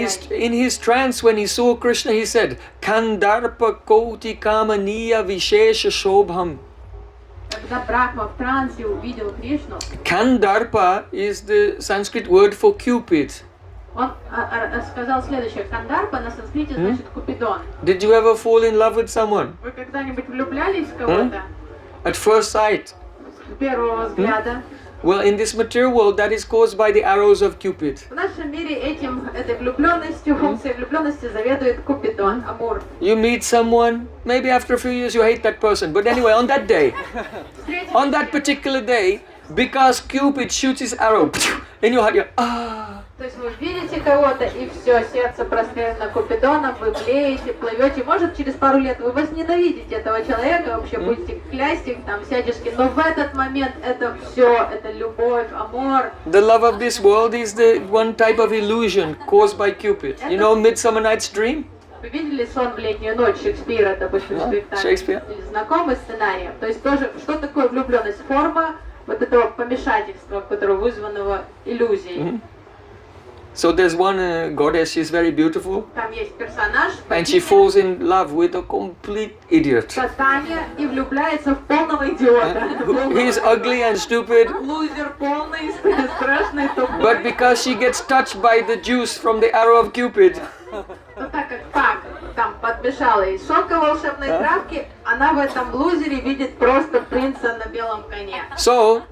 his trance, when he saw Krishna, he said, Kandarpa koti kamaniya vishesha shobham. Когда Брахма в трансе увидел Кришну, Kandarpa is the Sanskrit word for Cupid. он сказал следующее. Кандарпа на санскрите значит Купидон. Did you ever fall in love with someone? Вы когда-нибудь влюблялись в кого-то At first sight? с первого взгляда? Well, in this material world, that is caused by the arrows of Cupid. В нашем мире этой влюбленностью, функцией влюбленности заведует Купидон, Амур. You meet someone, maybe after a few years you hate that person. But anyway, on that day, on that particular day, because Cupid shoots his arrow in your heart, you're То есть вы видите кого-то, и все, сердце прострелено Купидоном, вы блеете, плывете. Может, через пару лет вы возненавидите этого человека, вообще будете клясть их там всячески, но в этот момент это все, это любовь, амор. The love of this world is the one type of illusion caused by Cupid. You know Midsummer Night's Dream? Вы видели сон в летнюю ночь Шекспира, допустим, спектакль? Шекспир. Или знакомый сценарий? То есть тоже, что такое влюбленность? Форма вот этого помешательства, которое вызванного иллюзией. So there's one goddess, she's very beautiful, Там есть персонаж, and she falls in love with a complete idiot. Таня, и влюбляется в полного идиота. He's ugly and stupid, Лузер полный, страшный, тупой. but because she gets touched by the juice from the arrow of Cupid, Но так как Пак там подмешала из сока волшебной травки, она в этом лузере видит просто принца на белом коне. so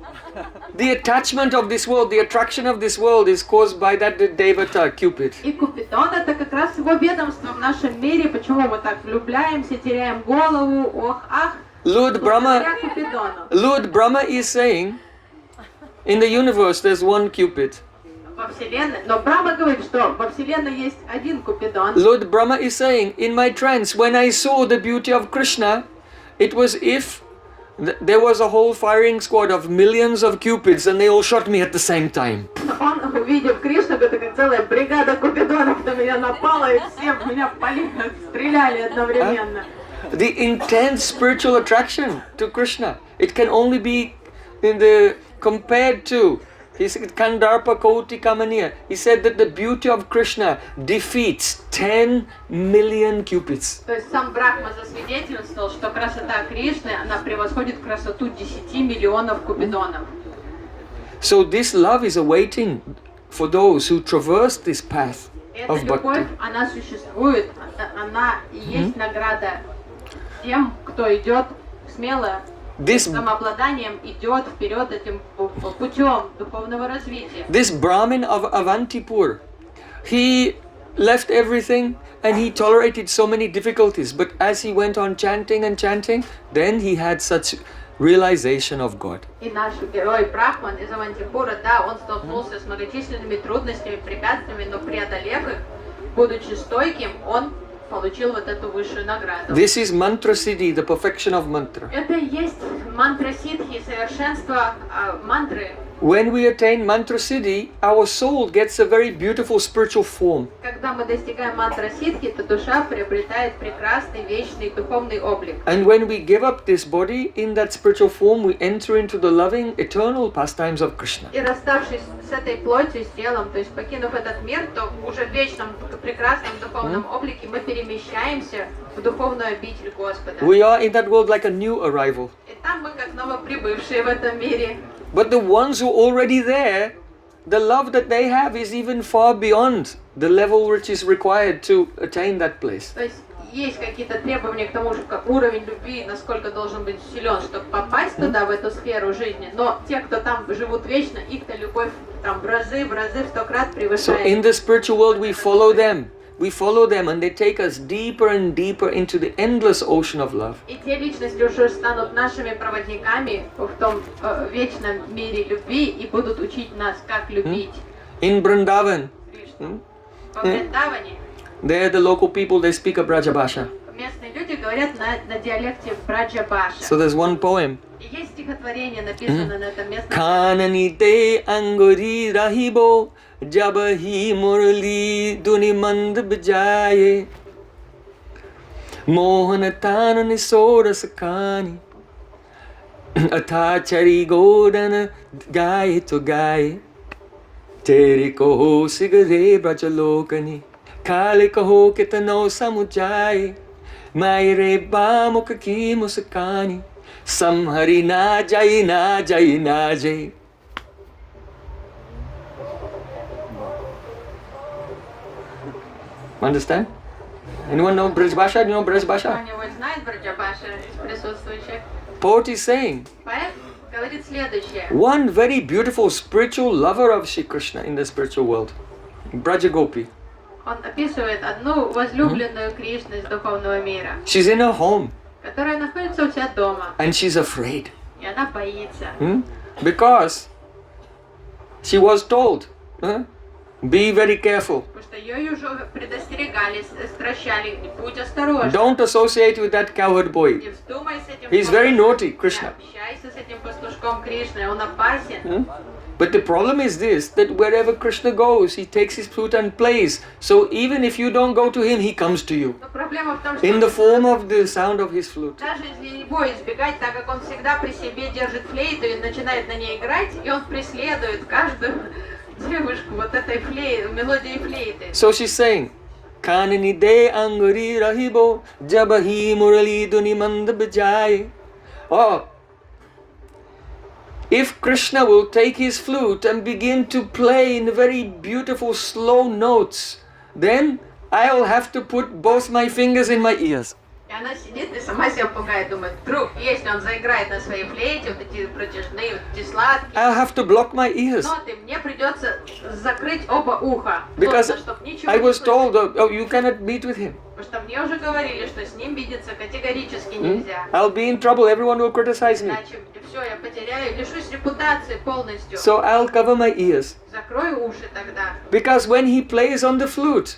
the attachment of this world, the attraction of this world is caused by that devata, Cupid. И Купидон это как раз его ведомство в нашем мире. Почему мы так влюбляемся, теряем голову, ох, ах. Lord Благодаря Brahma, Купидону. Lord Brahma is saying, in the universe there's one Cupid. Во Вселенной. Но Брахма говорит, что во Вселенной есть один Купидон. Lord Brahma is saying, in my trance, when I saw the beauty of Krishna, it was if there was a whole firing squad of millions of Cupids and they all shot me at the same time. Он, увидев Кришну, это как целая бригада Купидонов на меня напала, и все в меня стреляли одновременно. The intense spiritual attraction to Krishna, it can only be compared to, he said, Kandarpa Koti Kamaniya. He said that the beauty of Krishna defeats 10 million Cupids. То есть сам Брахма засвидетельствовал, что красота Кришны, она превосходит красоту 10 миллионов Купидонов. So this love is awaiting for those who traverse this path Эта of любовь, bhakti. она существует, она и есть награда тем, кто идет смело, This, с самообладанием идет вперед этим путем духовного развития. this Brahmin of Avantipur, he left everything and he tolerated so many difficulties. But as he went on chanting and chanting, then he had such realization of God. И наш герой Брахман из Авантипура, да, он столкнулся с многочисленными трудностями, препятствиями, но преодолев их, будучи стойким, он получил вот эту высшую награду. This is mantra siddhi, the perfection of mantra. Это и есть мантра ситхи, совершенство мантры. When we attain mantra siddhi, our soul gets a very beautiful spiritual form. Когда мы достигаем мантра ситхи, то душа приобретает прекрасный, вечный духовный облик. And when we give up this body in that spiritual form, we enter into the loving, eternal pastimes of Krishna. И расставшись с этой плотью, с телом, то есть покинув этот мир, то уже в вечном, прекрасном духовном облике мы перемещаемся в духовную обитель Господа. We are in that world like a new arrival. И там мы как новоприбывшие в этом мире. But the ones who are already there, the love that they have is even far beyond the level which is required to attain that place. То есть есть какие-то требования к тому, как уровень любви, насколько должен быть силен, чтобы попасть туда, в эту сферу жизни. Но те, кто там живут вечно, их-то любовь там в разы, в 100 крат So превышает. in the spiritual world we follow them we follow them and they take us deeper and deeper into the endless ocean of love. И те личности уже станут нашими проводниками в том вечном мире любви и будут учить нас, как любить In Vrindavan, Кришну. Во Вриндаване there the local people, they speak a Braja Bhasha. местные люди говорят на диалекте Браджа-баша. So there's one poem. И есть стихотворение, написано на этом местном. Kanani te anguri rahibo jab hi murli duni mand bajaye mohan tanani soras kani atha chari godan gaye to gaye tere ko sigare brajlokani kale ko kitno samujaye maire bamuk ki muskani Samhari na jai na jai na jai. Understand? Anyone know Braj Bhasha? Do you know Braj Bhasha? Кто-нибудь знает Браджа-баша из присутствующих? Poet is saying, Поэт говорит следующее. one very beautiful spiritual lover of Shri Krishna in the spiritual world, Braja Gopi. Он описывает одну возлюбленную Кришну из духовного мира, She's in her home которая находится у себя дома, and she's afraid. и она боится. Because she was told, be very careful. Потому что ее уже предостерегали, стращали, будь осторожен. Don't associate with that cowherd boy. Не вздумай с этим He's very пастушком. naughty, Krishna. Не общайся с этим пастушком Кришной, он опасен. But the problem is this, that wherever Krishna goes, he takes his flute and plays. So even if you don't go to him, he comes to you. Но проблема в том, что In the form of the sound of his flute. даже если его избегать, так как он всегда при себе держит флейту и начинает на ней играть, и он преследует каждую девушку вот этой мелодией флейты. So she's saying, Kanini de anguri rahibo, jabahi murali duni mand bajaye. Oh, if Krishna will take his flute and begin to play in very beautiful slow notes, then I'll have to put both my fingers in my ears. И она сидит и сама себя пугает, думает, вдруг, если он заиграет на своей флейте, вот эти протяжные, вот эти сладкие I'll have to block my ears. ноты, мне придется закрыть оба уха, Because чтоб ничего I не was told, слышать. oh, you cannot meet with him. Потому что мне уже говорили, что с ним видеться категорически нельзя. I'll be in trouble, everyone will criticize me. Иначе все, я потеряю, лишусь репутации полностью. So I'll cover my ears. Закрой уши тогда. Because when he plays on the flute,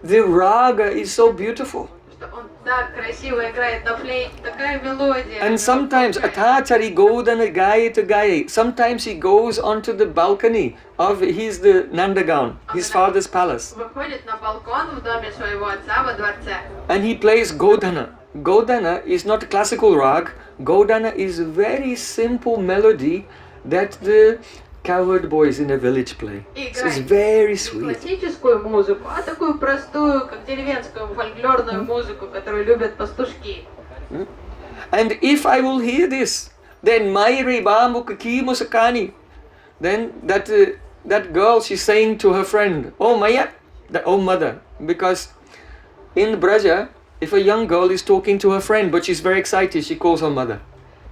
the raga is so beautiful. Что он так красиво играет на флейте, такая мелодия. And sometimes, atachari godana gaye to gaye, sometimes he goes onto the balcony of the Nandagan, his father's palace. Выходит на балкон в доме своего отца во дворце. And he plays godana. Godana is not a classical rag. Godana is a very simple melody that the cowherd boys in a village play. So it's very Не sweet. классическую музыку, а такую простую, как деревенскую фольклорную музыку, которую любят пастушки. And if I will hear this, then Mayre Bamukaki Musakani, then that girl, she's saying to her friend, oh Maya, oh mother, because in Braja, if a young girl is talking to her friend, but she's very excited, she calls her mother.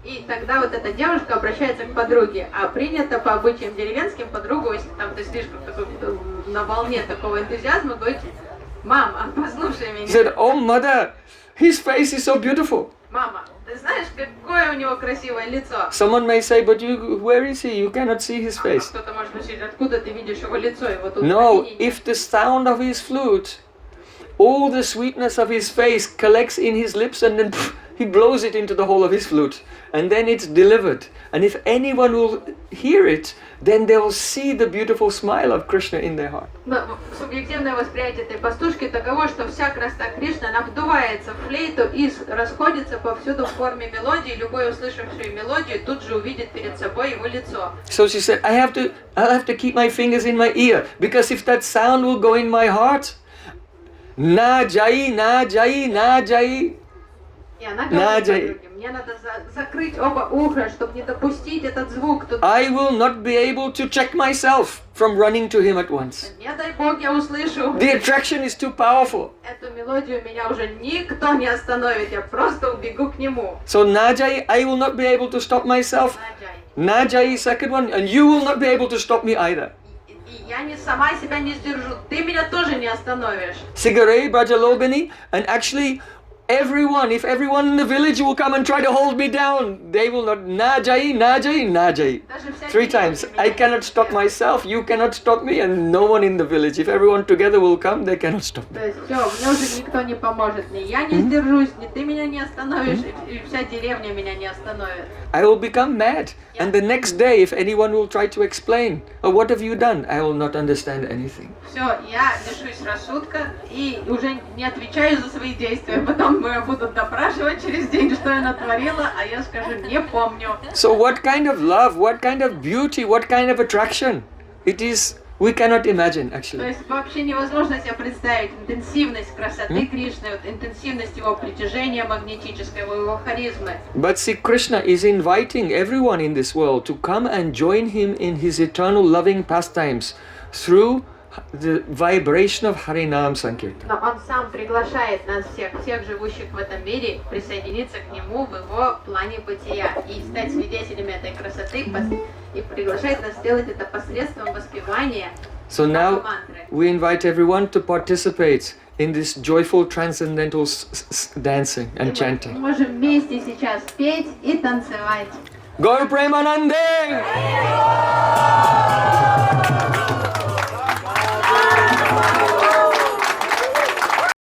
И тогда вот эта девушка обращается к подруге, а принято по обычаям деревенским подругу, если там ты слишком такой, на волне такого энтузиазма, говорить, мама, послушай She меня. said, oh mother, his face is so beautiful. Мама, ты знаешь, какое у него красивое лицо? Someone may say, but where is he? You cannot see his face. Кто-то может спросить, откуда ты видишь его лицо, его тут No, видение. if the sound of his flute, all the sweetness of his face collects in his lips and then he blows it into the hole of his flute. And then it's delivered. And if anyone will hear it, then they will see the beautiful smile of Krishna in their heart. Но субъективное восприятие этой пастушки таково, что вся красота Кришны, она вдувается в флейту и расходится повсюду в форме мелодии. Любой, услышавший мелодию, тут же увидит перед собой его лицо. So she said, I'll have to keep my fingers in my ear, because if that sound will go in my heart, na jai, na jai, na jai. И она говорит подруге, мне надо закрыть оба уха, чтобы не допустить этот звук. Тут... I will not be able to check myself from running to him at once. Не дай Бог, я услышу. The attraction is too powerful. Эту мелодию меня уже никто не остановит, я просто убегу к нему. So Najai, I will not be able to stop myself. Наджай. Najai, second one, and you will not be able to stop me either. И И я не сама себя не сдержу, ты меня тоже не остановишь. Sigare Brajalogani, and actually everyone, if everyone in the village will come and try to hold me down, they will not. Na jai, na jai, na jai. Даже вся 3 деревня times. меня I не cannot stop остановит. myself, you cannot stop me, and no one in the village. If everyone together will come, they cannot stop me. То есть все, мне уже никто не поможет, ни я не сдержусь, ни ты меня не остановишь, и вся деревня меня не остановит. I will become mad. And the next day, if anyone will try to explain, oh, what have you done? I will not understand anything. Все, я лишусь рассудка и уже не отвечаю за свои действия. Потом меня будут допрашивать через день, что я натворила, а я скажу, не помню. So what kind of love, what kind of beauty, what kind of attraction? It is, we cannot imagine То actually. есть вообще невозможно себе представить интенсивность красоты Кришны, вот интенсивность его притяжения магнетического, его харизмы. But see, Krishna is inviting everyone in this world to come and join him in his eternal loving pastimes through the vibration of Harinam Sankirtan. Но он сам приглашает нас всех живущих в этом мире, присоединиться к нему в его плане бытия и стать свидетелями этой красоты, и приглашает нас сделать это посредством воспевания So now мантры. we invite everyone to participate in this joyful transcendental dancing И and мы chanting. можем вместе сейчас петь и танцевать. Gaur Premanande!